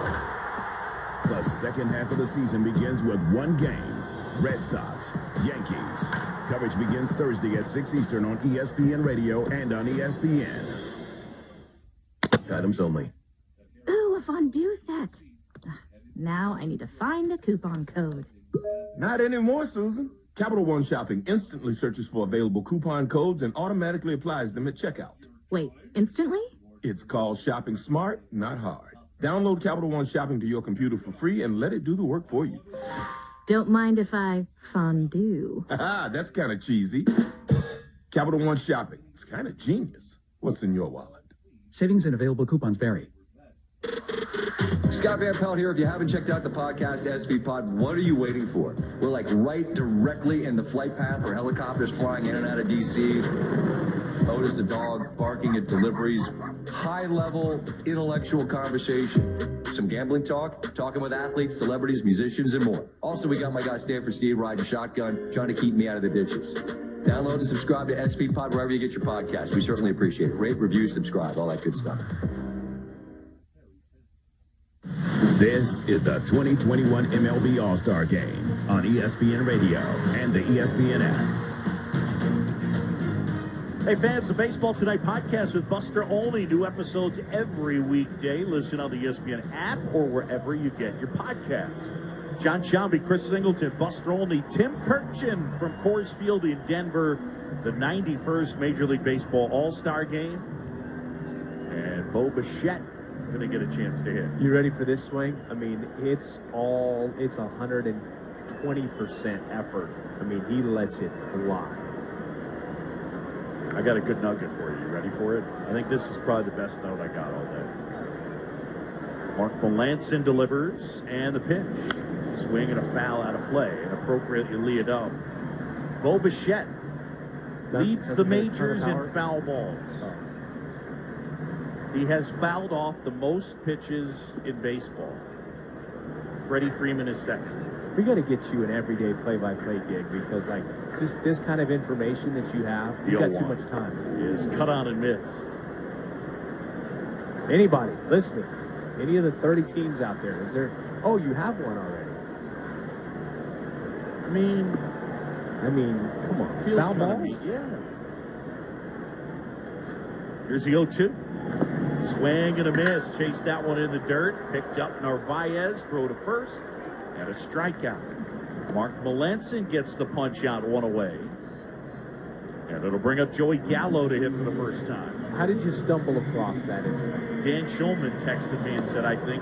The second half of the season begins with one game. Red Sox, Yankees. Coverage begins Thursday at 6 Eastern on ESPN Radio and on ESPN. Items only. Ooh, a fondue set. Now I need to find a coupon code. Not anymore, Susan. Capital One Shopping instantly searches for available coupon codes and automatically applies them at checkout. Wait, instantly? It's called shopping smart, not hard. Download Capital One Shopping to your computer for free and let it do the work for you. Don't mind if I fondue. Haha, that's kind of cheesy. Capital One Shopping. It's kind of genius. What's in your wallet? Savings and available coupons vary. Scott Van Pelt here. If you haven't checked out the podcast, SV Pod, what are you waiting for? We're like right directly in the flight path for helicopters flying in and out of D.C. Otis the dog barking at deliveries. High-level intellectual conversation. Some gambling talk, talking with athletes, celebrities, musicians, and more. Also, we got my guy Stanford Steve riding shotgun, trying to keep me out of the ditches. Download and subscribe to SV Pod wherever you get your podcasts. We certainly appreciate it. Rate, review, subscribe, all that good stuff. This is the 2021 MLB All-Star Game on ESPN Radio and the ESPN app. Hey fans, the Baseball Tonight podcast with Buster Olney. New episodes every weekday. Listen on the ESPN app or wherever you get your podcasts. John Shambi, Chris Singleton, Buster Olney, Tim Kirchin from Coors Field in Denver. The 91st Major League Baseball All-Star Game. And Bo Bichette going to get a chance to hit. You ready for this swing? I mean, it's 120% effort. I mean, he lets it fly. I got a good nugget for you. You ready for it? I think this is probably the best note I got all day. Mark Melanson delivers, and the pitch. Swing and a foul out of play, and appropriately enough. Bo Bichette leads the majors in foul balls. He has fouled off the most pitches in baseball. Freddie Freeman is second. We got to get you an everyday play-by-play gig because, like, just this kind of information that you have, you got too much time. Is cut on and missed. Anybody listening, any of the 30 teams out there, is there? Oh, you have one already. I mean, come on. Feels foul balls? Neat, yeah. Here's the 0-2. Swing and a miss. Chased that one in the dirt. Picked up Narvaez. Throw to first. And a strikeout. Mark Melanson gets the punch out, one away. And it'll bring up Joey Gallo to hit for the first time. How did you stumble across that? Dan Schulman texted me and said, I think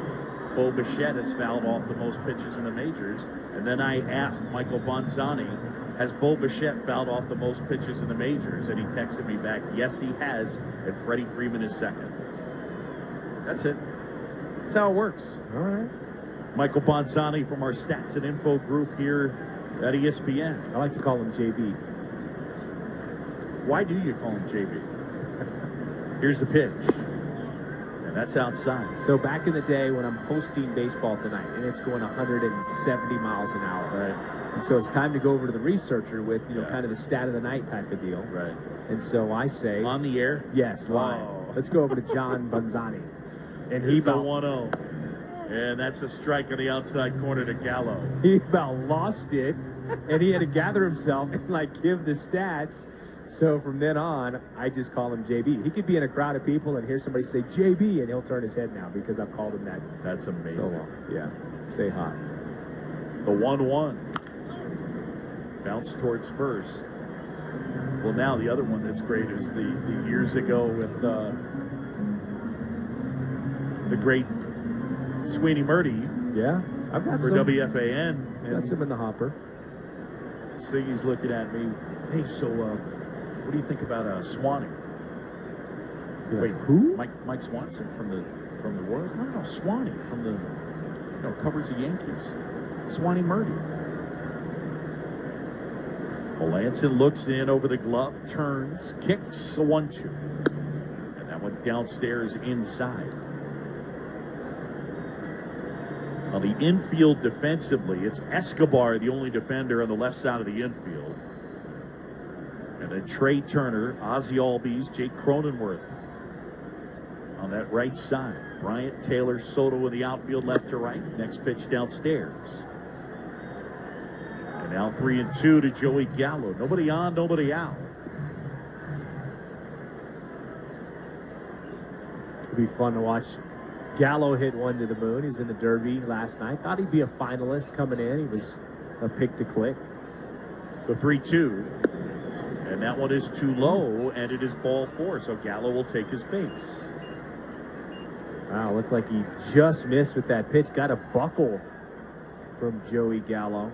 Bo Bichette has fouled off the most pitches in the majors. And then I asked Michael Bonzani, has Bo Bichette fouled off the most pitches in the majors? And he texted me back, yes, he has. And Freddie Freeman is second. That's it. That's how it works. All right. Michael Bonzani from our Stats and Info group here at ESPN. I like to call him JB. Why do you call him JB? Here's the pitch. And that's outside. So back in the day when I'm hosting Baseball Tonight, and it's going 170 miles an hour. Right. And so it's time to go over to the researcher with, kind of the stat of the night type of deal. Right. And so I say... On the air? Yes, live. Oh. Let's go over to John Bonzani. And he's the 1-0. And that's a strike on the outside corner to Gallo. He about lost it, and he had to gather himself and, give the stats. So from then on, I just call him JB. He could be in a crowd of people and hear somebody say JB, and he'll turn his head now because I've called him that. That's amazing. So long. Yeah. Stay hot. The 1-1. Bounce towards first. Well, now the other one that's great is the years ago with the great Sweeney Murdy. Yeah, I've got for some. WFAN. I've got some in the hopper. Siggy's looking at me. Hey, so what do you think about Swanee? Wait, who? Mike Swanson from the Royals? No, Swanee from the covers the Yankees. Swanee Murdy. Melanson looks in over the glove, turns, kicks a 1-2. And that went downstairs inside. On the infield defensively, it's Escobar, the only defender on the left side of the infield. And then Trey Turner, Ozzie Albies, Jake Cronenworth on that right side. Bryant, Taylor, Soto in the outfield, left to right. Next pitch downstairs. And now 3-2 to Joey Gallo. Nobody on, nobody out. It'll be fun to watch. Gallo hit one to the moon. He's in the Derby last night. Thought he'd be a finalist coming in. He was a pick to click. The 3-2. And that one is too low, and it is ball 4. So Gallo will take his base. Wow, looked like he just missed with that pitch. Got a buckle from Joey Gallo.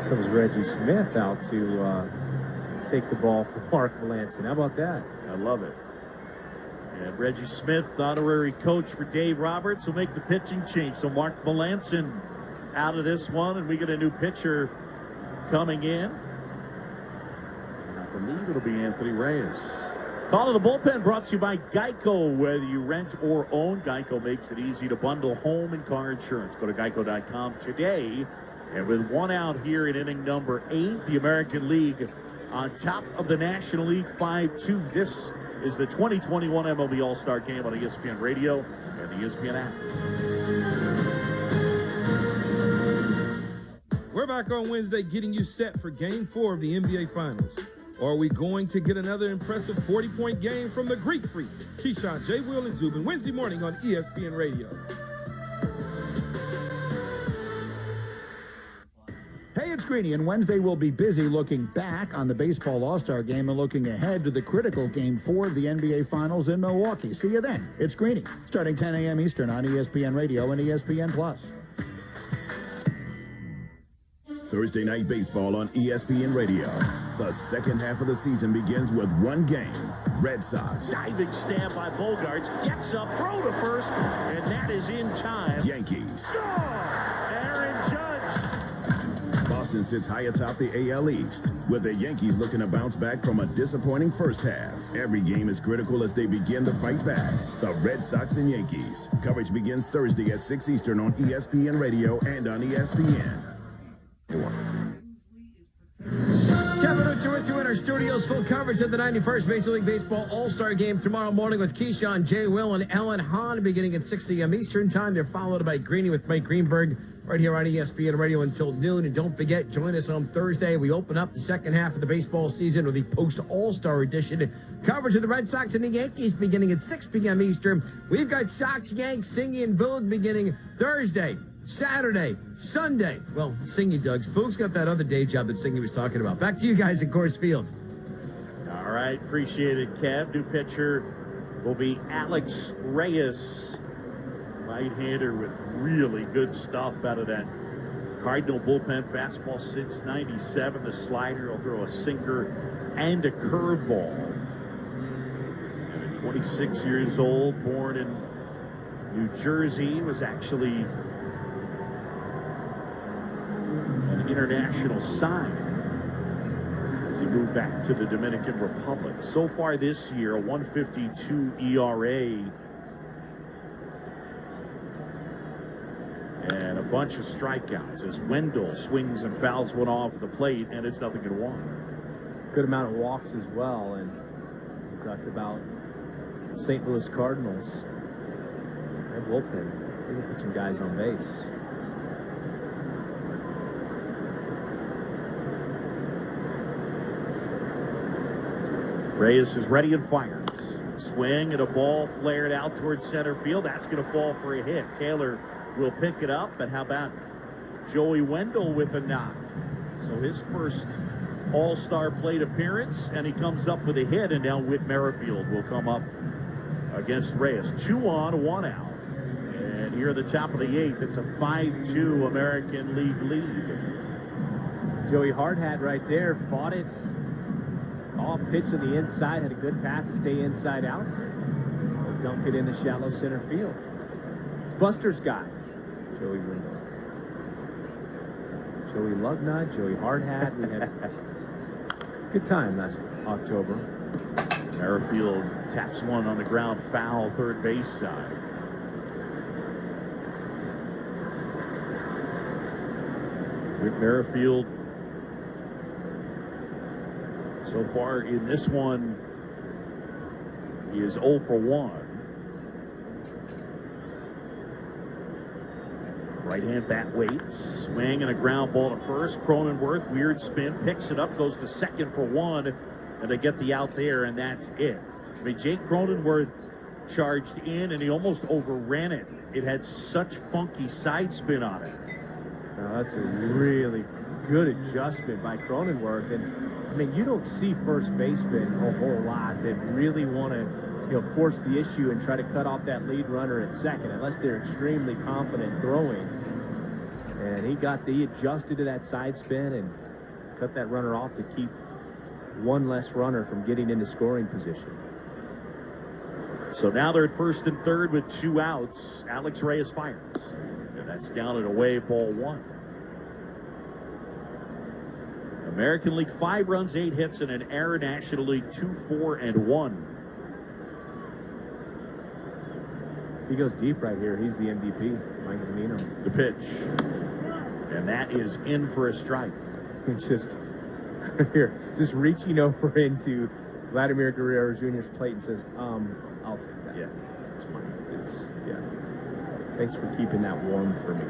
Comes Reggie Smith out to take the ball for Mark Melanson. How about that? I love it. And Reggie Smith, honorary coach for Dave Roberts, will make the pitching change. So Mark Melanson out of this one, and we get a new pitcher coming in. And I believe it'll be Anthony Reyes. Call of the Bullpen brought to you by Geico. Whether you rent or own, Geico makes it easy to bundle home and car insurance. Go to geico.com today. And with one out here in inning number 8, the American League on top of the National League 5-2. This is the 2021 MLB All-Star Game on ESPN Radio and the ESPN app. We're back on Wednesday getting you set for Game 4 of the NBA Finals. Or are we going to get another impressive 40-point game from the Greek Freak, Keyshawn, J. Will, and Zubin, Wednesday morning on ESPN Radio. Hey, it's Greeny, and Wednesday we'll be busy looking back on the Baseball All-Star Game and looking ahead to the critical Game 4 of the NBA Finals in Milwaukee. See you then. It's Greeny, starting 10 a.m. Eastern on ESPN Radio and ESPN+. Thursday Night Baseball on ESPN Radio. The second half of the season begins with one game. Red Sox. Diving stab by Bogarts. Gets up, throw to first, and that is in time. Yankees. Score! Aaron Judge. Boston sits high atop the AL East, with the Yankees looking to bounce back from a disappointing first half. Every game is critical as they begin to fight back. The Red Sox and Yankees. Coverage begins Thursday at 6 Eastern on ESPN Radio and on ESPN. Kevin Utuitu in our studios, full coverage of the 91st Major League Baseball All-Star Game tomorrow morning with Keyshawn, J. Will, and Ellen Hahn beginning at 6 a.m. Eastern Time. They're followed by Greeny with Mike Greenberg right here on ESPN Radio until noon. And don't forget, join us on Thursday. We open up the second half of the baseball season with the post-All-Star edition. Coverage of the Red Sox and the Yankees beginning at 6 p.m. Eastern. We've got Sox, Yanks, Singy, and Boog beginning Thursday, Saturday, Sunday. Well, Singy Doug's. Boog's got that other day job that Singy was talking about. Back to you guys at Coors Field. All right, appreciate it, Kev. New pitcher will be Alex Reyes, right-hander with really good stuff out of that Cardinal bullpen. Fastball since 97. The slider will throw a sinker and a curveball. And at 26 years old, born in New Jersey, was actually an international sign as he moved back to the Dominican Republic. So far this year, a 1.52 ERA and a bunch of strikeouts as Wendell swings and fouls one off the plate, and it's 0-1. Good amount of walks as well. And we talked about St. Louis Cardinals and bullpen. They can put some guys on base. Reyes is ready and fires. Swing and a ball flared out towards center field. That's going to fall for a hit. Taylor will pick it up. And how about Joey Wendell with a knock? So his first All-Star plate appearance, and he comes up with a hit. And now Whit Merrifield will come up against Reyes. 2 on, 1 out. And here at the top of the 8th, it's a 5-2 American League lead. Joey Hardhat right there fought it. Off pitch to the inside, had a good path to stay inside out. He'll dunk it into shallow center field. It's Buster's guy, Joey Wendell. Joey Lugnut, Joey Hardhat. We had a good time last October. Merrifield taps one on the ground, foul, third base side. Whit Merrifield, so far in this one, he is 0 for 1. Right-hand bat waits. Swing and a ground ball to first. Cronenworth, weird spin, picks it up, goes to second for 1, and they get the out there, and that's it. I mean, Jake Cronenworth charged in, and he almost overran it. It had such funky side spin on it. Now, that's a really good adjustment by Cronenworth, and I mean, you don't see first basemen a whole lot that really want to, force the issue and try to cut off that lead runner at second, unless they're extremely confident throwing. And he adjusted to that side spin and cut that runner off to keep one less runner from getting into scoring position. So now they're at first and third with 2 outs. Alex Reyes fires, and that's down and away, ball 1. American League 5 runs, 8 hits, and an error. National League 2, 4, and 1. He goes deep right here. He's the MVP, Mike Zunino. The pitch, and that is in for a strike. Just reaching over into Vladimir Guerrero Jr.'s plate and says, I'll take that. Yeah, it's mine. Thanks for keeping that warm for me.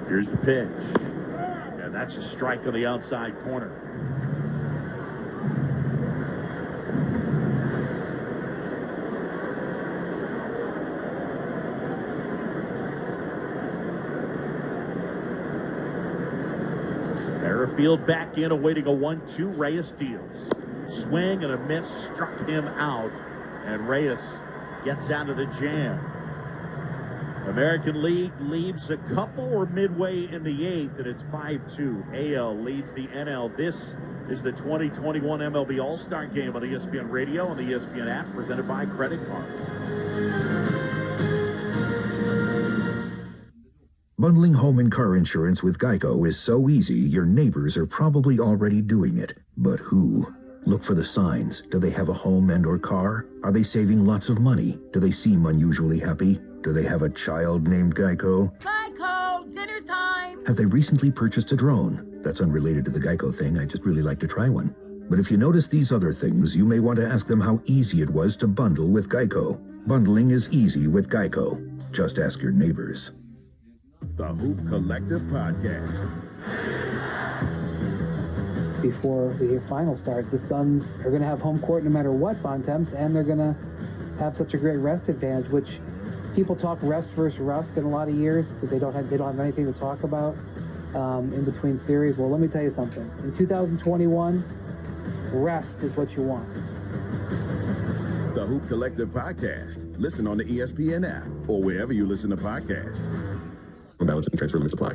Here's the pitch. And that's a strike on the outside corner. Merrifield back in, awaiting a 1-2. Reyes deals. Swing and a miss, struck him out. And Reyes gets out of the jam. American League leaves a couple or midway in the 8th, and it's 5-2. AL leads the NL. This is the 2021 MLB All-Star Game on ESPN Radio and the ESPN app, presented by Credit Card. Bundling home and car insurance with Geico is so easy, your neighbors are probably already doing it. But who? Look for the signs. Do they have a home and or car? Are they saving lots of money? Do they seem unusually happy? Do they have a child named Geico? Geico, dinner time! Have they recently purchased a drone? That's unrelated to the Geico thing. I just really like to try one. But if you notice these other things, you may want to ask them how easy it was to bundle with Geico. Bundling is easy with Geico. Just ask your neighbors. The Hoop Collective Podcast. Before the final start, the Suns are going to have home court no matter what, Bontemps, and they're going to have such a great rest advantage, which people talk rest versus rust in a lot of years because they don't have anything to talk about in between series. Well, let me tell you something. In 2021, rest is what you want. The Hoop Collective Podcast. Listen on the ESPN app or wherever you listen to podcasts. Balance and transfer limits apply.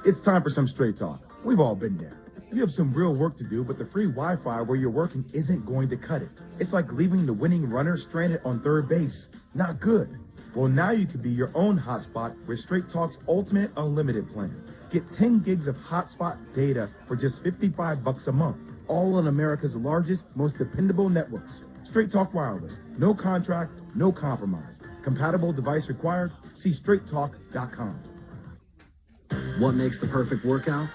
It's time for some straight talk. We've all been there. You have some real work to do, but the free Wi-Fi where you're working isn't going to cut it. It's like leaving the winning runner stranded on third base. Not good. Well, now you can be your own hotspot with Straight Talk's Ultimate Unlimited plan. Get 10 gigs of hotspot data for just $55 a month. All on America's largest, most dependable networks. Straight Talk Wireless. No contract, no compromise. Compatible device required. See straighttalk.com. What makes the perfect workout?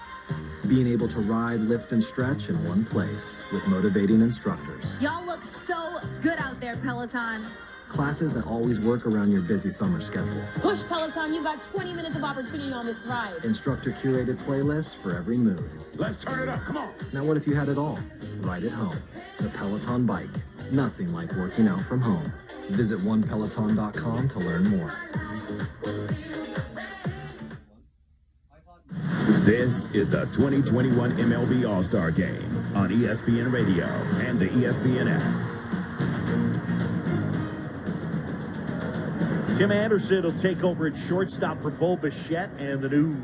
Being able to ride, lift, and stretch in one place with motivating instructors. Y'all look so good out there, Peloton. Classes that always work around your busy summer schedule. Push Peloton, you got 20 minutes of opportunity on this ride. Instructor-curated playlists for every mood. Let's turn it up. Come on. Now what if you had it all? Right at home. The Peloton Bike. Nothing like working out from home. Visit onepeloton.com to learn more. This is the 2021 MLB All-Star Game on ESPN Radio and the ESPN app. Tim Anderson will take over at shortstop for Bo Bichette, and the new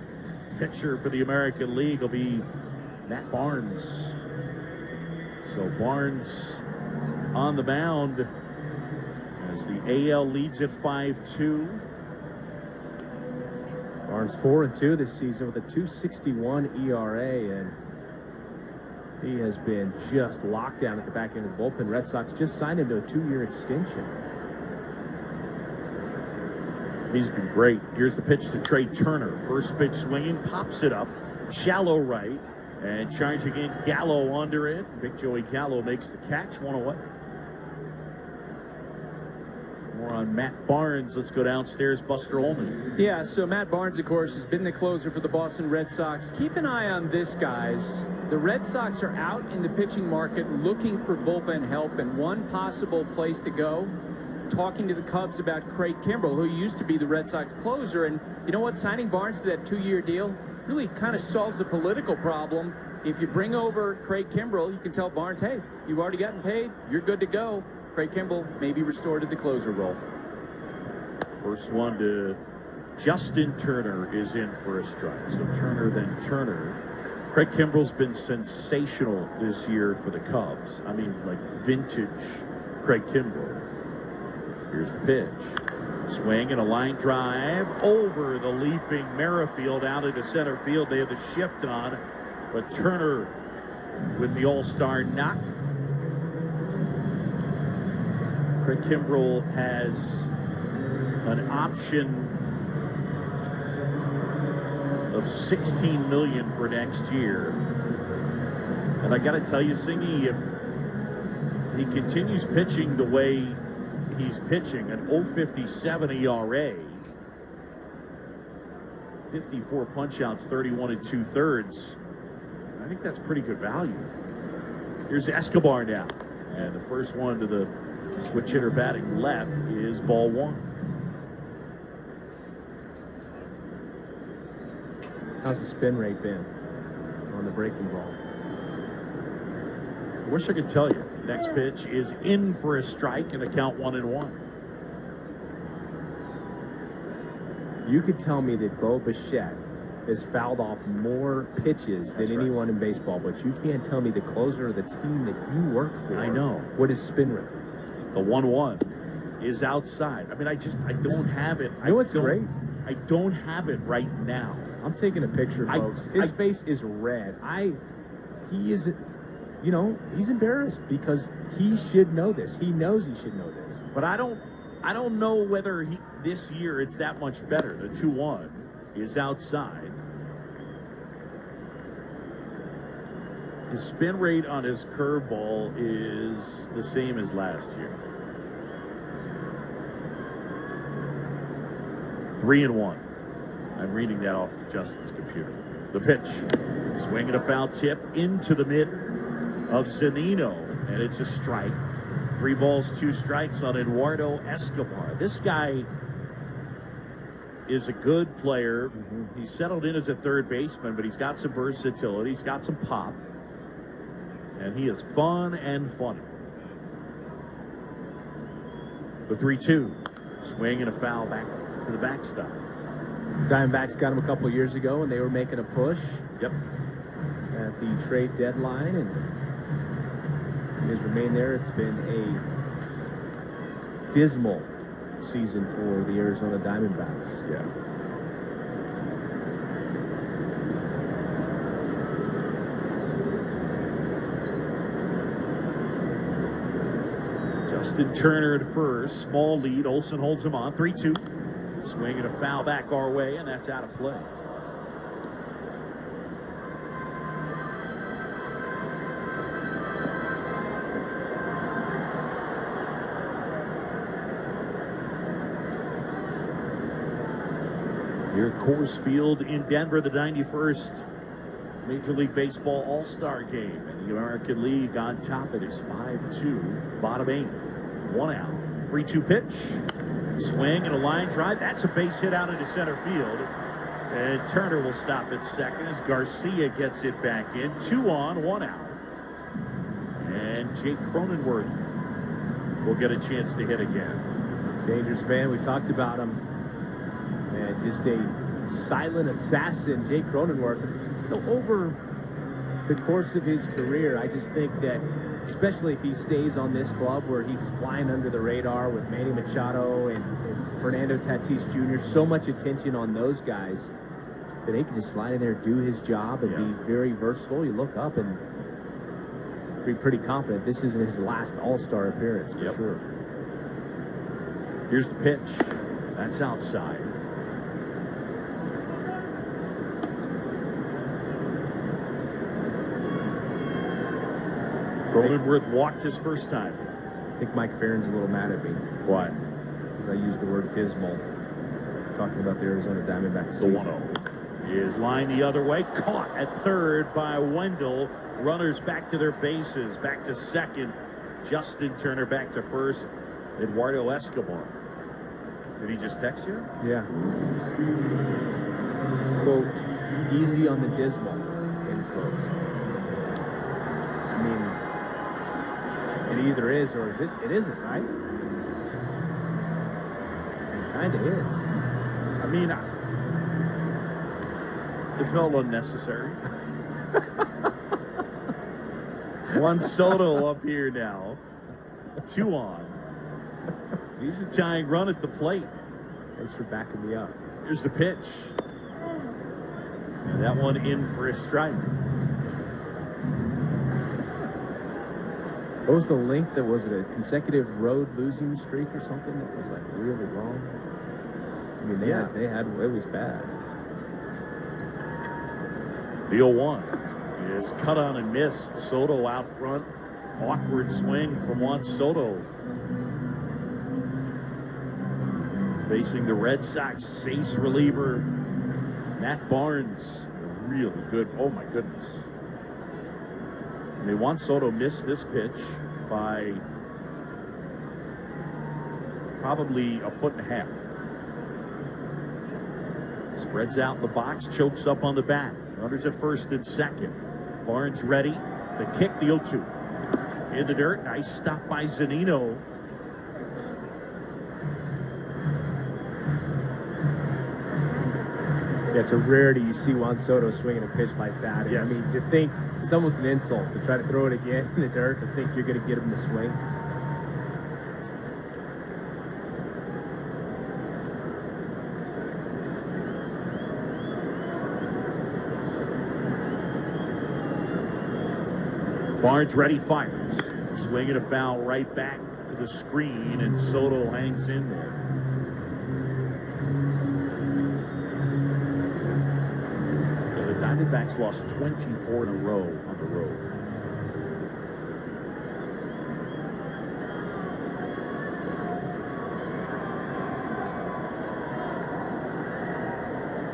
pitcher for the American League will be Matt Barnes. So Barnes on the mound as the AL leads at 5-2. Barnes 4-2 this season with a 2.61 ERA, and he has been just locked down at the back end of the bullpen. Red Sox just signed him to a 2-year extension. He's been great. Here's the pitch to Trey Turner. First pitch swinging, pops it up, shallow right, and charging in Gallo under it. Big Joey Gallo makes the catch, 1 away. More on Matt Barnes. Let's go downstairs. Buster Olney. Yeah, so Matt Barnes, of course, has been the closer for the Boston Red Sox. Keep an eye on this, guys. The Red Sox are out in the pitching market looking for bullpen help, and one possible place to go, talking to the Cubs about Craig Kimbrell, who used to be the Red Sox closer. And you know what? Signing Barnes to that 2-year deal really kind of solves a political problem. If you bring over Craig Kimbrell, you can tell Barnes, hey, you've already gotten paid. You're good to go. Craig Kimbrell may be restored to the closer role. First one to Justin Turner is in for a strike. So Turner, then Turner. Craig Kimbrell's been sensational this year for the Cubs. I mean, like vintage Craig Kimbrell. Here's the pitch. Swing and a line drive over the leaping Merrifield out into center field. They have the shift on, but Turner with the All-Star knock. Craig Kimbrell has an option of $16 million for next year. And I got to tell you, Singy, if he continues pitching the way he's pitching, an 0.57 ERA, 54 punch-outs, 31 2/3. I think that's pretty good value. Here's Escobar now. And the first one to the switch hitter batting left is ball 1. How's the spin rate been on the breaking ball? I wish I could tell you. Next pitch is in for a strike and a count 1-1. You could tell me that Bo Bichette has fouled off more pitches than anyone in baseball, but you can't tell me the closer of the team that you work for. I know. What is spin rate? The 1-1 is outside. I mean, I don't have it. You know what's great? I don't have it right now. I'm taking a picture, folks. His face is red. He is, you know, he's embarrassed because he should know this. He knows he should know this. But I don't know whether this year it's that much better. The 2-1 is outside. His spin rate on his curveball is the same as last year. 3-1. I'm reading that off Justin's computer. The pitch. Swing and a foul tip into the mid of Zunino. And it's a strike. 3 balls, 2 strikes on Eduardo Escobar. This guy is a good player. He's settled in as a third baseman, but he's got some versatility. He's got some pop. And he is fun and funny. The 3-2. Swing and a foul back to the backstop. Diamondbacks got him a couple of years ago, and they were making a push. Yep. At the trade deadline, and he has remained there. It's been a dismal season for the Arizona Diamondbacks. Yeah. Justin Turner at first. Small lead. Olsen holds him on. 3-2. Swing and a foul back our way, and that's out of play. Here at Coors Field in Denver, the 91st Major League Baseball All-Star game. And the American League on top. It is 5-2, bottom 8. 1 out. 3-2 pitch. Swing and a line drive. That's a base hit out into center field. And Turner will stop at second as Garcia gets it back in. 2 on, 1 out. And Jake Cronenworth will get a chance to hit again. Dangerous man. We talked about him. And just a silent assassin, Jake Cronenworth. Over the course of his career, I just think that, especially if he stays on this club where he's flying under the radar with Manny Machado and Fernando Tatis Jr., so much attention on those guys that he can just slide in there, do his job, and be very versatile. You look up and be pretty confident this isn't his last All-Star appearance for sure. Here's the pitch. That's outside. Cronenworth walked his first time. I think Mike Farron's a little mad at me. Why? Because I used the word dismal. Talking about the Arizona Diamondbacks. The 1-0 is lined the other way. Caught at third by Wendell. Runners back to their bases. Back to second. Justin Turner back to first. Eduardo Escobar. Did he just text you? Yeah. Quote, easy on the dismal, end quote. I mean, it either is or it isn't, right? It kind of is. I mean, it felt unnecessary. Juan Soto up here now. 2 on. He's a tying run at the plate. Thanks for backing me up. Here's the pitch. And that one in for a strike. What was the length? That was it a consecutive road losing streak or something that was like really long? I mean, they had it was bad. The 0-1 is cut on and missed. Soto out front. Awkward swing from Juan Soto. Facing the Red Sox ace reliever, Matt Barnes. Really good. Oh, my goodness. I mean, Juan Soto missed this pitch by probably 1.5 feet. Spreads out in the box, chokes up on the bat. Runners at first and second. Barnes ready. The kick, the 0-2. In the dirt. Nice stop by Zunino. Yeah, it's a rarity you see Juan Soto swinging a pitch like that. And I mean, to think, it's almost an insult to try to throw it again in the dirt, to think you're going to get him to swing. Barnes ready, fires. Swinging a foul right back to the screen, and Soto hangs in there. Diamondbacks lost 24 in a row on the road.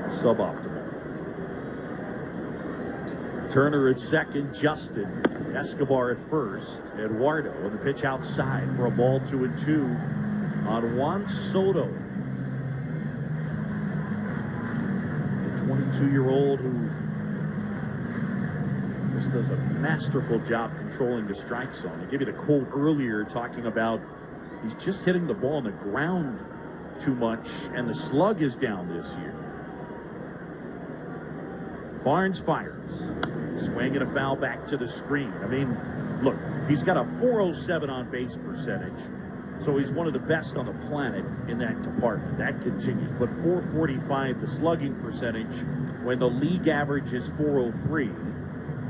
Suboptimal. Turner at second, Justin. Escobar at first. Eduardo and the pitch outside for a ball 2-2 on Juan Soto. The 22-year-old who does a masterful job controlling the strike zone. I gave you the quote earlier talking about he's just hitting the ball on the ground too much, and the slug is down this year. Barnes fires. Swing and a foul back to the screen. I mean, look, he's got a .407 on base percentage, so he's one of the best on the planet in that department. That continues. But .445, the slugging percentage, when the league average is .403.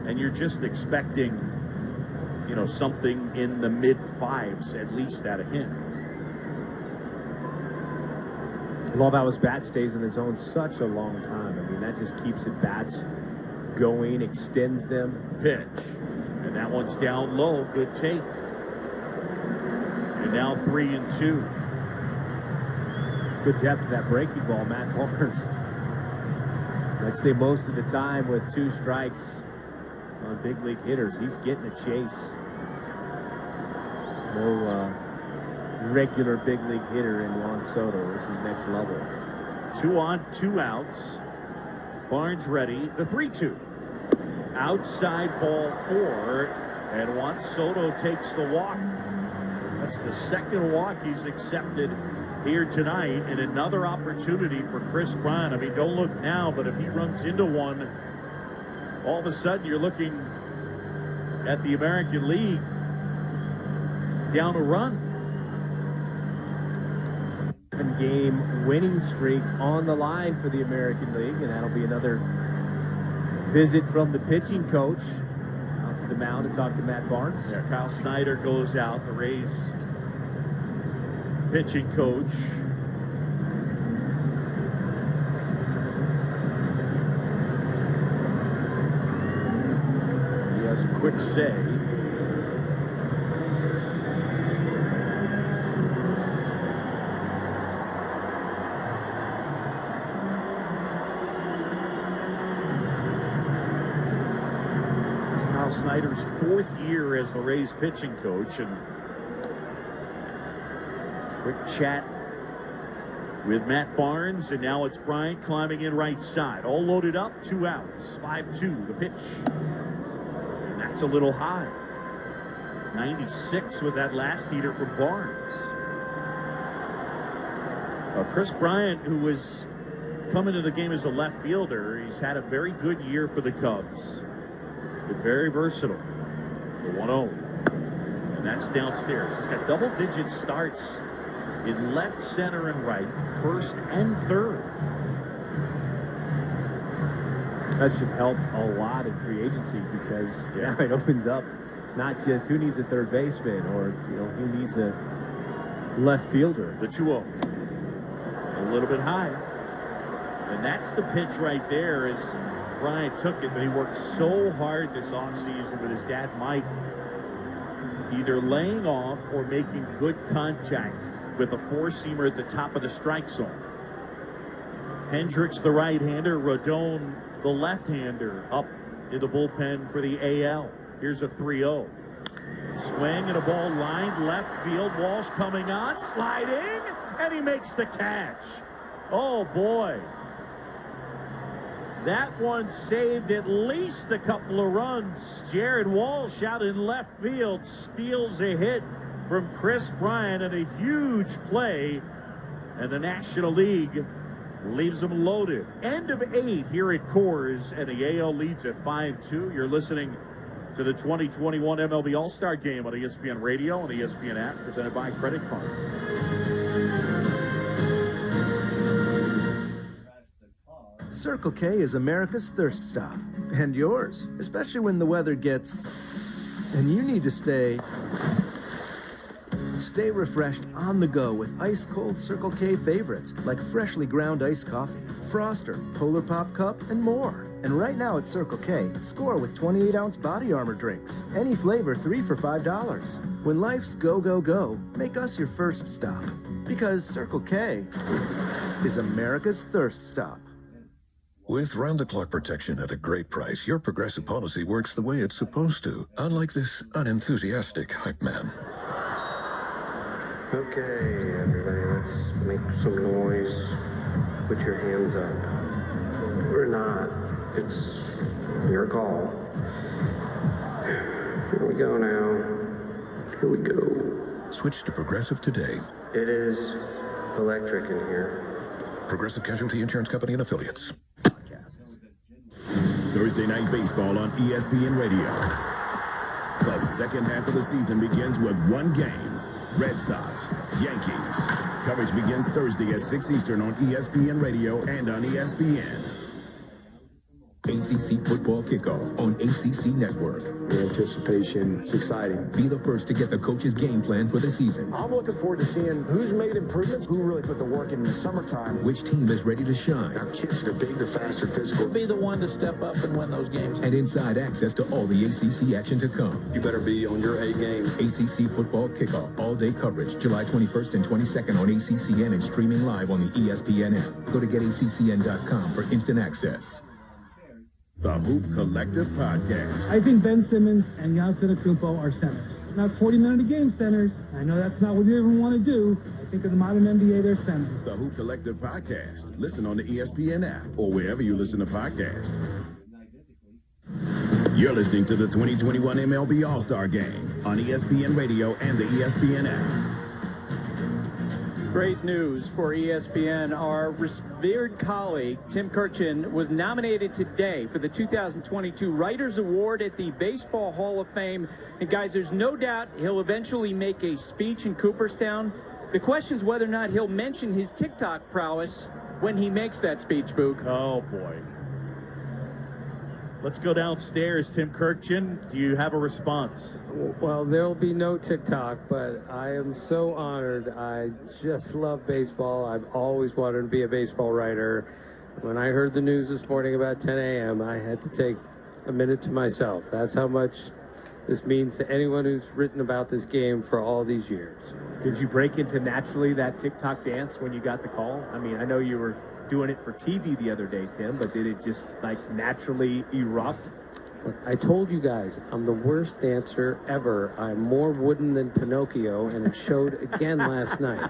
And you're just expecting, you know, something in the mid-5s at least out of him. Well, that was bat stays in the zone such a long time. I mean, that just keeps it bats going, extends them. Pitch. And that one's down low. Good take. And now 3-2. Good depth to that breaking ball, Matt Barnes. I'd say most of the time with 2 strikes on big league hitters, he's getting a chase. No regular big league hitter in Juan Soto. This is next level. 2 on, 2 outs. Barnes ready. The 3-2. Outside ball 4. And Juan Soto takes the walk. That's the second walk he's accepted here tonight, and another opportunity for Chris Bryant. I mean, don't look now, but if he runs into one, all of a sudden you're looking at the American League down a run. 7-game winning streak on the line for the American League, and that'll be another visit from the pitching coach out to the mound to talk to Matt Barnes. Yeah, Kyle Snyder goes out, the Rays pitching coach. He has a quick say. Snyder's 4th year as the Rays pitching coach, and quick chat with Matt Barnes, and now it's Bryant climbing in right side. All loaded up, 2 outs, 5-2 the pitch. And that's a little high. 96 with that last heater from Barnes. Chris Bryant, who was coming to the game as a left fielder, he's had a very good year for the Cubs. Been very versatile. The 1-0. And that's downstairs. He's got double-digit starts in left, center, and right, first and third. That should help a lot in free agency because now it opens up. It's not just who needs a third baseman or who needs a left fielder. The 2-0. A little bit high. And that's the pitch right there as Bryant took it, but he worked so hard this offseason with his dad, Mike, either laying off or making good contact with a 4-seamer at the top of the strike zone. Hendricks, the right-hander, Rodon, the left-hander, up in the bullpen for the AL. Here's a 3-0. Swing and a ball lined left field. Walsh coming on, sliding, and he makes the catch. Oh, boy. That one saved at least a couple of runs. Jared Walsh out in left field steals a hit from Chris Bryant, and a huge play. And the National League leaves them loaded. End of 8 here at Coors, and the AL leads at 5-2. You're listening to the 2021 MLB All-Star Game on ESPN Radio and the ESPN app, presented by Credit Card. Circle K is America's thirst stop, and yours, especially when the weather gets, and you need to stay refreshed on the go with ice-cold Circle K favorites like freshly ground iced coffee, Froster, Polar Pop Cup, and more. And right now at Circle K, score with 28-ounce body armor drinks. Any flavor, 3 for $5. When life's go, go, go, make us your first stop. Because Circle K is America's thirst stop. With round-the-clock protection at a great price, your Progressive policy works the way it's supposed to, unlike this unenthusiastic hype man. Okay, everybody, let's make some noise. Put your hands up. Or not. It's your call. Here we go now. Here we go. Switch to Progressive today. It is electric in here. Progressive Casualty Insurance Company and Affiliates. Thursday Night Baseball on ESPN Radio. The second half of the season begins with one game. Red Sox, Yankees. Coverage begins Thursday at 6 Eastern on ESPN Radio and on ESPN. ACC Football Kickoff on ACC Network. The anticipation, it's exciting. Be the first to get the coach's game plan for the season. I'm looking forward to seeing who's made improvements, who really put the work in the summertime. Which team is ready to shine. Our kids are big, they're faster, physical. Be the one to step up and win those games. And inside access to all the ACC action to come. You better be on your A game. ACC Football Kickoff, all-day coverage, July 21st and 22nd on ACCN and streaming live on the ESPN app. Go to getaccn.com for instant access. The Hoop Collective Podcast. I think Ben Simmons and Giannis Antetokounmpo are centers. Not 40-minute-a-game centers. I know that's not what you even want to do. I think in the modern NBA, they're centers. The Hoop Collective Podcast. Listen on the ESPN app or wherever you listen to podcasts. You're listening to the 2021 MLB All-Star Game on ESPN Radio and the ESPN app. Great news for ESPN. Our revered colleague, Tim Kurkjian, was nominated today for the 2022 Writers Award at the Baseball Hall of Fame. And guys, there's no doubt he'll eventually make a speech in Cooperstown. The question is whether or not he'll mention his TikTok prowess when he makes that speech, Boog. Oh, boy. Let's go downstairs. Tim Kurkjian, do you have a response? Well, there'll be no TikTok, but I am so honored. I just love baseball. I've always wanted to be a baseball writer. When I heard the news this morning about 10 a.m., I had to take a minute to myself. That's how much this means to anyone who's written about this game for all these years. Did you break into naturally that TikTok dance when you got the call? I mean, I know you were doing it for TV the other day, Tim, but did it just like naturally erupt? Look, I told you guys, I'm the worst dancer ever. I'm more wooden than Pinocchio, and it showed again last night.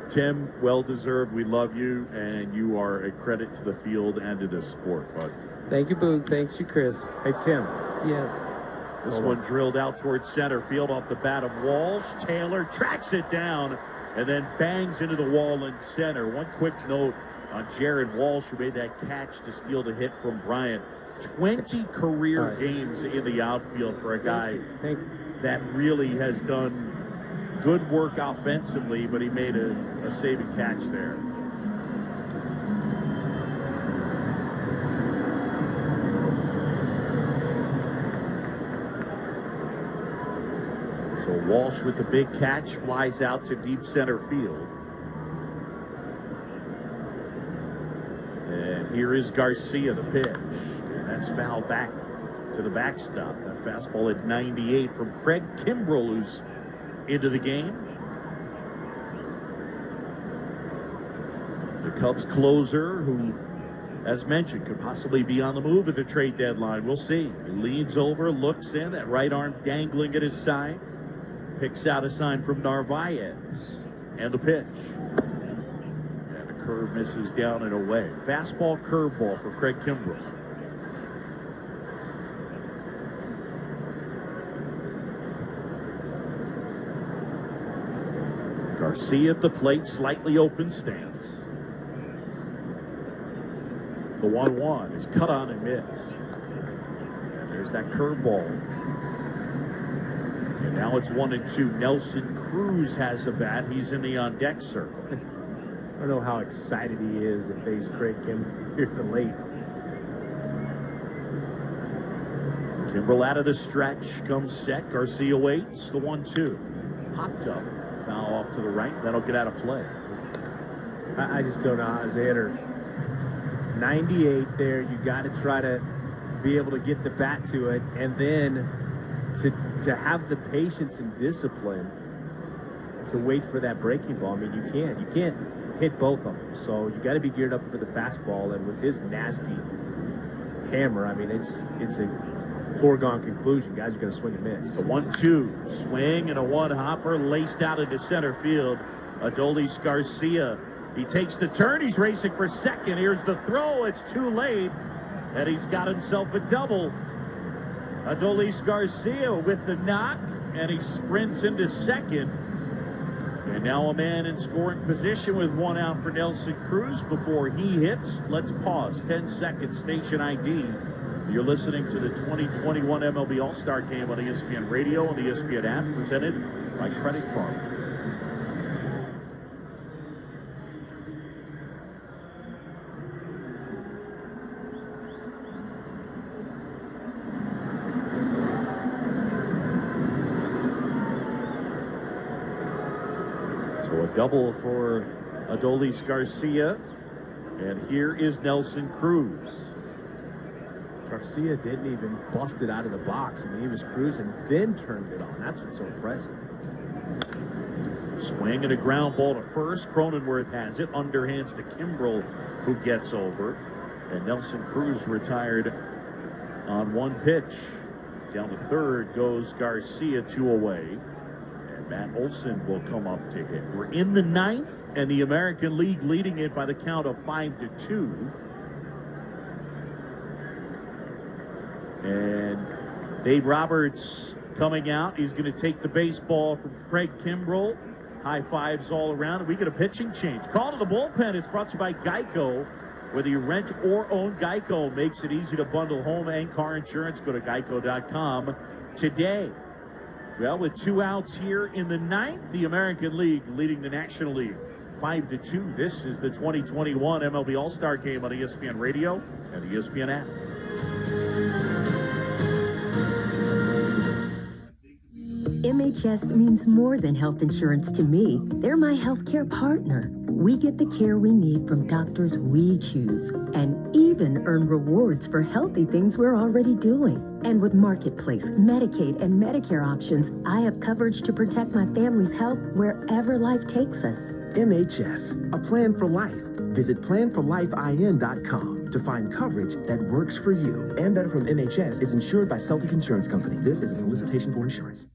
Tim, well-deserved. We love you, and you are a credit to the field and to the sport, bud. Thank you, Boog. Thanks you, Chris. Hey, Tim. Yes. This one drilled out towards center field off the bat of Walsh. Taylor tracks it down and then bangs into the wall in center. One quick note on Jared Walsh, who made that catch to steal the hit from Bryant. 20 career games in the outfield for a guy that really has done good work offensively, but he made a saving catch there. So Walsh with the big catch flies out to deep center field. And here is Garcia, the pitch. And that's fouled back to the backstop. That fastball at 98 from Craig Kimbrell, who's into the game. The Cubs closer, who, as mentioned, could possibly be on the move at the trade deadline. We'll see. He leans over, looks in, that right arm dangling at his side. Picks out a sign from Narvaez. And the pitch. And the curve misses down and away. Fastball, curveball for Craig Kimbrell. Garcia at the plate, slightly open stance. The 1-1 is cut on and missed. And there's that curveball. And now it's 1-2. Nelson Cruz has a bat. He's in the on-deck circle. I don't know how excited he is to face Craig Kimbrell here in the late. Kimbrell out of the stretch, comes set. Garcia waits. The 1-2. Popped up. Foul off to the right. That'll get out of play. I just don't know how as a hitter. 98 there. You got to try to be able to get the bat to it, and then to have the patience and discipline to wait for that breaking ball. I mean, you can't hit both of them. So you got to be geared up for the fastball, and with his nasty hammer, I mean, it's a foregone conclusion. Guys are going to swing and miss. The 1-2 swing and a one-hopper laced out into center field. Adolis Garcia, he takes the turn. He's racing for second. Here's the throw. It's too late, and he's got himself a double. Adolis Garcia with the knock, and he sprints into second. And now a man in scoring position with one out for Nelson Cruz before he hits. Let's pause. 10 seconds. Station ID. You're listening to the 2021 MLB All-Star Game on ESPN Radio and the ESPN app, presented by Credit Karma. So a double for Adolis Garcia, and here is Nelson Cruz. Garcia didn't even bust it out of the box. I mean, he was cruising, then turned it on. That's what's so impressive. Swing and a ground ball to first. Cronenworth has it. Underhands to Kimbrell, who gets over. And Nelson Cruz retired on one pitch. Down to third goes Garcia, 2 away. And Matt Olson will come up to hit. We're in the 9th, and the American League leading it by the count of 5-2. And Dave Roberts coming out. He's going to take the baseball from Craig Kimbrell. High fives all around. We get a pitching change. Call to the bullpen. It's brought to you by Geico. Whether you rent or own, Geico makes it easy to bundle home and car insurance. Go to geico.com today. Well, with 2 outs here in the 9th, the American League leading the National League 5-2. This is the 2021 MLB All-Star Game on ESPN Radio and the ESPN app. MHS means more than health insurance to me. They're my healthcare partner. We get the care we need from doctors we choose and even earn rewards for healthy things we're already doing. And with Marketplace, Medicaid, and Medicare options, I have coverage to protect my family's health wherever life takes us. MHS, a plan for life. Visit planforlifein.com to find coverage that works for you. Ambetter from MHS is insured by Celtic Insurance Company. This is a solicitation for insurance.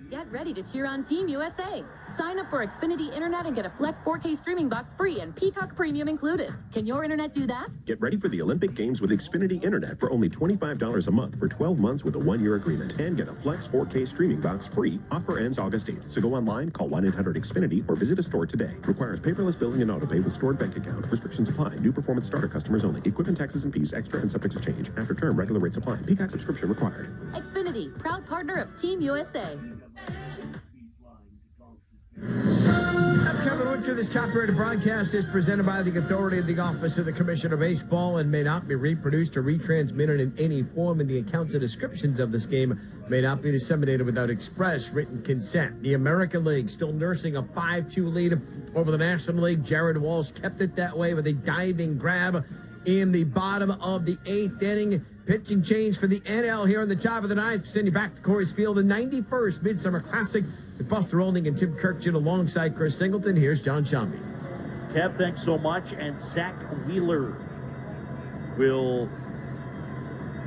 Get ready to cheer on Team USA. Sign up for Xfinity Internet and get a Flex 4K streaming box free and Peacock Premium included. Can your internet do that? Get ready for the Olympic Games with Xfinity Internet for only $25 a month for 12 months with a 1-year agreement. And get a Flex 4K streaming box free. Offer ends August 8th. So go online, call 1-800-XFINITY or visit a store today. Requires paperless billing and autopay with stored bank account. Restrictions apply. New performance starter customers only. Equipment, taxes, and fees extra and subject to change. After term, regular rates apply. Peacock subscription required. Xfinity, proud partner of Team USA. Kevin Winter, this copyrighted broadcast is presented by the authority of the Office of the Commissioner of Baseball and may not be reproduced or retransmitted in any form, and the accounts and descriptions of this game may not be disseminated without express written consent. The American League still nursing a 5-2 lead over the National League. Jared Walsh kept it that way with a diving grab in the bottom of the 8th inning. Pitching change for the NL here in the top of the 9th. Send you back to Coors Field, the 91st Midsummer Classic with Buster Olney and Tim Kirkjian alongside Chris Singleton. Here's John Shambi. Kev, thanks so much. And Zach Wheeler will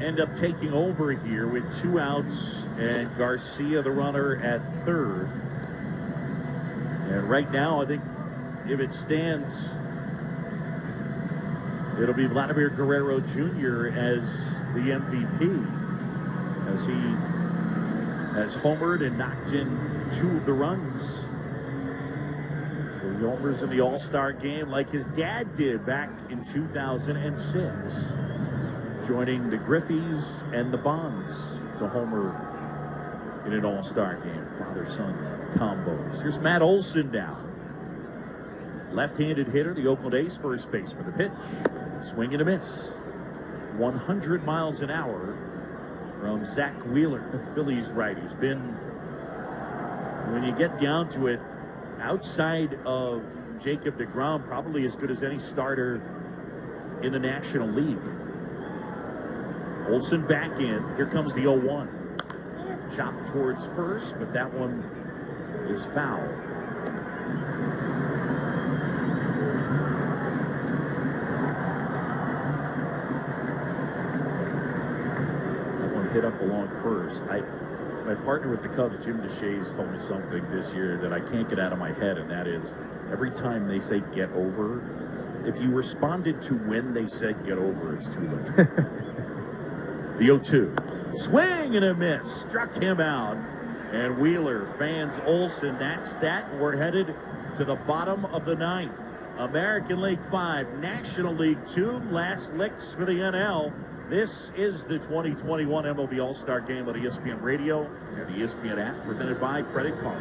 end up taking over here with 2 outs and Garcia, the runner, at third. And right now, I think if it stands, it'll be Vladimir Guerrero Jr. as the MVP, as he has homered and knocked in 2 of the runs. So he homers in the All-Star game like his dad did back in 2006, joining the Griffeys and the Bonds to homer in an All-Star game. Father-son combos. Here's Matt Olson now. Left-handed hitter, the Oakland A's first baseman. The pitch, swing and a miss. 100 miles an hour from Zach Wheeler, Phillies right. He's been, when you get down to it, outside of Jacob deGrom, probably as good as any starter in the National League. Olson back in. Here comes the 0-1. Chopped towards first, but that one is foul. Hit up along first. My partner with the Cubs, Jim DeShays, told me something this year that I can't get out of my head, and that is every time they say get over, if you responded to when they said get over, it's too late. The 0-2. Swing and a miss. Struck him out. And Wheeler fans Olson. That's that. We're headed to the bottom of the 9th. American League 5, National League 2. Last licks for the NL. This is the 2021 MLB All-Star Game on ESPN Radio and the ESPN app, presented by Credit Card.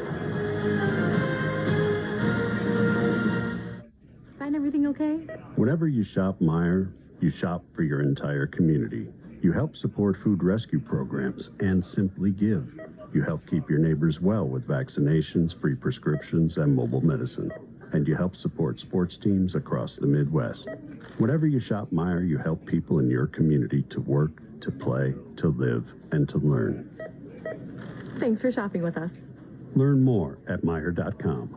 Find everything okay? Whenever you shop Meijer, you shop for your entire community. You help support food rescue programs and Simply Give. You help keep your neighbors well with vaccinations, free prescriptions, and mobile medicine. And you help support sports teams across the Midwest. Whenever you shop Meijer, you help people in your community to work, to play, to live, and to learn. Thanks for shopping with us. Learn more at Meijer.com.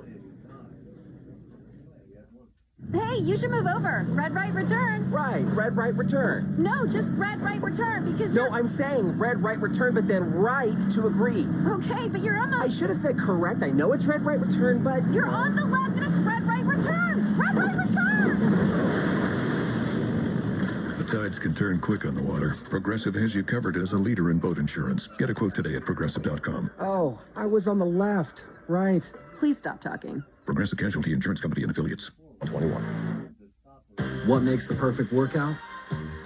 Hey, you should move over. Red right return. Right, red right return. No, just red right return because No, I'm saying red right return, but then right to agree. Okay, but you're on the... I should have said correct. I know it's red right return, but... You're on the left and it's red right return. Red right return. The tides can turn quick on the water. Progressive has you covered as a leader in boat insurance. Get a quote today at Progressive.com. Oh, I was on the left. Right. Please stop talking. Progressive Casualty Insurance Company and Affiliates. 21. What makes the perfect workout?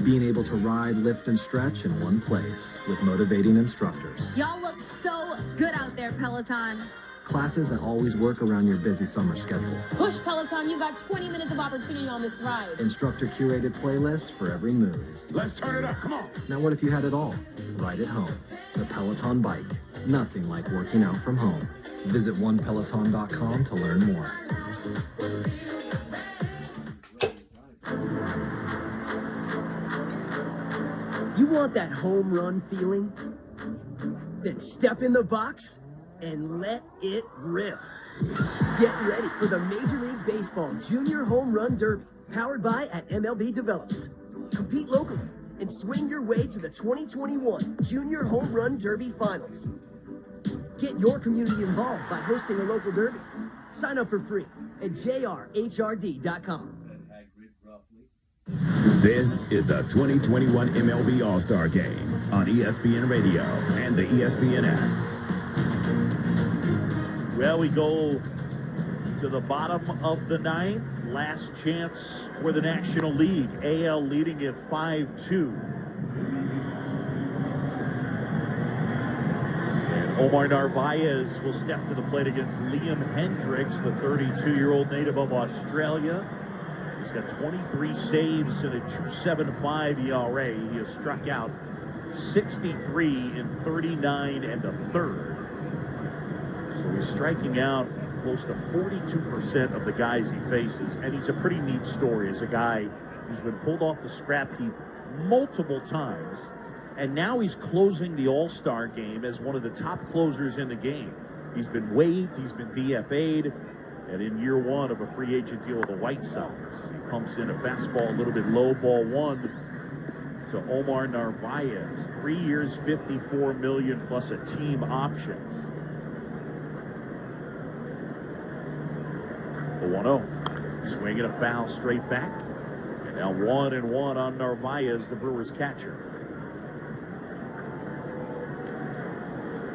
Being able to ride, lift, and stretch in one place with motivating instructors. Y'all look so good out there, Peloton. Classes that always work around your busy summer schedule. Push, Peloton. You got 20 minutes of opportunity on this ride. Instructor-curated playlists for every mood. Let's turn it up. Come on. Now what if you had it all? Right at home. The Peloton Bike. Nothing like working out from home. Visit onepeloton.com to learn more. You want that home run feeling? Then step in the box and let it rip. Get ready for the Major League Baseball Junior Home Run Derby, powered by at MLB Develops. Compete locally and swing your way to the 2021 Junior Home Run Derby Finals. Get your community involved by hosting a local derby. Sign up for free at jrhrd.com. This is the 2021 MLB All-Star Game on ESPN Radio and the ESPN app. Well, we go to the bottom of the ninth. Last chance for the National League. AL leading at 5-2. And Omar Narvaez will step to the plate against Liam Hendricks, the 32-year-old native of Australia. He's got 23 saves and a 2.75 ERA. He has struck out 63 in 39 and a third. So he's striking out close to 42% of the guys he faces. And he's a pretty neat story as a guy who's been pulled off the scrap heap multiple times. And now he's closing the All-Star game as one of the top closers in the game. He's been waived, he's been DFA'd. And in year one of a free agent deal with the White Sox, he pumps in a fastball a little bit low, ball one to Omar Narvaez. 3 years, $54 million plus a team option. The 1-0. Swinging a foul straight back. And now 1-1 on Narvaez, the Brewers catcher.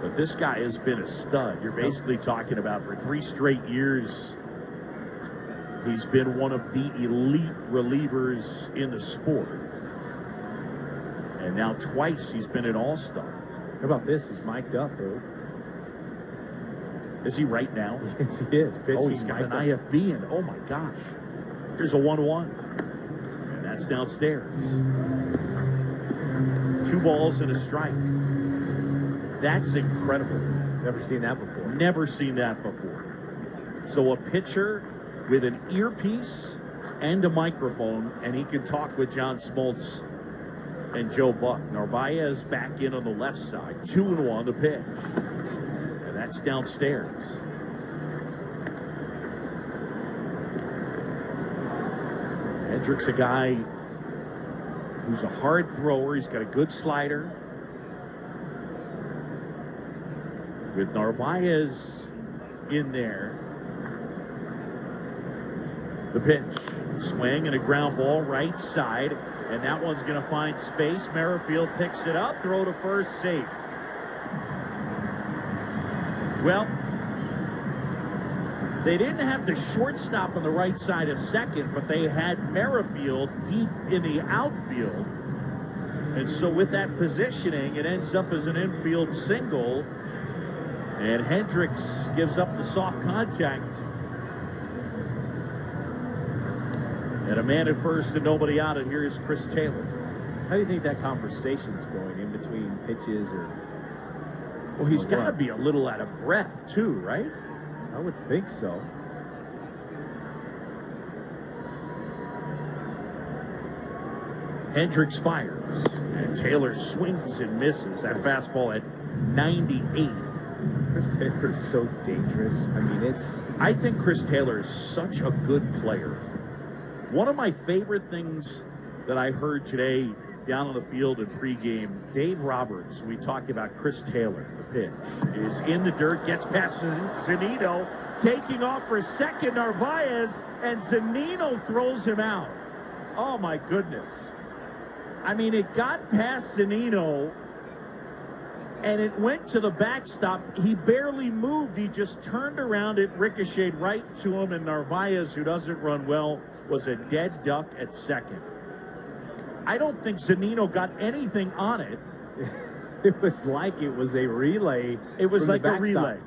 But this guy has been a stud. You're basically talking about for 3 straight years, he's been one of the elite relievers in the sport. And now twice he's been an All-Star. How about this? He's mic'd up, bro. Is he right now? Yes, he is. Oh, he's got an IFB in. Oh, my gosh. Here's a 1-1. And that's downstairs. 2 balls and a strike. That's incredible. Never seen that before. Never seen that before. So a pitcher with an earpiece and a microphone, and he can talk with John Smoltz and Joe Buck. Narvaez back in on the left side. 2-1 the pitch. And that's downstairs. Hendricks, a guy who's a hard thrower. He's got a good slider. With Narvaez in there. The pitch. Swing and a ground ball right side. And that one's going to find space. Merrifield picks it up. Throw to first, safe. Well, they didn't have the shortstop on the right side of second, but they had Merrifield deep in the outfield. And so with that positioning, it ends up as an infield single. And Hendricks gives up the soft contact. And a man at first and nobody out, and here's Chris Taylor. How do you think that conversation's going in between pitches? Or? Well, he's got to be a little out of breath, too, right? I would think so. Hendricks fires. And Taylor swings and misses. That fastball at 98. Chris Taylor is so dangerous. I mean, I think Chris Taylor is such a good player One of my favorite things that I heard today down on the field in pregame, Dave Roberts, we talked about Chris Taylor, the pitch, is in the dirt, gets past Zunino, taking off for second, Narvaez, and Zunino throws him out. Oh, my goodness. I mean, it got past Zunino, and it went to the backstop. He barely moved. He just turned around. It ricocheted right to him, and Narvaez, who doesn't run well, was a dead duck at second. I don't think Zunino got anything on it. It was like it was a relay. It was like a relay.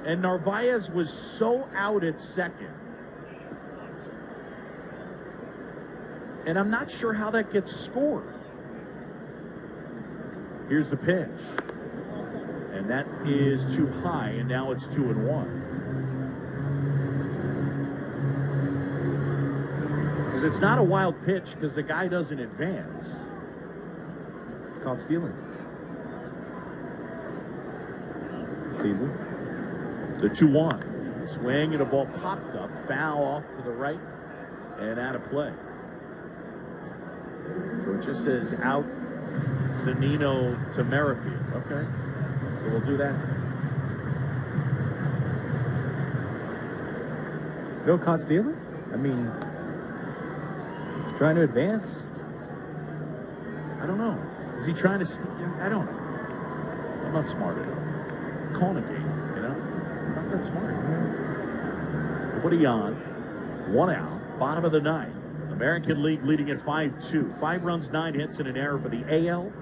And Narvaez was so out at second. And I'm not sure how that gets scored. Here's the pitch. And that is too high, and now it's 2-1. Because it's not a wild pitch because the guy doesn't advance. Caught stealing. It's easy. The 2-1. Swing and a ball popped up. Foul off to the right and out of play. So it just says out Zunino to Merrifield. Okay. So we'll do that. No caught stealing? I mean, he's trying to advance. I don't know. Is he trying to steal? I don't know. I'm not smart enough. Calling a game, you know? I'm not that smart. Nobody on. 1 out. Bottom of the ninth. American League leading at 5-2. 5 runs, 9 hits, and an error for the AL.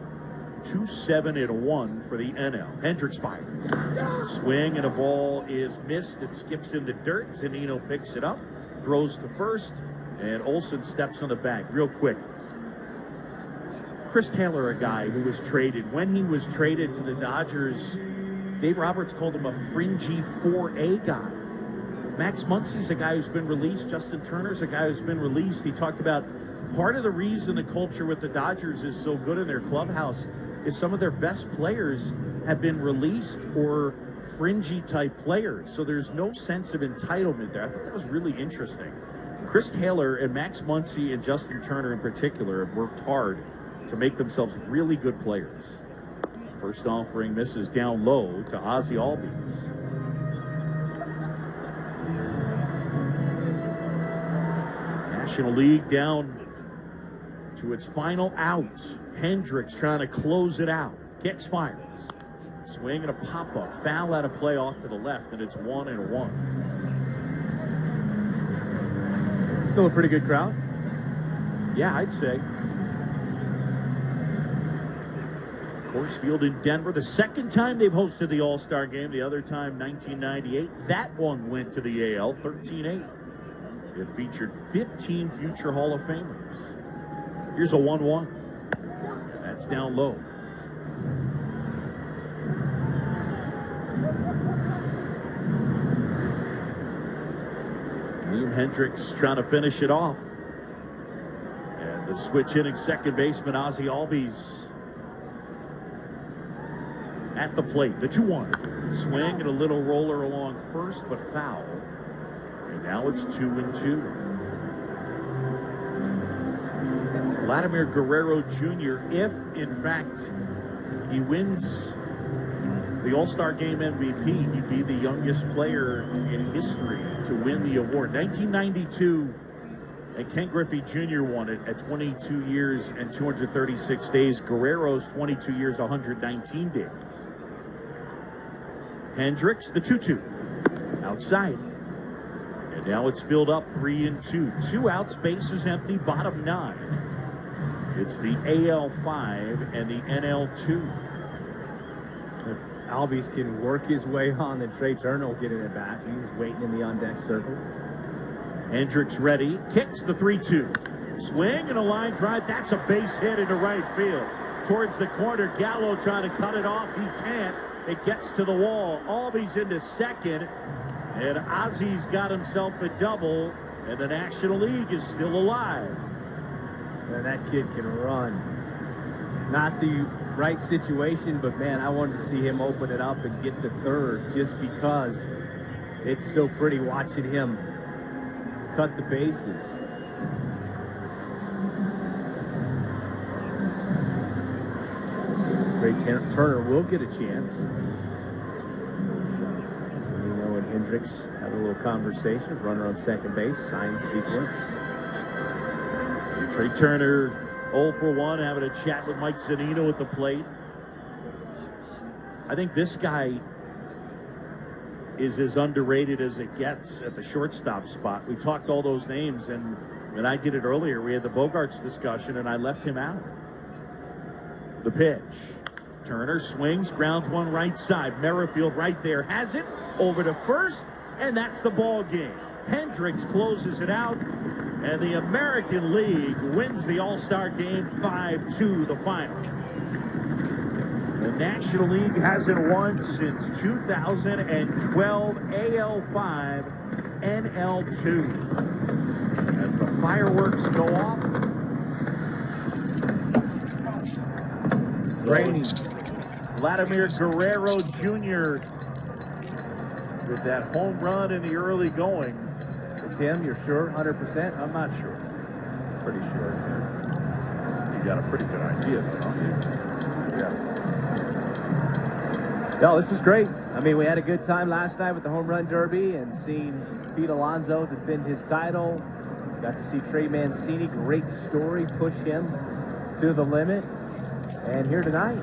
2-7-1 for the NL. Hendricks fires. Swing and a ball is missed. It skips in the dirt. Zunino picks it up, throws to first, and Olsen steps on the bag. Real quick. Chris Taylor, a guy who was traded. When he was traded to the Dodgers, Dave Roberts called him a fringy 4A guy. Max Muncy's a guy who's been released. Justin Turner's a guy who's been released. He talked about part of the reason the culture with the Dodgers is so good in their clubhouse is some of their best players have been released or fringy type players. So there's no sense of entitlement there. I thought that was really interesting. Chris Taylor and Max Muncy and Justin Turner in particular have worked hard to make themselves really good players. First offering misses down low to Ozzie Albies. National League down to its final out. Hendricks trying to close it out. Kicks, fires. Swing and a pop-up. Foul out of play off to the left, and it's 1-1. Still a pretty good crowd. Yeah, I'd say. Coors Field in Denver. The second time they've hosted the All-Star game. The other time, 1998. That one went to the AL, 13-8. It featured 15 future Hall of Famers. Here's a 1-1. That's down low. Liam Hendricks trying to finish it off. And the switch hitting second baseman Ozzie Albies at the plate. The 2-1. Swing and a little roller along first, but foul. And now it's 2-2. Vladimir Guerrero Jr., if in fact he wins the All-Star Game MVP, he'd be the youngest player in history to win the award. 1992, and Ken Griffey Jr. won it at 22 years and 236 days. Guerrero's 22 years, 119 days. Hendricks, the 2-2. Outside. And now it's filled up 3-2. 2 outs, bases empty, bottom 9. It's the AL5 and the NL2. If Albies can work his way on, then Trey Turner will get in it back. He's waiting in the on-deck circle. Hendricks ready, kicks the 3-2. Swing and a line drive. That's a base hit into right field. Towards the corner, Gallo trying to cut it off. He can't. It gets to the wall. Albies into second. And Ozzie's got himself a double. And the National League is still alive. And that kid can run. Not the right situation, but man, I wanted to see him open it up and get to third just because it's so pretty watching him cut the bases. Trey Turner will get a chance. Nino and Hendricks had a little conversation. Runner on second base, sign sequence. Trey Turner 0 for 1, having a chat with Mike Zunino at the plate. I think this guy is as underrated as it gets at the shortstop spot. We talked all those names, and I did it earlier. We had the Bogarts discussion, and I left him out. The pitch. Turner swings, grounds one right side. Merrifield right there has it over to first, and that's the ball game. Hendricks closes it out, and the American League wins the All-Star game 5-2, the final. The National League hasn't won since 2012, AL5, NL2. As the fireworks go off, Rainy. Vladimir Guerrero Jr. with that home run in the early going. It's him, you're sure? 100%? I'm not sure. Pretty sure it's him. You got a pretty good idea, though, don't you? Yeah. No, this was great. I mean, we had a good time last night with the Home Run Derby and seeing Pete Alonso defend his title. Got to see Trey Mancini, great story, push him to the limit. And here tonight,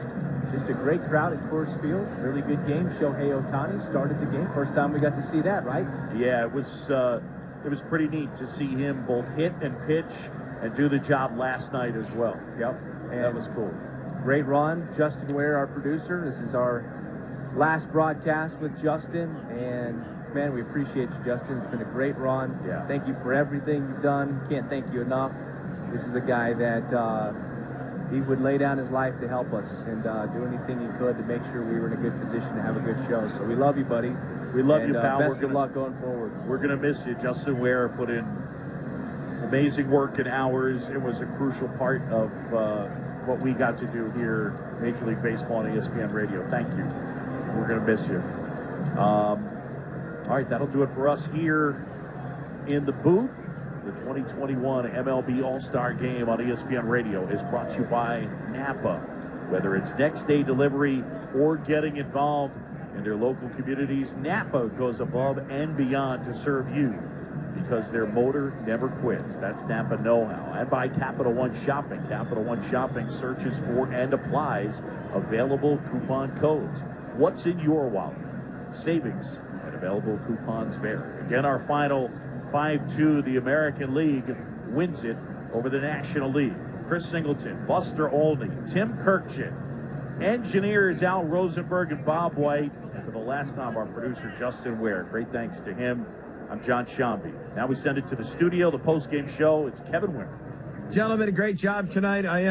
just a great crowd at Coors Field. Really good game. Shohei Ohtani started the game. First time we got to see that, right? Yeah, it was pretty neat to see him both hit and pitch and do the job last night as well. Yep. And that was cool. Great run. Justin Ware, our producer. This is our last broadcast with Justin. And, man, we appreciate you, Justin. It's been a great run. Yeah. Thank you for everything you've done. Can't thank you enough. This is a guy that he would lay down his life to help us and do anything he could to make sure we were in a good position to have a good show. So we love you, buddy. We love you, pal. Best of luck going forward. We're going to miss you. Justin Ware put in amazing work and hours. It was a crucial part of what we got to do here, Major League Baseball and ESPN Radio. Thank you. We're going to miss you. All right, that'll do it for us here in the booth. The 2021 MLB All-Star Game on ESPN Radio is brought to you by Napa. Whether it's next day delivery or getting involved in their local communities, Napa goes above and beyond to serve you because their motor never quits. That's Napa know-how. And by Capital One Shopping. Capital One Shopping searches for and applies available coupon codes. What's in your wallet? Savings and available coupons vary. Again, our final 5-2, the American League wins it over the National League. Chris Singleton, Buster Olney, Tim Kirkchin, engineers Al Rosenberg and Bob White, and for the last time, our producer Justin Ware. Great thanks to him. I'm John Shambi. Now we send it to the studio, the post-game show. It's Kevin Wimmer. Gentlemen, great job tonight.